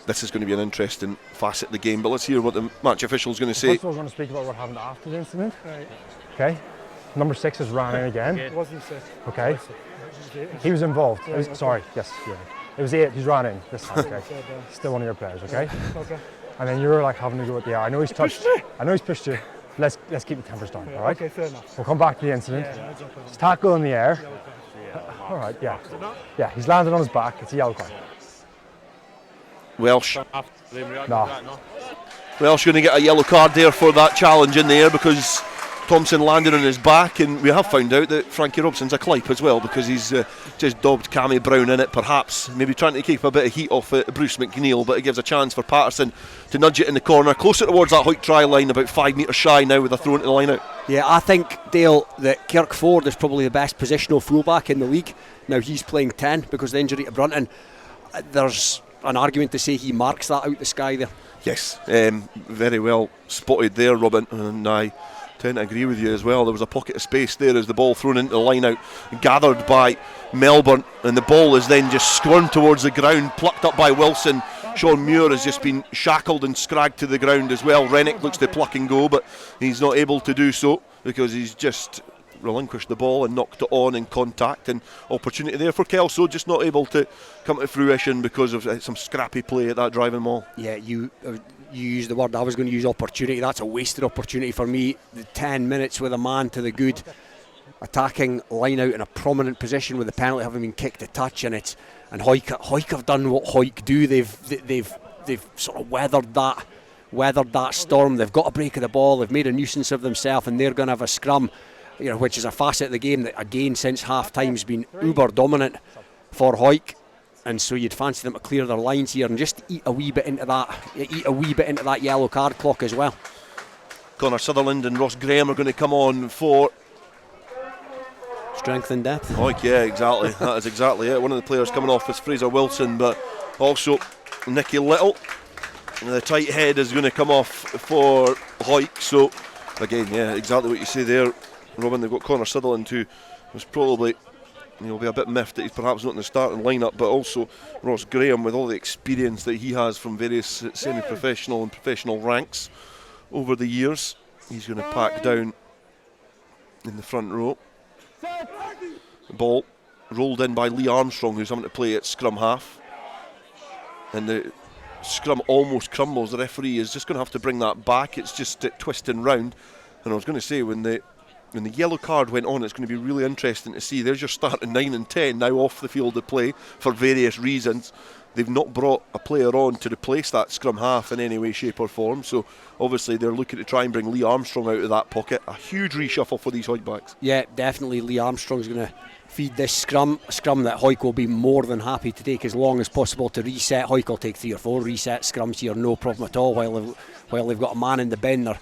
This is going to be an interesting facet of the game, but let's hear what the match official is going to say. First of all, we're going to speak about what happened after the incident. Right. Okay. Number 6 is ran in again. It wasn't 6. Okay. He was involved. Sorry. Yes. Yeah. It was 8. He's ran in this time. Okay. Still one of your players. Okay. Okay. And then you're like having to go at the air. I know he's touched. I know he's pushed you. Let's keep the tempers down. All right. Okay. Fair enough. We'll come back to the incident. His tackle in the air. All right. Yeah. Yeah. He's landed on his back. It's a yellow card. Welsh. No. Welsh going to get a yellow card there for that challenge in the air because Thompson landed on his back, and we have found out that Frankie Robson's a clipe as well because he's just dobbed Cammy Brown in it, perhaps maybe trying to keep a bit of heat off Bruce McNeil, but it gives a chance for Patterson to nudge it in the corner closer towards that Hawick try line, about 5 metres shy now with a throw into the line out. Yeah, I think, Dale, that Kirkford is probably the best positional fullback in the league. Now he's playing 10 because of the injury to Brunton. There's an argument to say he marks that out the sky there. Yes, very well spotted there, Robin, and I tend to agree with you as well. There was a pocket of space there as the ball thrown into the line out, gathered by Melbourne, and the ball is then just squirmed towards the ground, plucked up by Wilson. Shawn Muir has just been shackled and scragged to the ground as well. Rennick looks to pluck and go, but he's not able to do so because he's just relinquished the ball and knocked it on in contact, and opportunity there for Kelso, just not able to come to fruition because of some scrappy play at that driving maul. Yeah, you used the word I was going to use, opportunity. That's a wasted opportunity for me. The 10 minutes with a man to the good, attacking line out in a prominent position with the penalty having been kicked a touch, and Hawick have done what Hawick do. They've sort of weathered that storm. They've got a break of the ball. They've made a nuisance of themselves, and they're going to have a scrum, which is a facet of the game that again since half time has been uber dominant for Hawick. And so you'd fancy them to clear their lines here and just eat a wee bit into that yellow card clock as well. Connor Sutherland and Ross Graham are going to come on for strength and depth. Oh yeah, exactly. That is exactly it. One of the players coming off is Fraser Wilson, but also Nicky Little. And the tight head is going to come off for Hawick. So again, yeah, exactly what you say there, Robin. They've got Connor Sutherland, who was probably be a bit miffed that he's perhaps not in the starting lineup, but also Ross Graham with all the experience that he has from various semi-professional and professional ranks over the years. He's going to pack down in the front row. The ball rolled in by Lee Armstrong, who's having to play at scrum half, and the scrum almost crumbles. The referee is just going to have to bring that back. It's just twisting round. And I was going to say, when the yellow card went on, it's going to be really interesting to see. There's your starting 9 and 10 now off the field of play for various reasons. They've not brought a player on to replace that scrum half in any way, shape or form. So obviously they're looking to try and bring Lee Armstrong out of that pocket. A huge reshuffle for these Hawick backs. Yeah, definitely Lee Armstrong's going to feed this scrum. A scrum that Hawick will be more than happy to take as long as possible to reset. Hawick will take 3 or 4 reset scrums here, no problem at all, while they've got a man in the bin. They're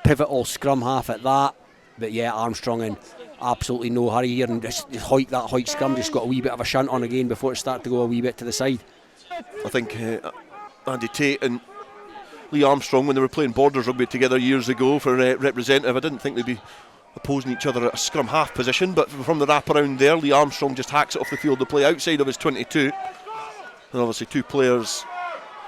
pivotal scrum half at that. But yeah, Armstrong in absolutely no hurry here, and that Hawick scrum just got a wee bit of a shunt on again before it started to go a wee bit to the side. I think Andy Tate and Lee Armstrong, when they were playing Borders rugby together years ago for representative, I didn't think they'd be opposing each other at a scrum half position, but from the wraparound there, Lee Armstrong just hacks it off the field to play outside of his 22. And obviously two players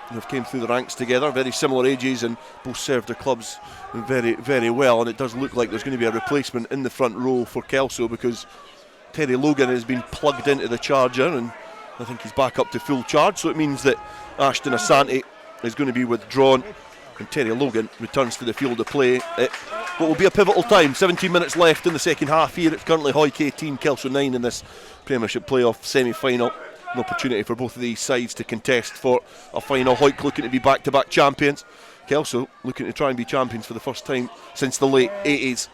who have came through the ranks together, very similar ages, and both served their clubs very, very well. And it does look like there's going to be a replacement in the front row for Kelso, because Terry Logan has been plugged into the charger, and I think he's back up to full charge. So it means that Ashton Asante is going to be withdrawn, and Terry Logan returns to the field of play at what will be a pivotal time. 17 minutes left in the second half here. It's currently Hawick 18, Kelso 9 in this Premiership Play-off semi-final. An opportunity for both of these sides to contest for a final. Hawick looking to be back-to-back champions. Kelso looking to try and be champions for the first time since the late 80s.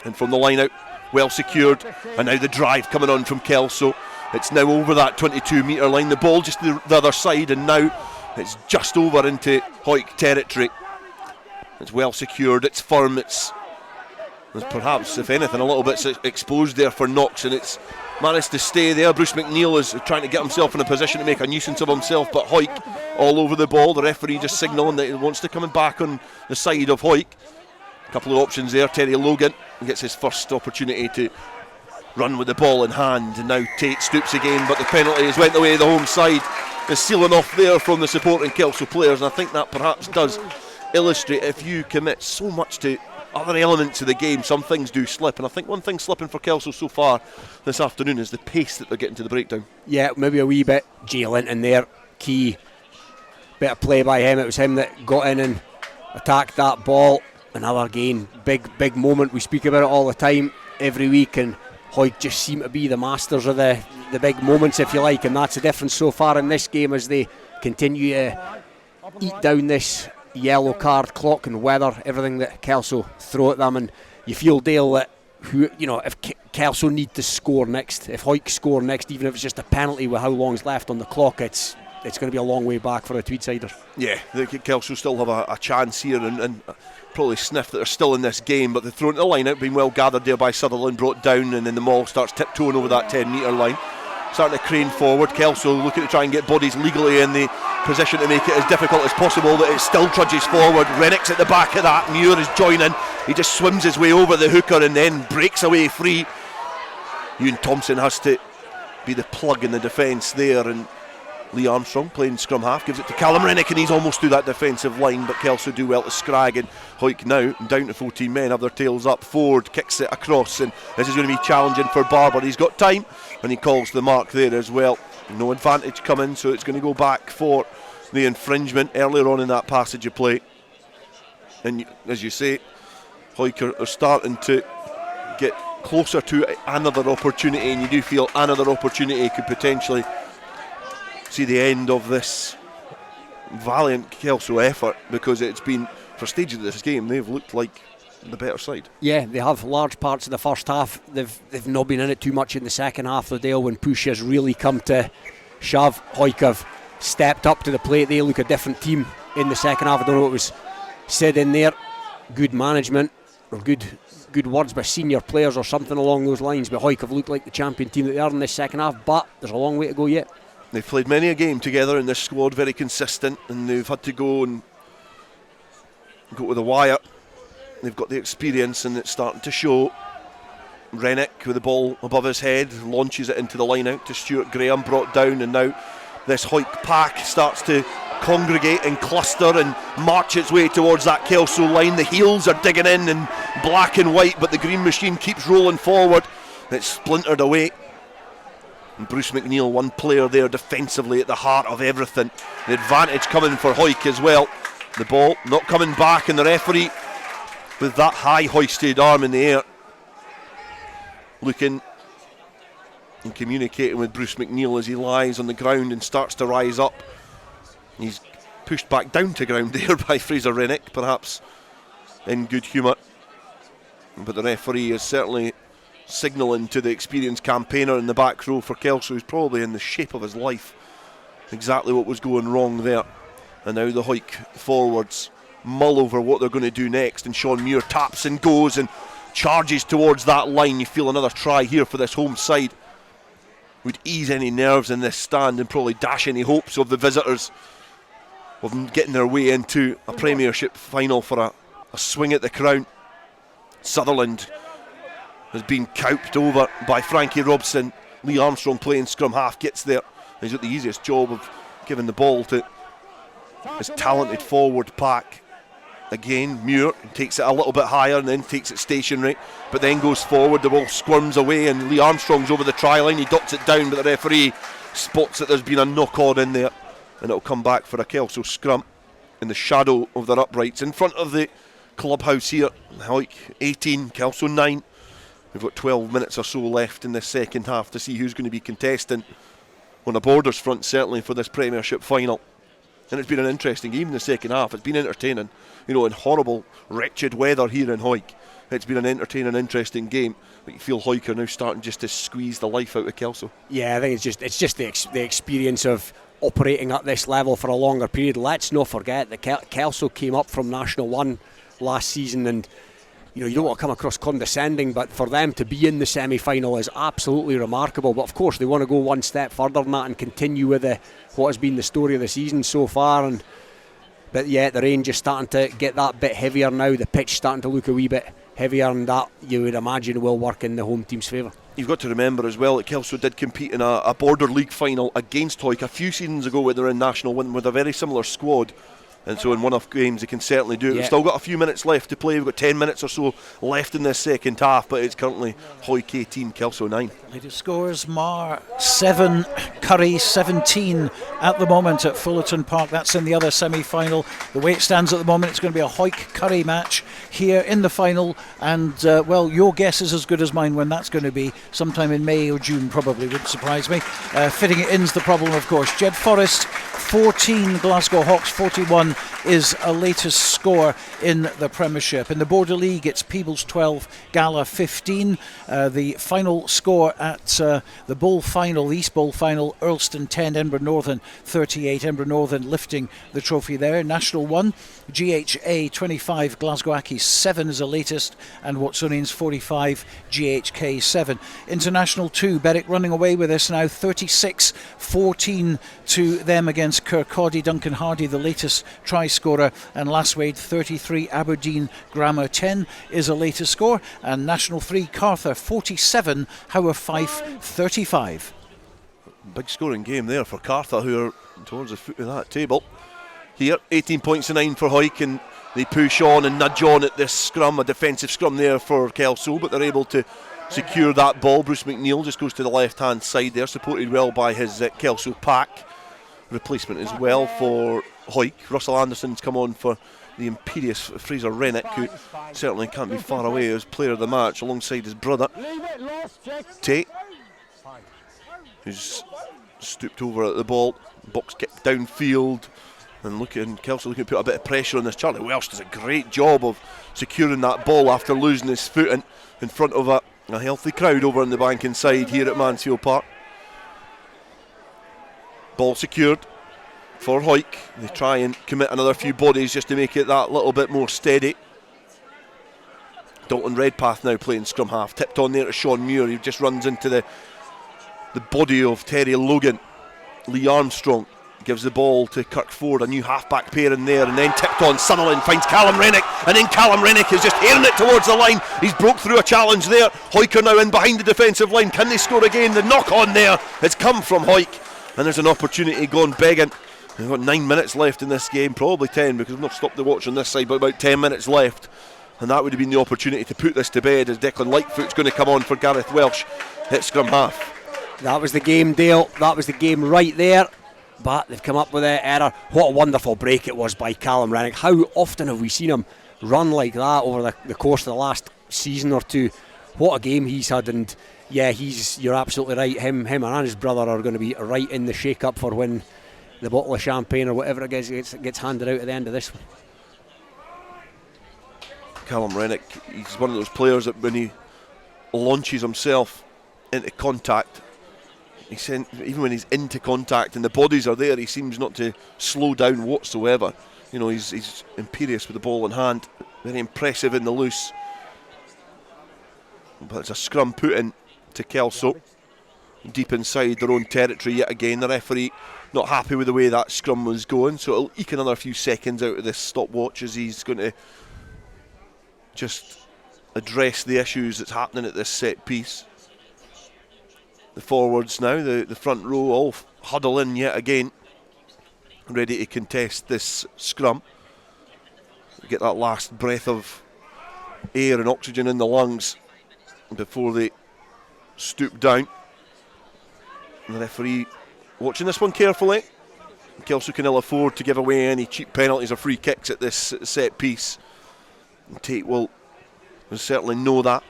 And from the line out, well secured. And now the drive coming on from Kelso. It's now over that 22-metre line. The ball just the other side, and now it's just over into Hawick territory. It's well secured, it's firm, it's perhaps, if anything, a little bit exposed there for Knox, and it's managed to stay there. Bruce McNeil is trying to get himself in a position to make a nuisance of himself, but Hawick all over the ball. The referee just signalling that he wants to come back on the side of Hawick. A couple of options there. Terry Logan gets his first opportunity to run with the ball in hand, and now Tate stoops again, but the penalty has went the way of the home side. Is sealing off there from the supporting Kelso players, and I think that perhaps does illustrate, if you commit so much to other elements of the game, some things do slip. And I think one thing slipping for Kelso so far this afternoon is the pace that they're getting to the breakdown. Yeah, maybe a wee bit. Jay Linton there, key bit of play by him. It was him that got in and attacked that ball. Another gain, big moment. We speak about it all the time, every week, and Hawick just seem to be the masters of the big moments, if you like, and that's the difference so far in this game as they continue to eat down this yellow card clock and weather everything that Kelso throw at them. And you feel, Dale, that if Kelso need to score next, if Hawick score next, even if it's just a penalty with how long's left on the clock, it's going to be a long way back for the Tweedsiders. Yeah, Kelso still have a chance here, and probably sniff that they're still in this game, but they're thrown to the line out, being well gathered there by Sutherland, brought down, and then the Maul starts tiptoeing over that 10-metre line, starting to crane forward. Kelso looking to try and get bodies legally in the position to make it as difficult as possible, but it still trudges forward. Rennick's at the back of that. Muir is joining. He just swims his way over the hooker and then breaks away free. Ewan Thompson has to be the plug in the defence there, and Lee Armstrong playing scrum half gives it to Callum Rennick, and he's almost through that defensive line, but Kelso do well to scrag, and Hawick now down to 14 men, have their tails up. Ford kicks it across, and this is going to be challenging for Barber. He's got time, and he calls the mark there as well. No advantage coming, so it's going to go back for the infringement earlier on in that passage of play. And as you say, Hawick are starting to get closer to another opportunity, and you do feel another opportunity could potentially see the end of this valiant Kelso effort, because it's been, for stages of this game, they've looked like the better side. Yeah, they have large parts of the first half. They've not been in it too much in the second half of the day when push has really come to shove. Hawick have stepped up to the plate. They look a different team in the second half. I don't know what was said in there. Good management or good words by senior players or something along those lines, but Hawick have looked like the champion team that they are in this second half, but there's a long way to go yet. They've played many a game together in this squad, very consistent, and they've had to go to the wire. They've got the experience, and it's starting to show. Rennick with the ball above his head launches it into the line out to Stuart Graham, brought down, and now this Hawick pack starts to congregate and cluster and march its way towards that Kelso line. The heels are digging in black and white, but the green machine keeps rolling forward. It's splintered away. And Bruce McNeil, one player there defensively at the heart of everything. The advantage coming for Hawick as well. The ball not coming back, and the referee with that high hoisted arm in the air, looking and communicating with Bruce McNeil as he lies on the ground and starts to rise up. He's pushed back down to ground there by Fraser Rennick, perhaps in good humour. But the referee is certainly signalling to the experienced campaigner in the back row for Kelso, who's probably in the shape of his life, exactly what was going wrong there. And now the Hawick forwards mull over what they're going to do next, and Shawn Muir taps and goes and charges towards that line. You feel another try here for this home side would ease any nerves in this stand and probably dash any hopes of the visitors of getting their way into a Premiership final for a swing at the crown. Sutherland has been cowped over by Frankie Robson. Lee Armstrong playing scrum half gets there. He's got the easiest job of giving the ball to his talented forward pack. Again, Muir takes it a little bit higher and then takes it stationary, but then goes forward. The ball squirms away and Lee Armstrong's over the try line. He dots it down, but the referee spots that there's been a knock-on in there, and it'll come back for a Kelso scrum in the shadow of their uprights in front of the clubhouse here. Hawick 18, Kelso 9. We've got 12 minutes or so left in this second half to see who's going to be contesting on the Borders front, certainly for this Premiership final. And it's been an interesting game in the second half. It's been entertaining, you know, in horrible, wretched weather here in Hawick. It's been an entertaining, interesting game. But you feel Hawick are now starting just to squeeze the life out of Kelso. Yeah, I think it's just the experience of operating at this level for a longer period. Let's not forget that Kelso came up from National 1 last season, and you don't want to come across condescending, but for them to be in the semi-final is absolutely remarkable. But of course they want to go one step further than that and continue with what has been the story of the season so far. But yeah, the rain just starting to get that bit heavier now. The pitch starting to look a wee bit heavier, and that you would imagine will work in the home team's favour. You've got to remember as well that Kelso did compete in a Border League final against Hawick a few seasons ago when they were in National 1 with a very similar squad. And so in one-off games they can certainly do it. We've still got a few minutes left to play. We've got 10 minutes or so left in this second half, but it's currently Hawick 18, Kelso 9. Latest scores: Mar 7, Curry 17 at the moment at Fullerton Park. That's in the other semi-final. The way it stands at the moment, it's going to be a Hawick-Curry match here in the final, and well, your guess is as good as mine when that's going to be. Sometime in May or June, probably, wouldn't surprise me. Fitting it in's the problem, of course. Jed Forest 14, Glasgow Hawks 41 is a latest score in the Premiership. In the Border League, it's Peebles 12, Gala 15. The final score at the Bowl final, the East Bowl final, Earlston 10, Edinburgh Northern 38. Edinburgh Northern lifting the trophy there. National 1, GHA 25, Glasgow Accies 7 is the latest, and Watsonians 45, GHK 7. International 2, Berwick running away with this now, 36-14 to them against Kirkcaldy. Duncan Hardy, the latest try scorer, and Lasswade 33, Aberdeen Grammar 10 is a latest score, and National 3, Carther 47, Howe Fife 35. Big scoring game there for Carther, who are towards the foot of that table. Here, 18 points to 9 for Hawick, and they push on and nudge on at this scrum, a defensive scrum there for Kelso, but they're able to secure that ball. Bruce McNeil just goes to the left-hand side there, supported well by his Kelso pack. Replacement as well for Hawick. Russell Anderson's come on for the imperious Fraser Rennick, who certainly can't be far away as player of the match alongside his brother Tate, who's stooped over at the ball. Box kick downfield, and Kelso looking to put a bit of pressure on this. Charlie Welsh does a great job of securing that ball after losing his footing in front of a healthy crowd over on the banking side here at Mansfield Park. Ball secured for Hawick. They try and commit another few bodies just to make it that little bit more steady. Dalton Redpath now playing scrum half. Tipped on there to Shawn Muir. He just runs into the body of Terry Logan. Lee Armstrong gives the ball to Kirk Ford, a new half-back pair in there, and then tipped on. Sunderland finds Callum Rennick, and then Callum Rennick is just airing it towards the line. He's broke through a challenge there. Hawick are now in behind the defensive line. Can they score again? The knock on there has come from Hawick, and there's an opportunity gone begging. We've got 9 minutes left in this game, probably 10 because we've not stopped the watch on this side, but about 10 minutes left, and that would have been the opportunity to put this to bed as Declan Lightfoot's going to come on for Gareth Welsh at scrum half. That was the game, Dale. That was the game right there. But they've come up with an error. What a wonderful break it was by Callum Rennick. How often have we seen him run like that over the course of the last season or two? What a game he's had. And yeah, you're absolutely right. Him and his brother are going to be right in the shake-up for when the bottle of champagne or whatever it is gets handed out at the end of this one. Callum Rennick, he's one of those players that when he launches himself into contact, even when he's into contact and the bodies are there, he seems not to slow down whatsoever. You know, he's imperious with the ball in hand, very impressive in the loose. But it's a scrum put in to Kelso, deep inside their own territory yet again. The referee not happy with the way that scrum was going, so it'll eke another few seconds out of this stopwatch as he's going to just address the issues that's happening at this set piece. The forwards now, the front row, all huddle in yet again, ready to contest this scrum. Get that last breath of air and oxygen in the lungs before they stoop down. And the referee watching this one carefully. Kelso can ill afford to give away any cheap penalties or free kicks at this set piece. And Tate will certainly know that.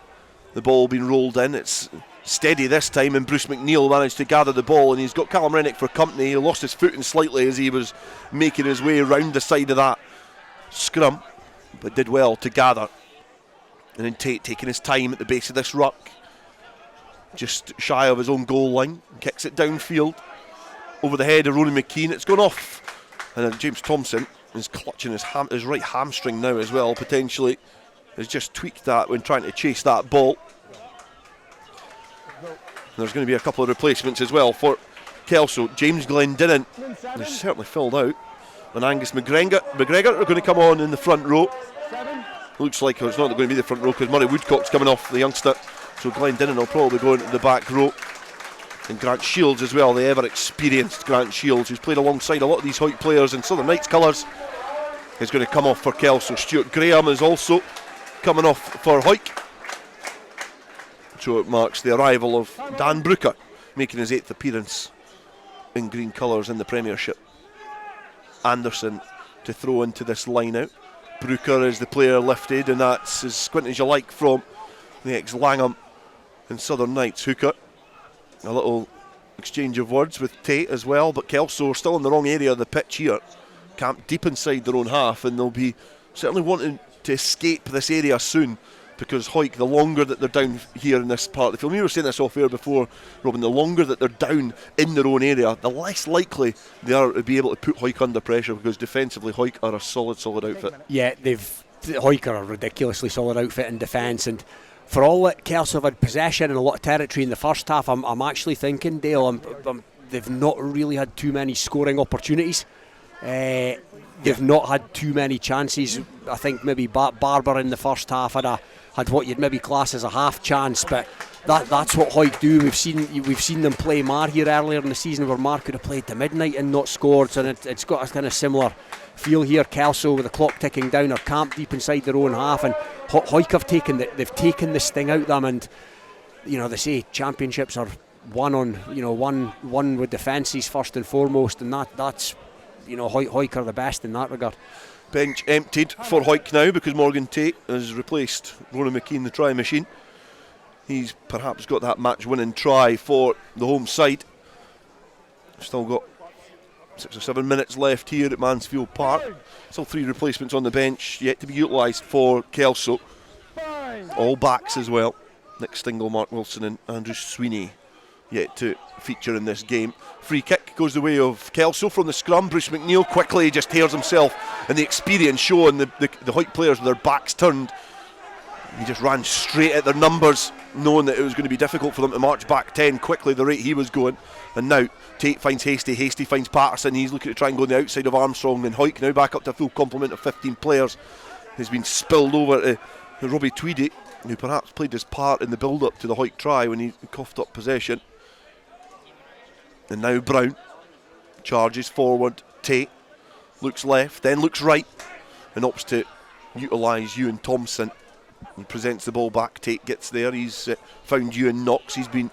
The ball being rolled in, it's steady this time, and Bruce McNeil managed to gather the ball, and he's got Callum Rennick for company. He lost his footing slightly as he was making his way around the side of that scrum, but did well to gather. And then Tate taking his time at the base of this ruck, just shy of his own goal line, kicks it downfield over the head of Ronan McKean. It's gone off, and then James Thompson is clutching his right hamstring now as well, potentially. Has just tweaked that when trying to chase that ball. There's going to be a couple of replacements as well for Kelso. James Glendinning is certainly filled out, and Angus McGregor are going to come on in the front row. Looks like it's not going to be the front row because Murray Woodcock's coming off, the youngster, so Glendinning will probably go into the back row. And Grant Shields as well, the ever experienced Grant Shields, who's played alongside a lot of these Hawick players in Southern Knights colours, is going to come off for Kelso. Stuart Graham is also coming off for Hawick. So it marks the arrival of Dan Brooker, making his 8th appearance in green colours in the Premiership. Anderson to throw into this line out. Brooker is the player lifted, and that's as squint as you like from the ex-Langham and Southern Knights hooker. A little exchange of words with Tate as well, but Kelso are still in the wrong area of the pitch here. Camped deep inside their own half, and they'll be certainly wanting to escape this area soon, because Hawick, the longer that they're down here in this part of the field, we were saying this off air before, Robin, the longer that they're down in their own area, the less likely they are to be able to put Hawick under pressure, because defensively Hawick are a solid outfit. Yeah, Hawick are a ridiculously solid outfit in defence, and for all that Kelso have had possession and a lot of territory in the first half, I'm actually thinking, Dale, they've not really had too many scoring opportunities. They've not had too many chances. I think maybe Barber in the first half had what you'd maybe class as a half chance, but that's what Hawick do. We've seen them play Mar here earlier in the season, where Mar could have played to midnight and not scored, and it's got a kind of similar feel here. Kelso with the clock ticking down are camped deep inside their own half, and Hawick have taken the sting out of them. And they say championships are won with defences first and foremost, and that's Hawick are the best in that regard. Bench emptied for Hawick now because Morgan Tate has replaced Ronan McKean, the try machine. He's perhaps got that match-winning try for the home side. Still got 6 or 7 minutes left here at Mansfield Park. Still 3 replacements on the bench yet to be utilised for Kelso. All backs as well. Nick Stingle, Mark Wilson and Andrew Sweeney yet to feature in this game. Free kick goes the way of Kelso from the scrum. Bruce McNeil quickly just tears himself, and the experience showing the Hawick players with their backs turned. He just ran straight at their numbers, knowing that it was going to be difficult for them to march back 10 quickly the rate he was going. And now Tate finds Hasty finds Patterson. He's looking to try and go on the outside of Armstrong. And Hawick now back up to a full complement of 15 players. He's been spilled over to Robbie Tweedy, who perhaps played his part in the build-up to the Hawick try when he coughed up possession. And now Brown charges forward. Tate looks left, then looks right, and opts to utilise Ewan Thompson. He presents the ball back. Tate gets there. He's found Ewan Knox. He's been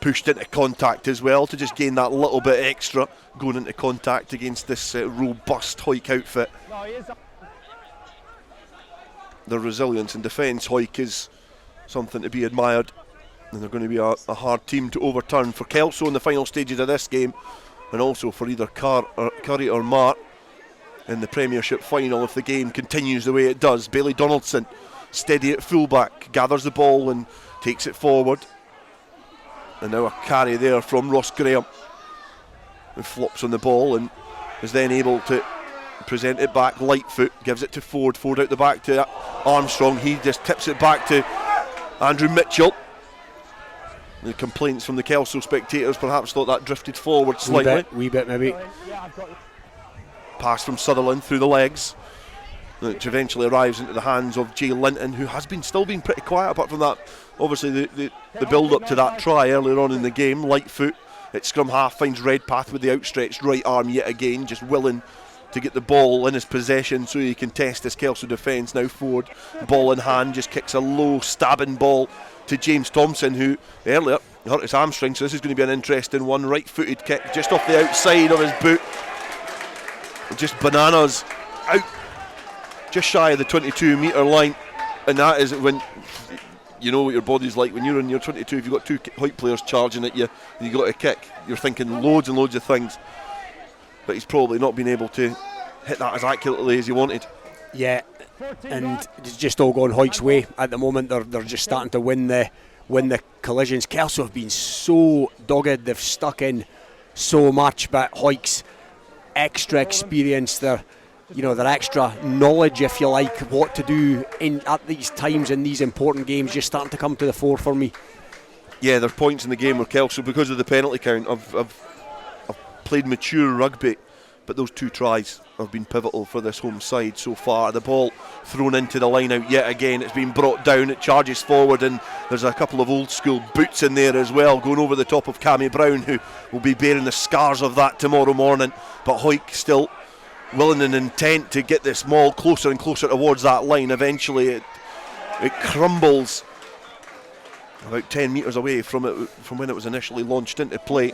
pushed into contact as well to just gain that little bit extra going into contact against this robust Hawick outfit. Their resilience in defence, Hawick, is something to be admired. And they're going to be a hard team to overturn for Kelso in the final stages of this game, and also for either Curry or Mark in the Premiership final if the game continues the way it does. Bailey Donaldson, steady at fullback, gathers the ball and takes it forward. And now a carry there from Ross Graham, who flops on the ball and is then able to present it back. Lightfoot gives it to Ford. Ford out the back to Armstrong. He just tips it back to Andrew Mitchell. The complaints from the Kelso spectators perhaps thought that drifted forward slightly. Wee bit maybe. Pass from Sutherland through the legs. which eventually arrives into the hands of Jay Linton, who has still been pretty quiet apart from that. Obviously the build up to that try earlier on in the game. Lightfoot at scrum half finds Redpath with the outstretched right arm yet again, just willing to get the ball in his possession so he can test his Kelso defence. Now Ford, ball in hand, just kicks a low stabbing ball to James Thompson, who earlier hurt his hamstring, so this is going to be an interesting one. Right footed kick just off the outside of his boot, just bananas, out just shy of the 22 metre line. And that is when you know what your body's like when you're in your 22. If you've got two Hoyt players charging at you and you've got a kick, you're thinking loads and loads of things, but he's probably not been able to hit that as accurately as he wanted. Yeah, and it's just all going Hoyt's way at the moment. They're just starting to win the collisions. Kelso have been so dogged, they've stuck in so much, but Hoyt's extra experience, their extra knowledge, if you like, what to do at these times in these important games, just starting to come to the fore for me. Yeah, there are points in the game where Kelso, because of the penalty count, have played mature rugby, but those two tries have been pivotal for this home side so far. The ball thrown into the line out yet again. It's been brought down, it charges forward, and there's a couple of old school boots in there as well, going over the top of Cammy Brown, who will be bearing the scars of that tomorrow morning. But Hoyt still willing and intent to get this ball closer and closer towards that line. Eventually it crumbles about 10 metres away from when it was initially launched into play.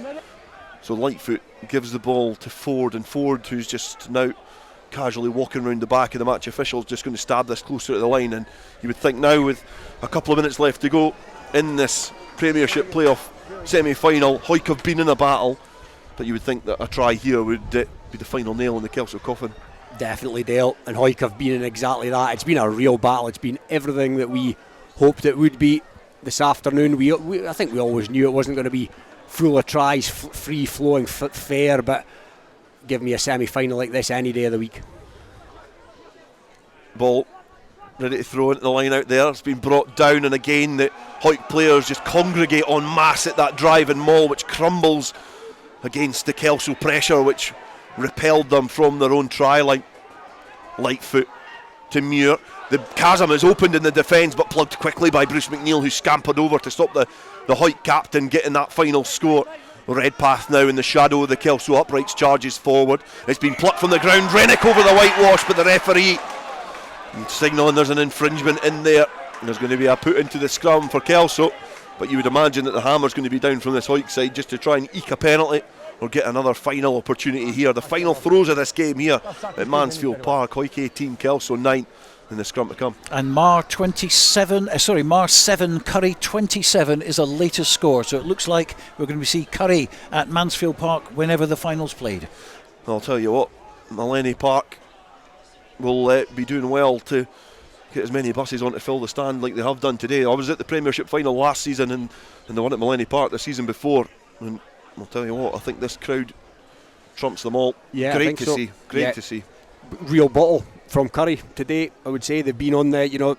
So Lightfoot gives the ball to Ford, and Ford, who's just now casually walking around the back of the match officials, just going to stab this closer to the line. And you would think now, with a couple of minutes left to go in this Premiership Play-off semi-final, Hoyt have been in a battle, but you would think that a try here would be the final nail in the Kelso coffin. Definitely, Dale, and Hoyt have been in exactly that. It's been a real battle. It's been everything that we hoped it would be this afternoon. I think we always knew it wasn't going to be full of tries, free-flowing, fair, but give me a semi-final like this any day of the week. Ball ready to throw into the line out there. It's been brought down, and again the Hoyt players just congregate en masse at that driving maul, which crumbles against the Kelso pressure, which repelled them from their own try line. Lightfoot to Muir. The chasm is opened in the defence, but plugged quickly by Bruce McNeil, who scampered over to stop the Hoyt captain getting that final score. Redpath now in the shadow of the Kelso uprights, charges forward. It's been plucked from the ground. Rennick over the whitewash, but the referee signalling there's an infringement in there. There's going to be a put into the scrum for Kelso, but you would imagine that the hammer's going to be down from this Hoyt side just to try and eke a penalty or get another final opportunity here. The final throws of this game here at Mansfield Park. Hoyt 18, Kelso 9 in the scrum to come. And Mar 7, Curry 27 is a latest score, so it looks like we're going to see Curry at Mansfield Park whenever the final's played. I'll tell you what, Maleny Park will be doing well to get as many buses on to fill the stand like they have done today. I was at the Premiership final last season and the one at Maleny Park the season before, and I'll tell you what, I think this crowd trumps them all. Yeah, great to so. see. Great to see. Real bottle from Curry today. I would say they've been on the,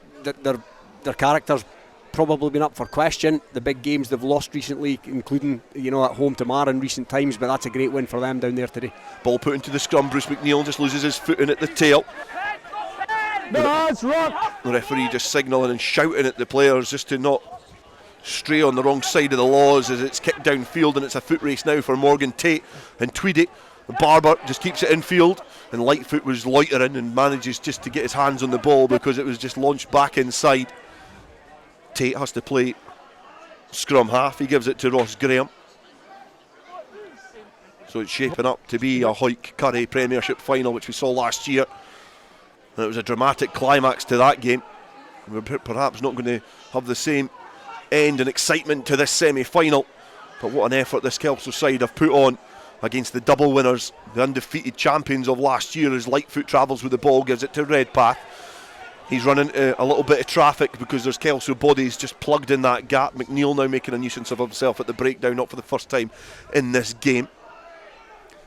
their characters probably been up for question. The big games they've lost recently, including at home to Mar in recent times, but that's a great win for them down there today. Ball put into the scrum. Bruce McNeil just loses his foot in at the tail. The referee just signalling and shouting at the players just to not stray on the wrong side of the laws as it's kicked downfield, and it's a foot race now for Morgan Tate and Tweedy. Barber just keeps it infield, and Lightfoot was loitering and manages just to get his hands on the ball because it was just launched back inside. Tate has to play scrum half. He gives it to Ross Graham. So it's shaping up to be a Hoyt-Curry Premiership final, which we saw last year. And it was a dramatic climax to that game. We're perhaps not going to have the same end and excitement to this semi-final, but what an effort this Kelso side have put on against the double winners, the undefeated champions of last year, as Lightfoot travels with the ball, gives it to Redpath. He's running a little bit of traffic because there's Kelso bodies just plugged in that gap. McNeil now making a nuisance of himself at the breakdown, not for the first time in this game.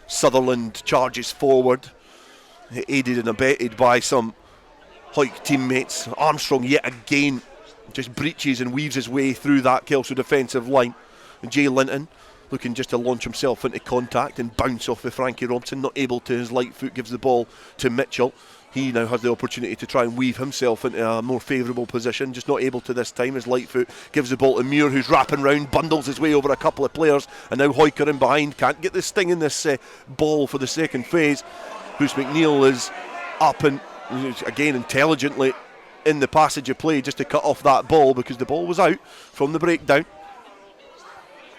Sutherland charges forward, aided and abetted by some Hoyt teammates. Armstrong yet again just breaches and weaves his way through that Kelso defensive line. And Jay Linton looking just to launch himself into contact and bounce off with Frankie Robson, not able to. His Lightfoot gives the ball to Mitchell. He now has the opportunity to try and weave himself into a more favourable position, just not able to this time as Lightfoot gives the ball to Muir, who's wrapping round, bundles his way over a couple of players, and now Hawick are in behind, can't get the sting in this ball for the second phase. Bruce McNeil is up and again intelligently in the passage of play just to cut off that ball because the ball was out from the breakdown.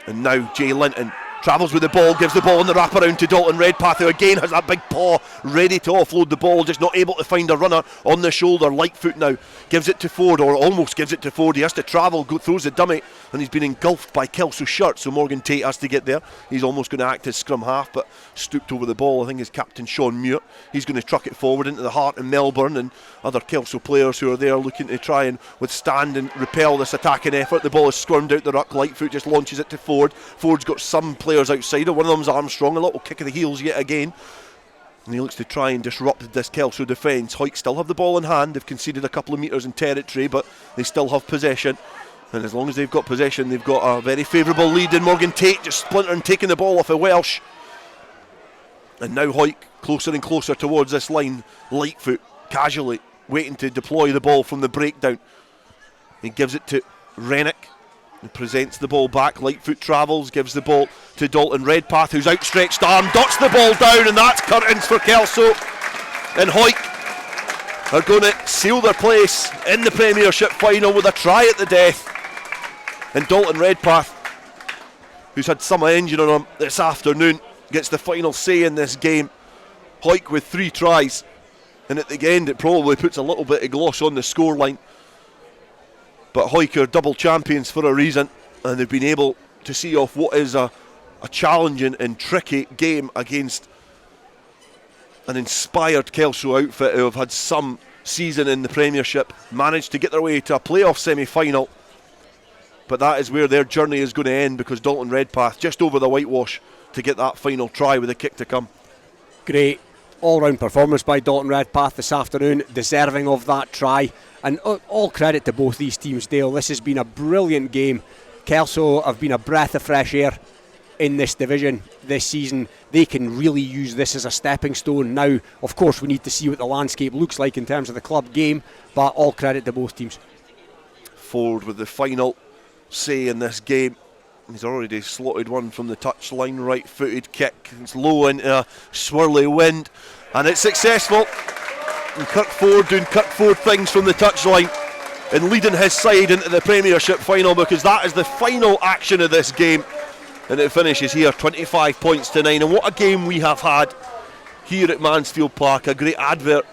And now Jay Linton travels with the ball, gives the ball in the wraparound to Dalton Redpath, who again has that big paw ready to offload the ball, just not able to find a runner on the shoulder. Lightfoot now gives it to Ford, or almost gives it to Ford. He has to travel, throws the dummy, and he's been engulfed by Kelso's shirt, so Morgan Tate has to get there. He's almost going to act as scrum half, but stooped over the ball, I think, is captain Shawn Muir. He's going to truck it forward into the Heart and Melbourne and other Kelso players who are there looking to try and withstand and repel this attacking effort. The ball is squirmed out the ruck. Lightfoot just launches it to Ford. Ford's got some players outside her. One of them's Armstrong, a little kick of the heels yet again. And he looks to try and disrupt this Kelso defence. Hawick still have the ball in hand. They've conceded a couple of metres in territory, but they still have possession. And as long as they've got possession, they've got a very favourable lead. And Morgan Tate just splintering, taking the ball off of Welsh. And now Hawick closer and closer towards this line. Lightfoot casually waiting to deploy the ball from the breakdown. He gives it to Rennick. He presents the ball back. Lightfoot travels, gives the ball to Dalton Redpath, whose outstretched arm dots the ball down, and that's curtains for Kelso. And Hawick are going to seal their place in the Premiership final with a try at the death. And Dalton Redpath, who's had some engine on him this afternoon, gets the final say in this game. Hawick with 3 tries, and at the end it probably puts a little bit of gloss on the scoreline. But Hawick are double champions for a reason, and they've been able to see off what is a challenging and tricky game against an inspired Kelso outfit who have had some season in the Premiership, managed to get their way to a playoff semi-final. But that is where their journey is going to end, because Dalton Redpath just over the whitewash to get that final try with a kick to come. Great all-round performance by Dalton Redpath this afternoon, deserving of that try. And all credit to both these teams, Dale. This has been a brilliant game. Kelso have been a breath of fresh air in this division this season. They can really use this as a stepping stone. Now, of course, we need to see what the landscape looks like in terms of the club game, but all credit to both teams. Ford with the final say in this game. He's already slotted one from the touchline, right-footed kick. It's low into a swirly wind, and it's successful. And Kirk Ford doing Kirk Ford things from the touchline and leading his side into the Premiership final, because that is the final action of this game, and it finishes here 25 points to 9. And what a game we have had here at Mansfield Park. A great advert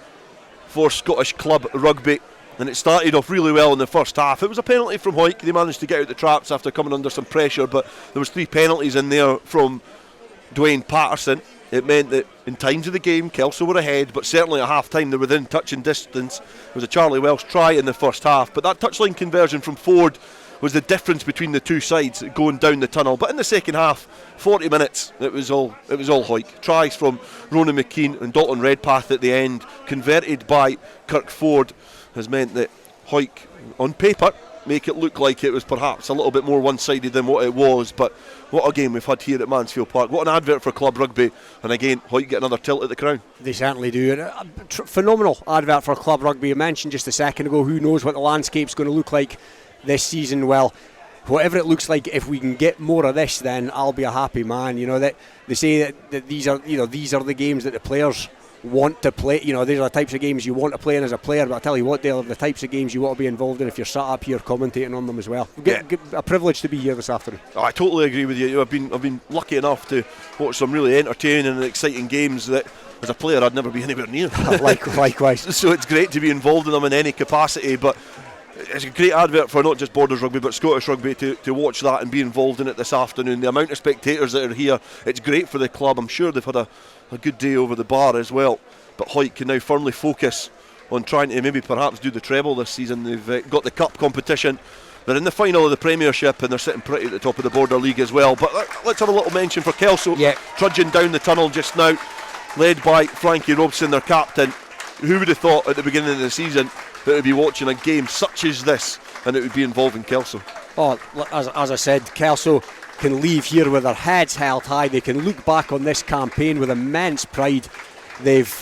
for Scottish club rugby, and it started off really well in the first half. It was a penalty from Hawick. They managed to get out the traps after coming under some pressure, but there was 3 penalties in there from Dwayne Patterson. It meant that in times of the game, Kelso were ahead, but certainly at half-time they were within touching distance. There was a Charlie Welsh try in the first half, but that touchline conversion from Ford was the difference between the two sides going down the tunnel. But in the second half, 40 minutes, it was all Hawick. Tries from Ronan McKean and Dalton Redpath at the end, converted by Kirk Ford, has meant that Hawick, on paper, make it look like it was perhaps a little bit more one-sided than what it was. But what a game we've had here at Mansfield Park. What an advert for club rugby. And again, Hawick get another tilt at the crown. They certainly do. And a phenomenal advert for club rugby. You mentioned just a second ago, who knows what the landscape's going to look like this season. Well, whatever it looks like, if we can get more of this, then I'll be a happy man. You know, that they say that these are the games that the players want to play. You know, these are the types of games you want to play in as a player, but I tell you what, Dale, the types of games you want to be involved in if you're sat up here commentating on them as well. A privilege to be here this afternoon. I totally agree with you. I've been lucky enough to watch some really entertaining and exciting games that as a player I'd never be anywhere near. Likewise. So it's great to be involved in them in any capacity, but it's a great advert for not just Borders Rugby but Scottish Rugby to watch that and be involved in it this afternoon. The amount of spectators that are here, it's great for the club. I'm sure they've had a good day over the bar as well, but Hawick can now firmly focus on trying to maybe perhaps do the treble this season. They've got the cup competition, they're in the final of the Premiership, and they're sitting pretty at the top of the Border League as well. But let's have a little mention for Kelso, trudging down the tunnel just now, led by Frankie Robson, their captain. Who would have thought at the beginning of the season that we'd be watching a game such as this and it would be involving Kelso? Oh, as I said, Kelso can leave here with their heads held high. They can look back on this campaign with immense pride. They've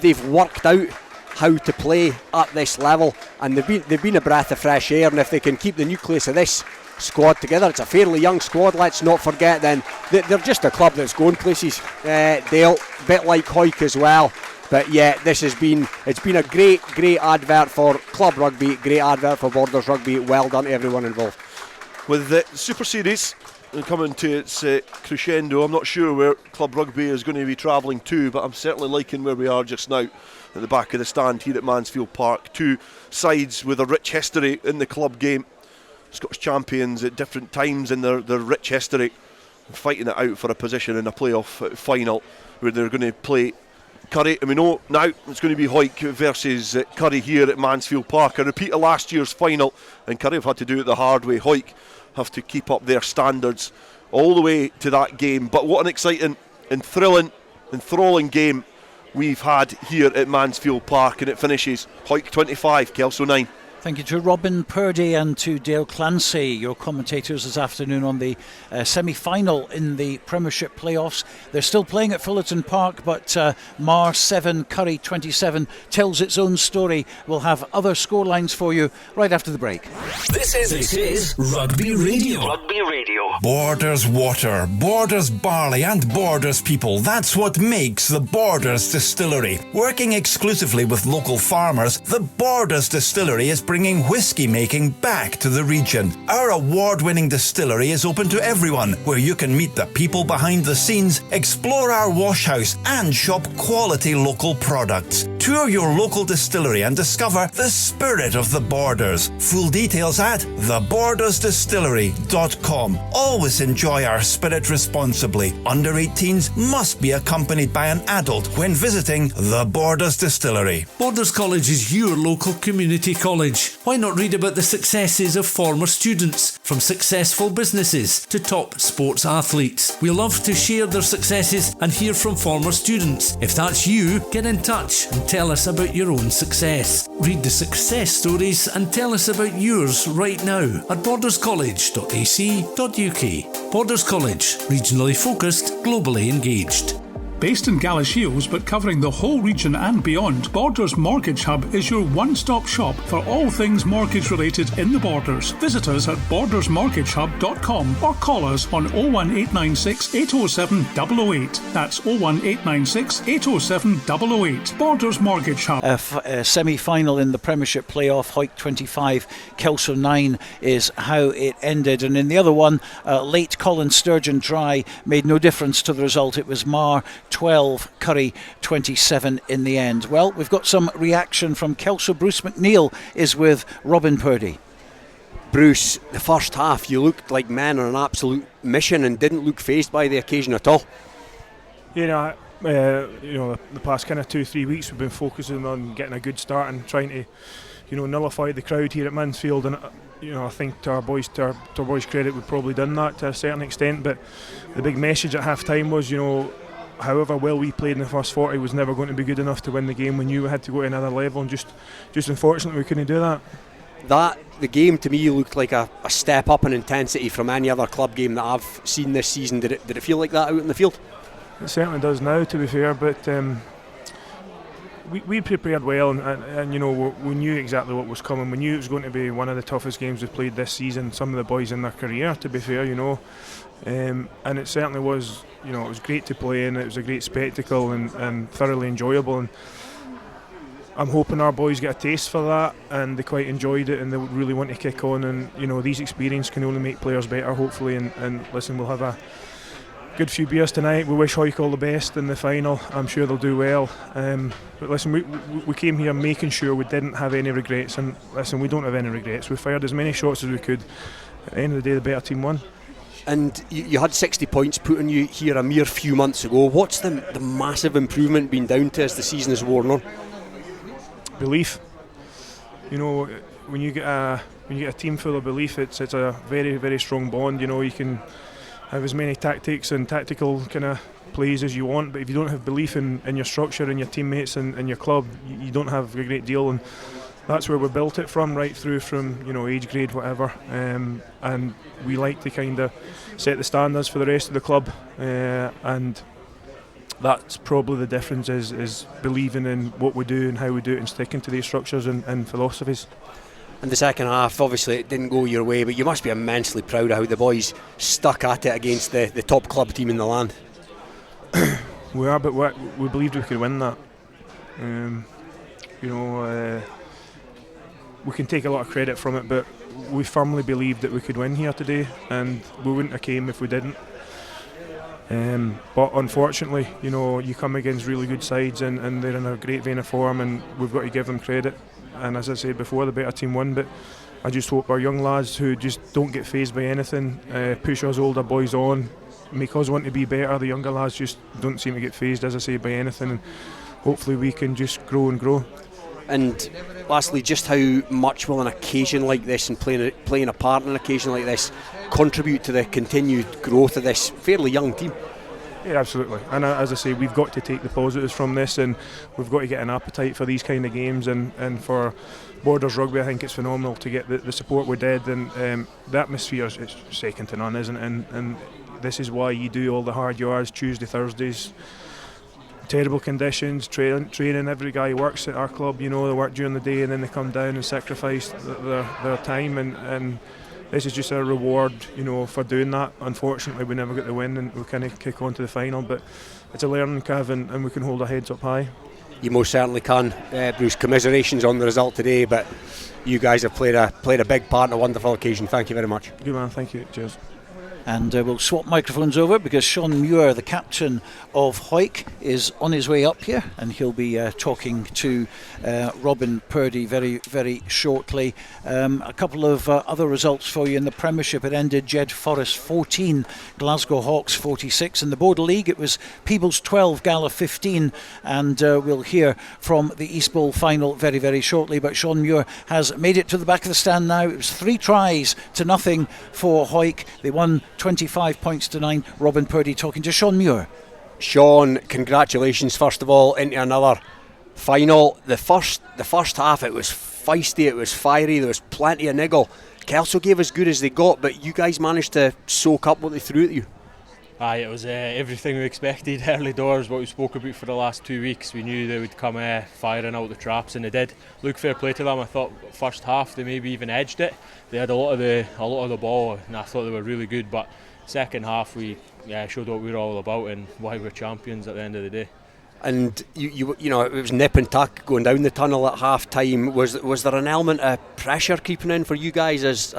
they've worked out how to play at this level, and they've been a breath of fresh air. And if they can keep the nucleus of this squad together, it's a fairly young squad, let's not forget, then they're just a club that's going places. Dale, a bit like Hawick as well. But yeah, it's been a great advert for club rugby, great advert for Borders Rugby. Well done to everyone involved. With the Super Series coming to its crescendo, I'm not sure where club rugby is going to be travelling to, but I'm certainly liking where we are just now at the back of the stand here at Mansfield Park. Two sides with a rich history in the club game, Scottish champions at different times in their rich history, fighting it out for a position in a playoff final where they're going to play Curry, and we know now it's going to be Hawick versus Curry here at Mansfield Park. A repeat of last year's final, and Curry have had to do it the hard way. Hawick have to keep up their standards all the way to that game. But what an exciting and thrilling, enthralling game we've had here at Mansfield Park, and it finishes Hawick 25, Kelso 9. Thank you to Robin Purdie and to Dale Clancy, your commentators this afternoon on the semi-final in the Premiership Play-offs. They're still playing at Fullerton Park, but Mar 7, Curry 27 tells its own story. We'll have other scorelines for you right after the break. This is Rugby Radio. Rugby Radio. Borders water, Borders barley and Borders people. That's what makes the Borders Distillery. Working exclusively with local farmers, the Borders Distillery is bringing whiskey making back to the region. Our award-winning distillery is open to everyone, where you can meet the people behind the scenes, explore our wash house and shop quality local products. Tour your local distillery and discover the spirit of the Borders. Full details at thebordersdistillery.com. Always enjoy our spirit responsibly. Under 18s must be accompanied by an adult when visiting the Borders Distillery. Borders College is your local community college. Why not read about the successes of former students, from successful businesses to top sports athletes? We love to share their successes and hear from former students. If that's you, get in touch and tell us about your own success. Read the success stories and tell us about yours right now at borderscollege.ac.uk. Borders College, regionally focused, globally engaged. Based in Galashiels but covering the whole region and beyond, Borders Mortgage Hub is your one-stop shop for all things mortgage related in the Borders. Visit us at bordersmortgagehub.com or call us on 01896 807 008. That's 01896 807 008. Borders Mortgage Hub. A semi-final in the Premiership Play-off, Hawick 25, Kelso 9 is how it ended. And in the other one, late Colin Sturgeon try made no difference to the result. It was Mar 12, Curry 27 in the end. Well, we've got some reaction from Kelso. Bruce McNeil is with Robin Purdie. Bruce, the first half you looked like men on an absolute mission and didn't look fazed by the occasion at all. The past kind of 2-3 weeks we've been focusing on getting a good start and trying to, nullify the crowd here at Mansfield, and I think to our boys' credit, we've probably done that to a certain extent. But the big message at half time was, however well we played in the first 40 was never going to be good enough to win the game. We knew we had to go to another level, and just unfortunately we couldn't do that. The game to me looked like a step up in intensity from any other club game that I've seen this season. Did it feel like that out in the field? It certainly does now, to be fair, but we prepared well, and we knew exactly what was coming. We knew it was going to be one of the toughest games we've played this season, some of the boys in their career, to be fair, and it certainly was. It was great to play in. It was a great spectacle and thoroughly enjoyable, and I'm hoping our boys get a taste for that and they quite enjoyed it and they really want to kick on, and these experiences can only make players better, hopefully, and listen, we'll have a good few beers tonight. We wish Hawick all the best in the final. I'm sure they'll do well, but listen, we came here making sure we didn't have any regrets, and listen, we don't have any regrets. We fired as many shots as we could. At the end of the day, the better team won. And you had 60 points put on you here a mere few months ago. What's the massive improvement been down to as the season has worn on? Belief. When you get a team full of belief, it's a very, very strong bond. You can have as many tactics and tactical kind of plays as you want, but if you don't have belief in your structure and your teammates and your club, you don't have a great deal. And that's where we built it from, right through from age grade, whatever, and we like to kind of set the standards for the rest of the club, and that's probably the difference, is believing in what we do and how we do it and sticking to these structures and philosophies. And the second half, obviously it didn't go your way, but you must be immensely proud of how the boys stuck at it against the top club team in the land. We are, but we believed we could win that. We can take a lot of credit from it, but we firmly believed that we could win here today, and we wouldn't have came if we didn't. But unfortunately, you come against really good sides and they're in a great vein of form, and we've got to give them credit. And as I said before, the better team won, but I just hope our young lads who just don't get fazed by anything, push us older boys on, make us want to be better. The younger lads just don't seem to get fazed, as I say, by anything, and hopefully we can just grow and grow. And lastly, just how much will an occasion like this and playing a part in an occasion like this contribute to the continued growth of this fairly young team? Yeah, absolutely. And as I say, we've got to take the positives from this, and we've got to get an appetite for these kind of games. And for Borders Rugby, I think it's phenomenal to get the support we did, and the atmosphere is second to none, isn't it? And this is why you do all the hard yards Tuesday, Thursdays. Terrible conditions, training. Every guy works at our club, they work during the day and then they come down and sacrifice their time, and this is just a reward, for doing that. Unfortunately, we never got the win and we kind of kick on to the final, but it's a learning curve, and we can hold our heads up high. You most certainly can. Bruce, commiserations on the result today, but you guys have played a big part in a wonderful occasion. Thank you very much. Good man, thank you. Cheers. And we'll swap microphones over because Shawn Muir, the captain of Hawick, is on his way up here, and he'll be talking to Robin Purdie very, very shortly. A couple of other results for you in the Premiership. It ended Jed Forest 14, Glasgow Hawks 46. In the Border League, it was Peebles 12, Gala 15, and we'll hear from the East Bowl final very, very shortly. But Shawn Muir has made it to the back of the stand now. It was 3 tries to nothing for Hawick. They won 25 points to 9. Robin Purdie talking to Shawn Muir. Shawn, congratulations first of all into another final. The first half, it was feisty, it was fiery, there was plenty of niggle. Kelso gave as good as they got, but you guys managed to soak up what they threw at you. Aye, it was everything we expected. Early doors, what we spoke about for the last 2 weeks. We knew they would come firing out the traps, and they did. Look, fair play to them. I thought first half they maybe even edged it. They had a lot of the ball, and I thought they were really good. But second half we showed what we were all about and why we're champions at the end of the day. And you it was nip and tuck going down the tunnel at half time. Was there an element of pressure creeping in for you guys as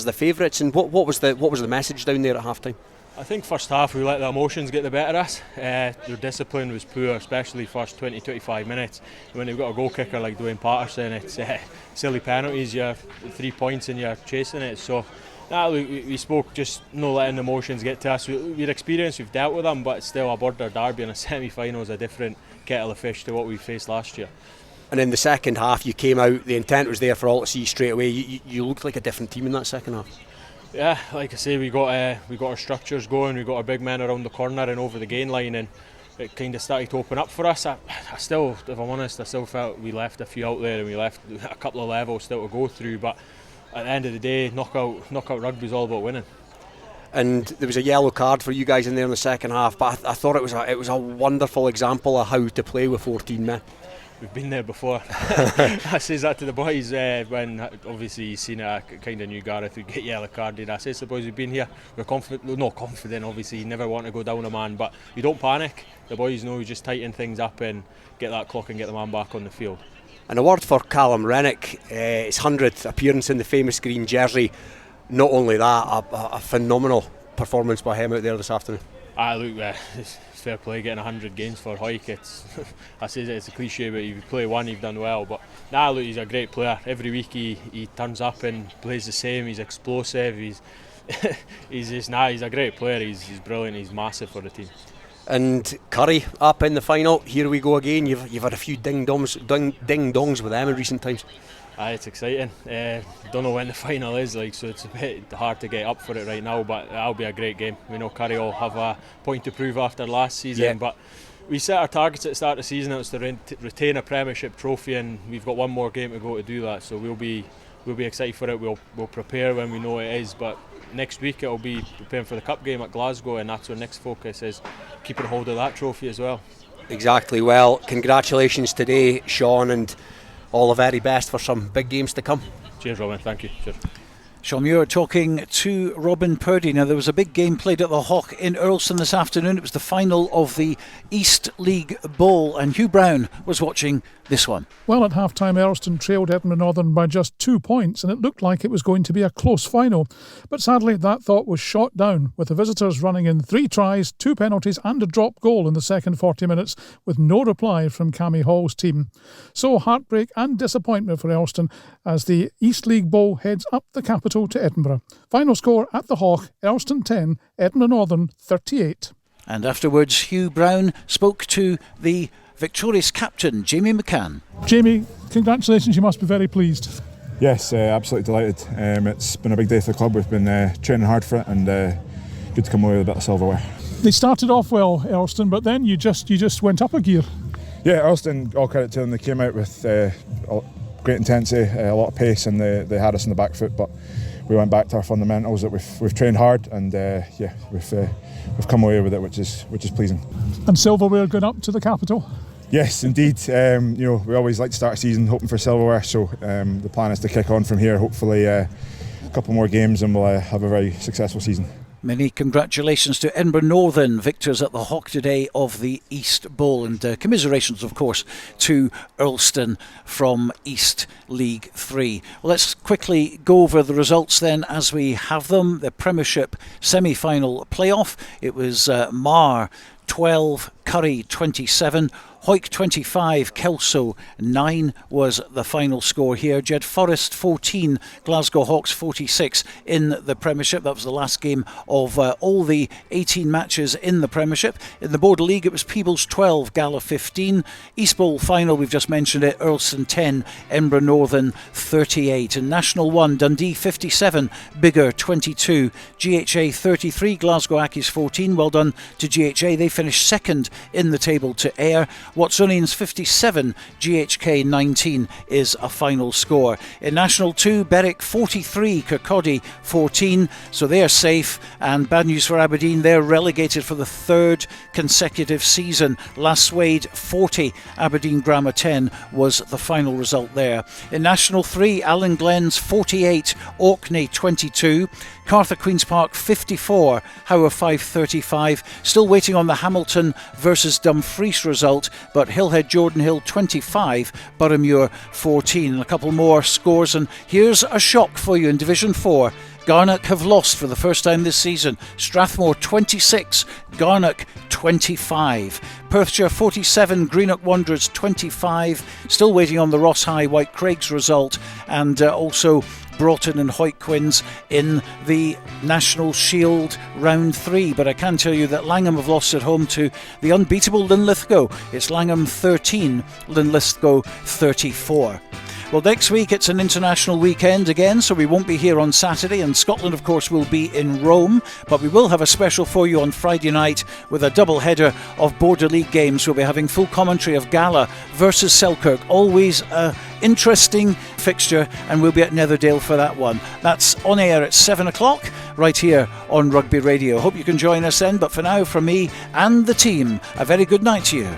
the favourites? And what was the message down there at half time? I think first half we let the emotions get the better of us. Their discipline was poor, especially first 20-25 minutes. When they've got a goal kicker like Dwayne Patterson, it's silly penalties, you're 3 points and you're chasing it. So we spoke just no letting the emotions get to us. We're experienced, we've dealt with them, but still a border derby and a semi-final is a different kettle of fish to what we faced last year. And in the second half you came out, the intent was there for all to see straight away. You looked like a different team in that second half. Yeah, like I say, we got our structures going, we got our big men around the corner and over the gain line, and it kind of started to open up for us. I still, if I'm honest, I still felt we left a few out there and we left a couple of levels still to go through, but at the end of the day, knockout rugby is all about winning. And there was a yellow card for you guys in there in the second half, but I thought it was a wonderful example of how to play with 14 men. We've been there before. I says that to the boys when obviously you've seen a kind of new Gareth who get yellow carded. I says to the boys, we've been here, we're confident obviously, you never want to go down a man, but you don't panic. The boys know you just tighten things up and get that clock and get the man back on the field. And a word for Callum Rennick, his 100th appearance in the famous green jersey. Not only that, a phenomenal performance by him out there this afternoon. It's fair play getting 100 games for Hawick. I say it's a cliche, but if you play one, you've done well. But he's a great player. Every week he turns up and plays the same. He's explosive. He's a great player. He's brilliant. He's massive for the team. And Curry up in the final. Here we go again. You've had a few ding dongs with them in recent times. It's exciting. Don't know when the final is, so it's a bit hard to get up for it right now, but that'll be a great game. We know Curry will have a point to prove after last season, but we set our targets at the start of the season. It was to retain a Premiership trophy, and we've got one more game to go to do that, so we'll be excited for it. We'll prepare when we know it is, but next week it'll be preparing for the cup game at Glasgow, and that's our next focus, is keeping a hold of that trophy as well. Exactly. Well, congratulations today, Shawn, and all the very best for some big games to come. Cheers, Robin. Thank you. Cheers. Shawn Muir talking to Robin Purdie. Now, there was a big game played at the Hawk in Earlston this afternoon. It was the final of the East League Bowl, and Hugh Brown was watching this one. Well, at half-time, Earlston trailed Edinburgh Northern by just 2 points, and it looked like it was going to be a close final. But sadly, that thought was shot down, with the visitors running in 3 tries, 2 penalties and a drop goal in the second 40 minutes, with no reply from Cammy Hall's team. So heartbreak and disappointment for Earlston as the East League Bowl heads up the capital to Edinburgh. Final score at the Hawk, Earlston 10, Edinburgh Northern 38. And afterwards, Hugh Brown spoke to the victorious captain, Jamie McCann. Jamie, congratulations, you must be very pleased. Yes, absolutely delighted. It's been a big day for the club. We've been training hard for it, and good to come away with a bit of silverware. They started off well, Earlston, but then you just went up a gear. Yeah, Earlston, all credit to them. They came out with great intensity, a lot of pace, and they had us in the back foot, but we went back to our fundamentals that we've trained hard, and we've come away with it, which is pleasing. And silverware going up to the capital? Yes, indeed. We always like to start a season hoping for silverware, so the plan is to kick on from here. Hopefully a couple more games and we'll have a very successful season. Many congratulations to Edinburgh Northern, victors at the Hawk today of the East Bowl, and commiserations, of course, to Earlston from East League 3. Well, let's quickly go over the results then as we have them. The Premiership semi-final playoff. It was Mar 12, Curry 27, Hawick 25, Kelso 9 was the final score here. Jed Forest 14, Glasgow Hawks 46 in the Premiership. That was the last game of all the 18 matches in the Premiership. In the Border League, it was Peebles 12, Gala 15. East Bowl final, we've just mentioned it, Earlston 10, Edinburgh Northern 38. In National 1, Dundee 57, Biggar 22, GHA 33, Glasgow Accies 14. Well done to GHA. They finished second in the table to Ayr. Watsonians 57, GHK 19 is a final score. In National 2, Berwick 43, Kirkcaldy 14, so they're safe. And bad news for Aberdeen, they're relegated for the third consecutive season. Lasswade 40, Aberdeen Grammar 10 was the final result there. In National 3, Allen Glens 48, Orkney 22, Cartha Queen's Park 54, Howe 535. Still waiting on the Hamilton versus Dumfries result, but Hillhead Jordan Hill 25, Boroughmuir 14. And a couple more scores, and here's a shock for you in Division 4. Garnock have lost for the first time this season. Strathmore 26, Garnock 25. Perthshire 47, Greenock Wanderers 25. Still waiting on the Ross High White Craigs result, and also Broughton and Hawick Quins in the National Shield round 3. But I can tell you that Langham have lost at home to the unbeatable Linlithgow. It's Langham 13, Linlithgow 34. Well, next week it's an international weekend again, so we won't be here on Saturday, and Scotland, of course, will be in Rome, but we will have a special for you on Friday night with a double header of Border League games. We'll be having full commentary of Gala versus Selkirk, always an interesting fixture, and we'll be at Netherdale for that one. That's on air at 7 o'clock right here on Rugby Radio. Hope you can join us then, but for now, from me and the team, a very good night to you.